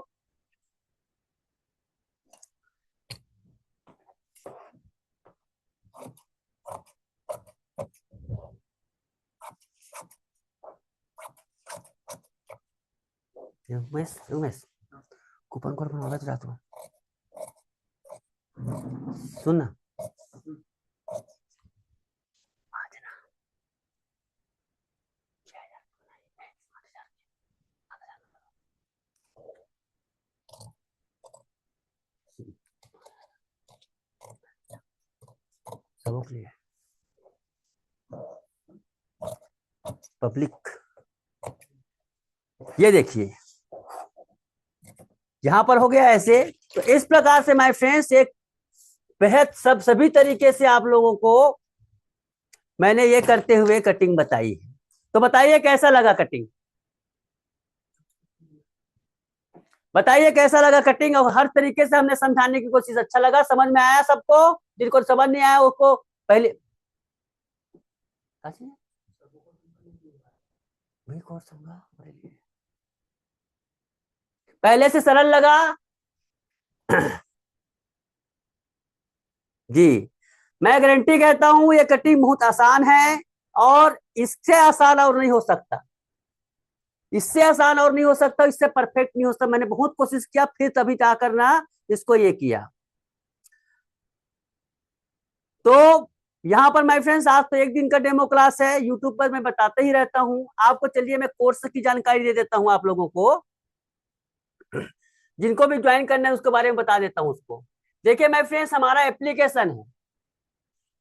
उमेश, उमेश, कूपन कोड बनवा तो जाता हूँ, सुन ना। सबों के लिए पब्लिक। ये देखिए, यहां पर हो गया ऐसे। तो इस प्रकार से माय फ्रेंड्स, एक बेहद सभी तरीके से आप लोगों को मैंने ये करते हुए कटिंग बताई है। तो बताइए कैसा लगा कटिंग, बताइए कैसा लगा कटिंग। और हर तरीके से हमने समझाने की कोशिश, अच्छा लगा, समझ में आया सबको? जिनको समझ नहीं आया उसको पहले वही कोर्स होगा पहले से सरल लगा। जी, मैं गारंटी कहता हूं ये कटिंग बहुत आसान है, और इससे आसान और नहीं हो सकता, इससे आसान और नहीं हो सकता, इससे परफेक्ट नहीं हो सकता। मैंने बहुत कोशिश किया, फिर तभी जा करना इसको ये किया। तो यहाँ पर माय फ्रेंड्स, आज तो एक दिन का डेमो क्लास है, यूट्यूब पर मैं बताते ही रहता हूँ आपको। चलिए मैं कोर्स की जानकारी दे देता हूँ आप लोगों को, जिनको भी ज्वाइन करना है उसके बारे में बता देता हूँ उसको। देखिए माय फ्रेंड्स, हमारा एप्लीकेशन है,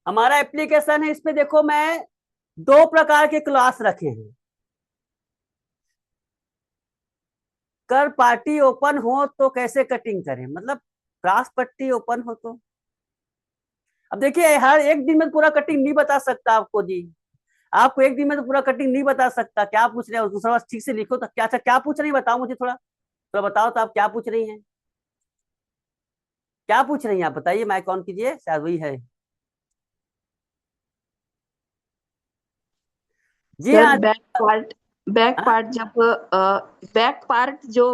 हमारा एप्लीकेशन है। इसमें देखो मैं 2 प्रकार के क्लास रखे हैं। कर पार्टी ओपन हो तो कैसे कटिंग करें, मतलब क्लास पट्टी ओपन हो तो। अब देखिए, हर एक दिन में पूरा कटिंग नहीं बता सकता आपको जी, आपको एक दिन में तो पूरा कटिंग नहीं बता सकता। क्या पूछ रहे हो दूसरा बात ठीक से लिखो तो। क्या, अच्छा क्या पूछ रही है बताओ मुझे, थोड़ा थोड़ा बताओ तो, आप क्या पूछ रही हैं, क्या पूछ रही हैं आप बताइए, माइक ऑन कीजिए, शायद वही है। जी सर हाँ। बैक हाँ? पार्ट जब बैक पार्ट जो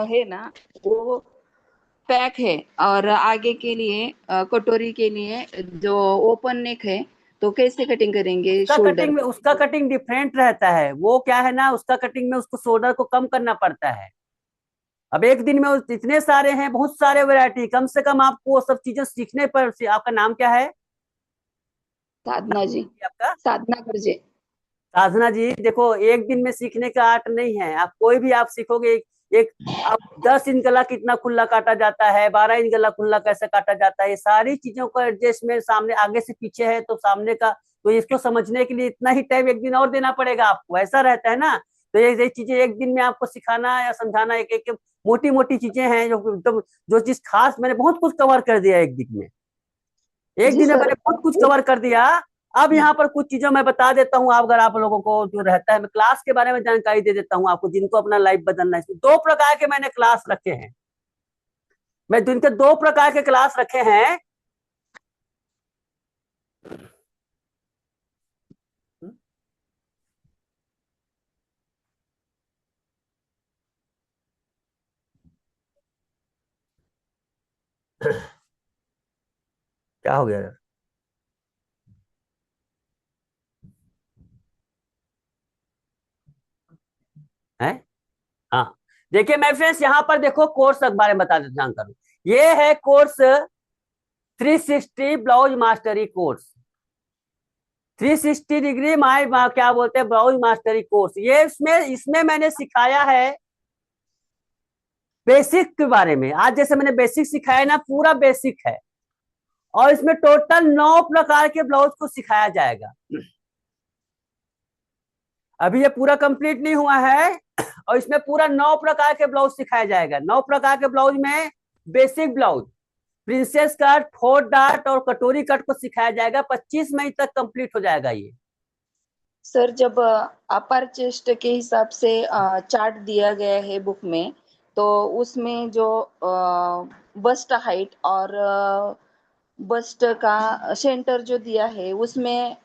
है ना, वो पैक है, और आगे के लिए कटोरी के लिए जो ओपन नेक है, तो कैसे कटिंग करेंगे शोल्डर? उसका कटिंग डिफरेंट रहता है। वो क्या है ना, उसका कटिंग में उसको शोल्डर को कम करना पड़ता है। अब एक दिन में इतने सारे हैं, बहुत सारे वैरायटी, कम से कम आपको वो सब चीजें सीखने पर। आपका नाम क्या है? साधना जी। आपका साधना करजे। साधना जी, देखो एक दिन में सीखने का आर्ट नहीं है। आप कोई भी आप सीखोगे, एक आप 10 इंच गला कितना खुला काटा जाता है, 12 इंच गला खुला कैसे काटा जाता है, ये सारी चीजों का एडजस्टमेंट सामने आगे से पीछे है तो सामने का, तो इसको समझने के लिए इतना ही टाइम एक दिन और देना पड़ेगा आपको, ऐसा रहता है ना। तो ये चीजें एक दिन में आपको सिखाना या समझाना, एक एक मोटी मोटी चीजें हैं जो जो चीज खास, मैंने बहुत कुछ कवर कर दिया एक दिन में, एक जी दिन में सर। मैंने बहुत कुछ कवर कर दिया। अब यहाँ पर कुछ चीजों मैं बता देता हूँ आप, अगर आप लोगों को जो रहता है, मैं क्लास के बारे में जानकारी दे देता हूँ आपको, जिनको अपना लाइफ बदलना है। इसमें 2 प्रकार के मैंने क्लास रखे हैं, मैं जिनके 2 प्रकार के क्लास रखे हैं। क्या हो गया यार? है? हाँ, देखिए मैं फ्रेंड्स यहाँ पर देखो, कोर्स के बारे में बता देता जानकारी। ये है course 360 blouse mastery course, 360 degree क्या बोलते हैं, ब्लाउज मास्टरी कोर्स। ये इसमें इसमें मैंने सिखाया है बेसिक के बारे में। आज जैसे मैंने बेसिक सिखाया ना, पूरा बेसिक है, और इसमें टोटल 9 प्रकार के ब्लाउज को सिखाया जाएगा। अभी ये पूरा कंप्लीट नहीं हुआ है, और इसमें पूरा 9 प्रकार के ब्लाउज सिखाया जाएगा। 9 प्रकार के ब्लाउज में basic blouse, princess cut, 4 dart और कटोरी कट को सिखाया जाएगा। 25 मई तक कंप्लीट हो जाएगा ये। सर, जब अपर चेस्ट के हिसाब से चार्ट दिया गया है बुक में, तो उसमें जो बस्ट हाइट और बस्ट का सेंटर जो दिया है, उसमें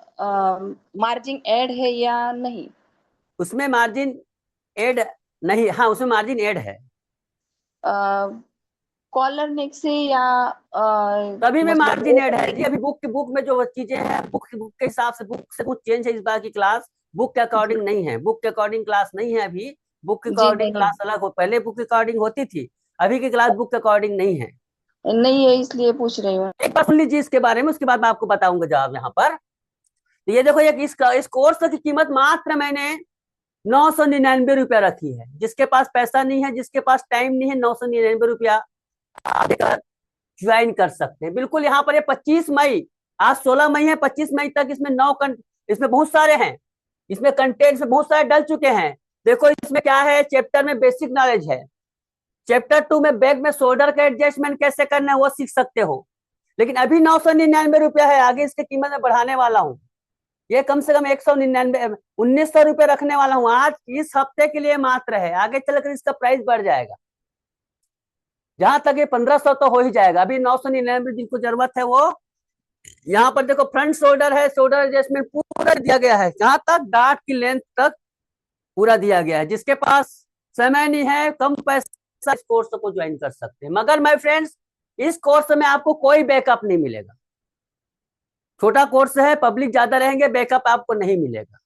मार्जिन ऐड है या नहीं? उसमें मार्जिन एड नहीं, हाँ उसमें मार्जिन एड है। कॉलर नेक से या तभी में मतलब मार्जिन एड ओपन है नेक? जी। अभी बुक में जो चीजें हैं, बुक के हिसाब से, बुक से कुछ चेंज है इस बार की क्लास, बुक के जी अकॉर्डिंग नहीं है, बुक के अकॉर्डिंग क्लास नहीं है अभी। बुक के जी अकॉर्डिंग नहीं, क्लास अलग हो, पहले बुक के अकॉर्डिंग होती थी, अभी की क्लास बुक के अकॉर्डिंग नहीं है। नहीं है, इसलिए पूछ रही हूँ। एक बार सुन लीजिए इसके बारे में, उसके बाद मैं आपको बताऊंगा जवाब यहाँ पर। तो ये देखो, इस कोर्स की कीमत मात्र मैंने 999 रुपया रखी है। जिसके पास पैसा नहीं है, जिसके पास टाइम नहीं है, 999 रुपया आप ज्वाइन कर सकते हैं बिल्कुल। यहाँ पर ये 25 मई, आज 16 मई है, 25 मई तक इसमें इसमें बहुत सारे हैं, इसमें कंटेंट में बहुत सारे डल चुके हैं। देखो इसमें क्या है, चैप्टर में बेसिक नॉलेज है, चैप्टर 2 में बैक में शोल्डर का एडजस्टमेंट कैसे करना है वो सीख सकते हो। लेकिन अभी 999 रुपया है, आगे इसकी कीमत में बढ़ाने वाला हूँ। ये कम से कम 199 1900 रुपये रखने वाला हूँ आज इस हफ्ते के लिए मात्र है, आगे चलकर इसका प्राइस बढ़ जाएगा। जहां तक ये 1500 तो हो ही जाएगा। अभी 999 जिनको जरूरत है वो यहाँ पर देखो फ्रंट शोल्डर है, शोल्डर एडजस्टमेंट पूरा दिया गया है, जहां तक डार्ट की लेंथ तक पूरा दिया गया है। जिसके पास समय नहीं है, कम पैसा, इस कोर्स को ज्वाइन कर सकते हैं। मगर माय फ्रेंड्स, इस कोर्स में आपको कोई बैकअप नहीं मिलेगा। छोटा कोर्स है, पब्लिक ज्यादा रहेंगे, बैकअप आपको नहीं मिलेगा।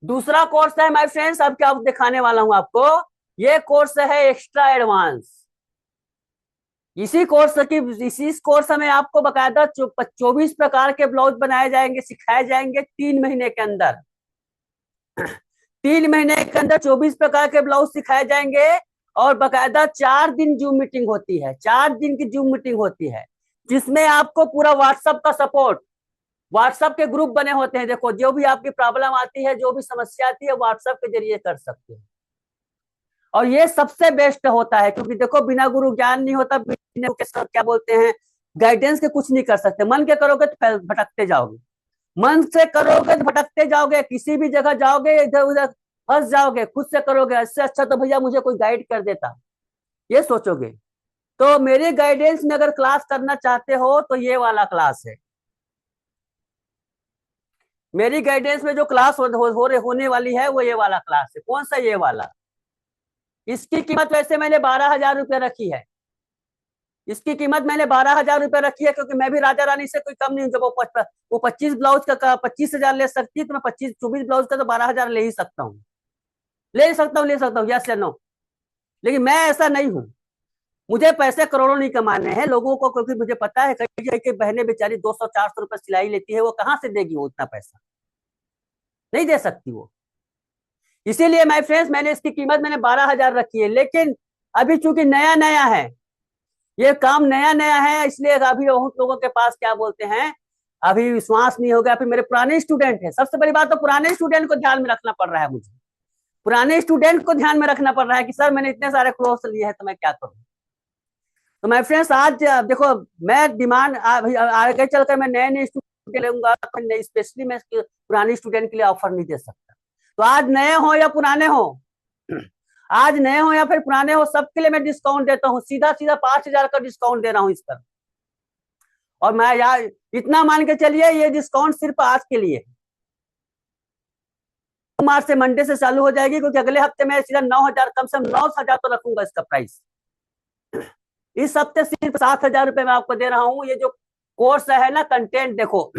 दूसरा कोर्स है माय फ्रेंड्स, अब क्या दिखाने वाला हूं आपको, ये कोर्स है एक्स्ट्रा एडवांस। इसी कोर्स में आपको बकायदा 24 प्रकार के ब्लाउज बनाए जाएंगे, सिखाए जाएंगे 3 महीने के अंदर। 3 महीने के अंदर 24 प्रकार के ब्लाउज सिखाए जाएंगे, और बकायदा 4 दिन जूम मीटिंग होती है, 4 दिन की जूम मीटिंग होती है, जिसमें आपको पूरा व्हाट्सएप का सपोर्ट, व्हाट्सएप के ग्रुप बने होते हैं। देखो, जो भी आपकी प्रॉब्लम आती है, जो भी समस्या आती है, व्हाट्सएप के जरिए कर सकते हैं। और ये सबसे बेस्ट होता है, क्योंकि देखो बिना गुरु ज्ञान नहीं होता, बिना क्या बोलते हैं, गाइडेंस के कुछ नहीं कर सकते। मन के करोगे तो भटकते जाओगे, मन से करोगे तो भटकते जाओगे, किसी भी जगह जाओगे इधर उधर फंस जाओगे। खुद से करोगे, इससे अच्छा तो भैया मुझे कोई गाइड कर देता, ये सोचोगे। तो मेरे गाइडेंस में अगर क्लास करना चाहते हो तो ये वाला क्लास है। मेरी गाइडेंस में जो क्लास होने वाली है वो ये वाला क्लास है। कौन सा? ये वाला। इसकी कीमत वैसे मैंने 12,000 रुपये रखी है। इसकी कीमत मैंने 12,000 रुपये रखी है, क्योंकि मैं भी राजा रानी से कोई कम नहीं हूँ। जब वो 25 ब्लाउज का 25,000 ले सकती है, तो मैं 24 ब्लाउज का तो 12,000 ले ही सकता हूँ, ले सकता हूँ, यस या नो। लेकिन मैं ऐसा नहीं हूँ, मुझे पैसे करोड़ों नहीं कमाने हैं लोगों को, क्योंकि मुझे पता है कई कई बहनें बेचारी 200-400 रुपए सिलाई लेती है, वो कहाँ से देगी? वो इतना पैसा नहीं दे सकती वो। इसीलिए माय फ्रेंड्स, मैंने इसकी कीमत 12,000 रखी है। लेकिन अभी चूंकि नया नया है, ये काम नया नया है, इसलिए अभी बहुत लोगों के पास क्या बोलते हैं, अभी विश्वास नहीं हो गया। फिर मेरे पुराने स्टूडेंट है, सबसे बड़ी बात तो पुराने स्टूडेंट को ध्यान में रखना पड़ रहा है मुझे। पुराने स्टूडेंट को ध्यान में रखना पड़ रहा है कि सर मैंने इतने सारे कोर्स लिए हैं, तो मैं क्या करूं। तो माय फ्रेंड्स, आज देखो, मैं डिमांड आगे चलकर मैं नए नए स्टूडेंट लूंगा, तो स्पेशली मैं पुराने स्टूडेंट के लिए ऑफर नहीं दे सकता। तो आज नए हो या पुराने हो, आज नए हो या फिर पुराने हो, सबके लिए मैं डिस्काउंट देता हूँ। सीधा सीधा 5,000 का डिस्काउंट दे रहा हूँ इस पर। और मैं यार इतना मान के चलिए, ये डिस्काउंट सिर्फ आज के लिए, मार्च से, मंडे से चालू हो जाएगी, क्योंकि अगले हफ्ते में सीधा 9,000, कम से कम 9,000 तो रखूंगा इसका प्राइस। इस हफ्ते सिर्फ 7,000 रुपए में आपको दे रहा हूँ। ये जो कोर्स है ना, कंटेंट देखो,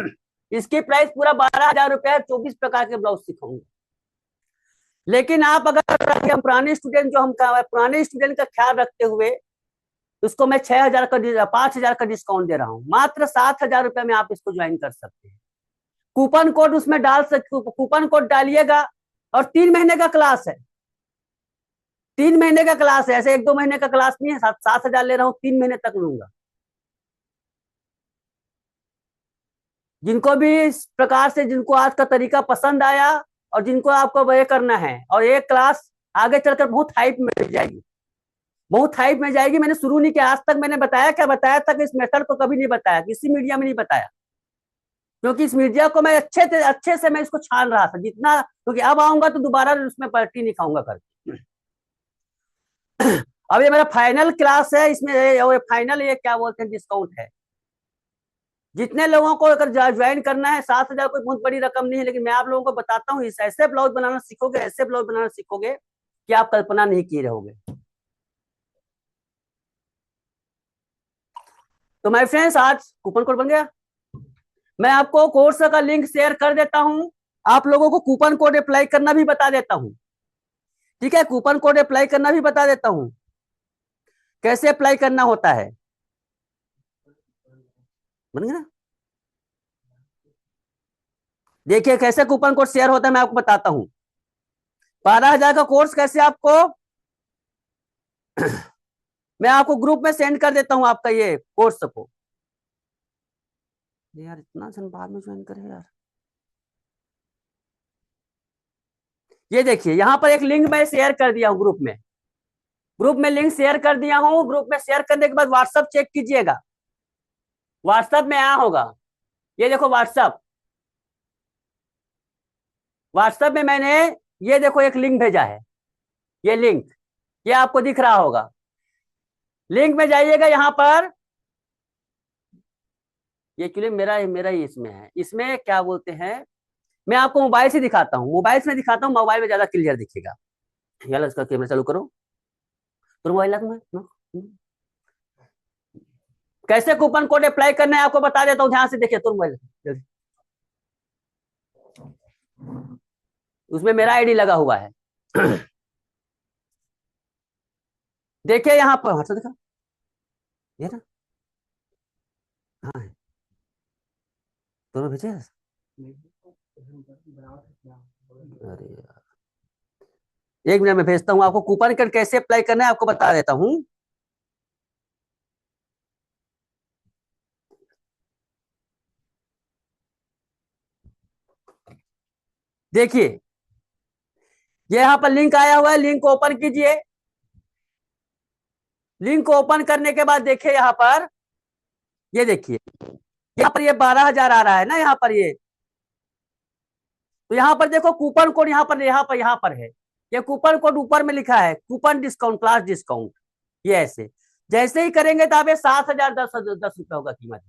इसकी प्राइस पूरा 12,000 रुपए है, 24 प्रकार के ब्लाउज सिखाऊंगा। लेकिन आप अगर हम पुराने स्टूडेंट, जो हम पुराने स्टूडेंट का ख्याल रखते हुए, उसको मैं 6,000 का 5,000 का डिस्काउंट दे रहा हूँ। मात्र 7,000 रुपए में आप इसको ज्वाइन कर सकते हैं। कूपन कोड उसमें डाल सकते, कूपन कोड डालिएगा, और 3 महीने का क्लास है। 3 महीने का क्लास है, ऐसे 1-2 महीने का क्लास नहीं है। 7,000 ले रहा हूँ, 3 महीने तक लूंगा। जिनको भी इस प्रकार से, जिनको आज का तरीका पसंद आया, और जिनको आपको वह करना है, और ये क्लास आगे चलकर बहुत हाइप में जाएगी, बहुत हाइप में जाएगी। मैंने शुरू नहीं किया आज तक, मैंने बताया क्या बताया था कि इस मेथड को कभी नहीं बताया, किसी मीडिया में नहीं बताया, क्योंकि इस मीडिया को मैं अच्छे से मैं इसको छान रहा था जितना, क्योंकि अब आऊंगा तो दोबारा उसमें पलटी नहीं खाऊंगा करके। अब ये मेरा फाइनल क्लास है, इसमें और फाइनल ये क्या बोलते हैं, डिस्काउंट है। जितने लोगों को अगर ज्वाइन करना है, 7,000 कोई बहुत बड़ी रकम नहीं है, लेकिन मैं आप लोगों को बताता हूँ, इस ऐसे ब्लाउज बनाना सीखोगे, ऐसे ब्लाउज बनाना सीखोगे कि आप कल्पना नहीं किए रहोगे। तो माय फ्रेंड्स, आज कूपन कोड बन गया। मैं आपको कोर्स का लिंक शेयर कर देता हूं, आप लोगों को कूपन कोड अप्लाई करना भी बता देता हूं। ठीक है, कूपन कोड अप्लाई करना भी बता देता हूं, कैसे अप्लाई करना होता है। बन गया ना? देखिए कैसे कूपन कोड शेयर होता है, मैं आपको बताता हूं। 12,000 का कोर्स कैसे आपको मैं आपको ग्रुप में सेंड कर देता हूं, आपका ये कोर्स को। यार इतना जन बाद में ज्वाइन करे यार। ये देखिए, यहां पर एक लिंक मैं शेयर कर दिया हूं ग्रुप में। ग्रुप में लिंक शेयर कर दिया हूं। ग्रुप में शेयर करने के बाद व्हाट्सएप चेक कीजिएगा, व्हाट्सएप में आया होगा। ये देखो व्हाट्सएप, व्हाट्सएप में मैंने ये देखो एक लिंक भेजा है। ये लिंक, ये आपको दिख रहा होगा। लिंक में जाइएगा, यहां पर ये एक्चुअली मेरा ही इसमें है। इसमें क्या बोलते हैं, मैं आपको मोबाइल से दिखाता हूँ, मोबाइल से दिखाता हूँ, मोबाइल में ज्यादा क्लियर दिखेगा। यार इसका कैमरा चालू करो तो मोबाइल कैसे कूपन कोड अप्लाई करना है आपको बता देता हूँ, ध्यान से देखिए। तो मोबाइल उसमें मेरा आईडी लगा हुआ है। देखिए यहाँ पर, हाँ देखा ये ना, हाँ है। दोनों भेजे। अरे यार, एक मिनट में भेजता हूँ आपको। कूपन कोड कैसे अप्लाई करना है आपको बता देता हूँ। देखिए ये यहाँ पर लिंक आया हुआ है, लिंक को ओपन कीजिए। लिंक को ओपन करने के बाद देखिए यहाँ पर, ये देखिए यहाँ पर ये 12,000 आ रहा है ना यहाँ पर ये। तो यहाँ पर देखो कूपन कोड यहाँ पर है। ये कूपन कोड ऊपर में लिखा है, कूपन डिस्काउंट, क्लास डिस्काउंट। ये ऐसे जैसे ही करेंगे तो आप ये 7,010 रुपए होगा कीमत।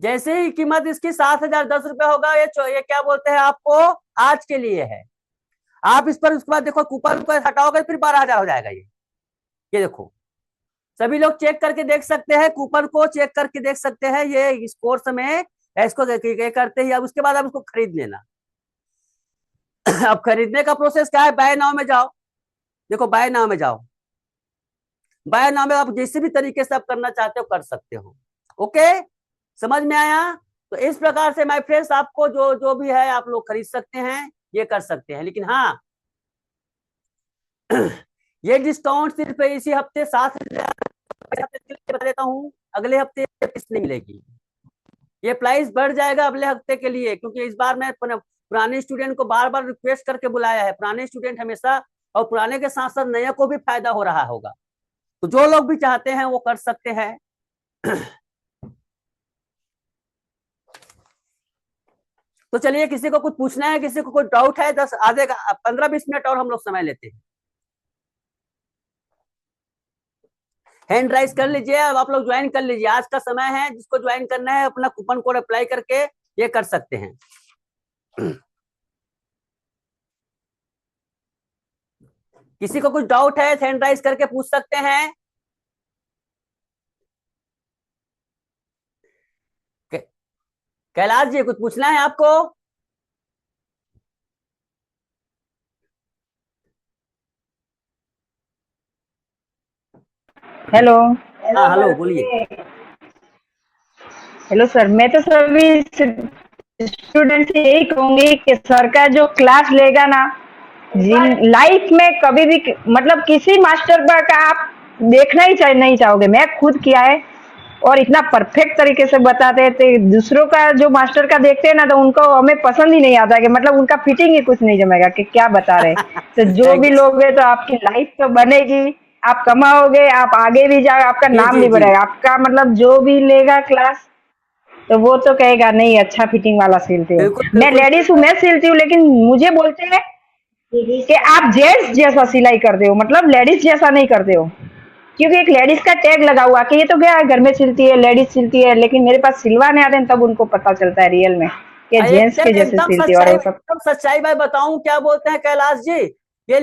जैसे ही कीमत इसकी 7,010 रुपए होगा, ये क्या बोलते हैं आपको, आज के लिए है। आप इस पर उसके बाद देखो कूपन को हटाओगे फिर 12,000 हो जाएगा ये देखो। सभी लोग चेक करके देख सकते हैं, कूपन को चेक करके देख सकते हैं। ये इस कोर्स में इसको करते ही अब उसके बाद आप उसको खरीद लेना। अब खरीदने का प्रोसेस क्या है, बाय नाउ में जाओ। देखो बाय नाउ में जाओ, बाय नाउ में आप जैसे भी तरीके से आप करना चाहते हो कर सकते हो। ओके, समझ में आया? तो इस प्रकार से माय फ्रेंड्स आपको जो जो भी है आप लोग खरीद सकते हैं, ये कर सकते हैं। लेकिन हाँ ये डिस्काउंट सिर्फ इसी हफ्ते 7,000 बता देता हूँ, अगले हफ्ते नहीं मिलेगी। ये प्राइस बढ़ जाएगा अगले हफ्ते के लिए, क्योंकि इस बार मैं पुराने स्टूडेंट को बार बार रिक्वेस्ट करके बुलाया है। पुराने स्टूडेंट हमेशा, और पुराने के साथ साथ नया को भी फायदा हो रहा होगा। तो जो लोग भी चाहते हैं वो कर सकते हैं। तो चलिए, किसी को कुछ पूछना है, किसी को कोई डाउट है, 15-20 मिनट और हम लोग समय लेते हैं। हैंड राइज कर लीजिए, अब आप लोग ज्वाइन कर लीजिए। आज का समय है, जिसको ज्वाइन करना है अपना कूपन कोड अप्लाई करके ये कर सकते हैं। किसी को कुछ डाउट है हैंड राइज करके पूछ सकते हैं। कैलाश जी कुछ पूछना है आपको? हेलो। हाँ हेलो, बोलिए। हेलो सर, मैं तो सभी स्टूडेंट से यही कहूंगी कि सर का जो क्लास लेगा ना, लाइफ में कभी भी मतलब किसी मास्टर का आप देखना ही नहीं चाहोगे। मैं खुद किया है और इतना परफेक्ट तरीके से बताते थे। दूसरों का जो मास्टर का देखते हैं ना, तो उनको हमें पसंद ही नहीं आता कि मतलब उनका फिटिंग ही कुछ नहीं जमेगा कि क्या बता रहे। तो जो भी लोग है तो आपकी लाइफ तो बनेगी, आप कमाओगे, आप आगे भी जाओ, आपका नाम भी बढ़ेगा। आपका मतलब जो भी लेगा क्लास तो वो तो कहेगा नहीं अच्छा फिटिंग वाला सिलते हो। मैं लेडीज हूँ, मैं सिलती हूँ, लेकिन मुझे बोलते हैं कि आप जेंट्स जैसा सिलाई करते हो, मतलब लेडीज जैसा नहीं करते हो। क्योंकि एक लेडीज का टैग लगा हुआ कि ये तो क्या घर में सिलती है, लेडीज सिलती है, लेकिन मेरे पास सिलवाने आते हैं तब उनको पता चलता है रियल में कि जेंट्स के जैसे सिलती है। और एकदम सच्चाई बात बताऊं, क्या बोलते हैं कैलाश जी, ये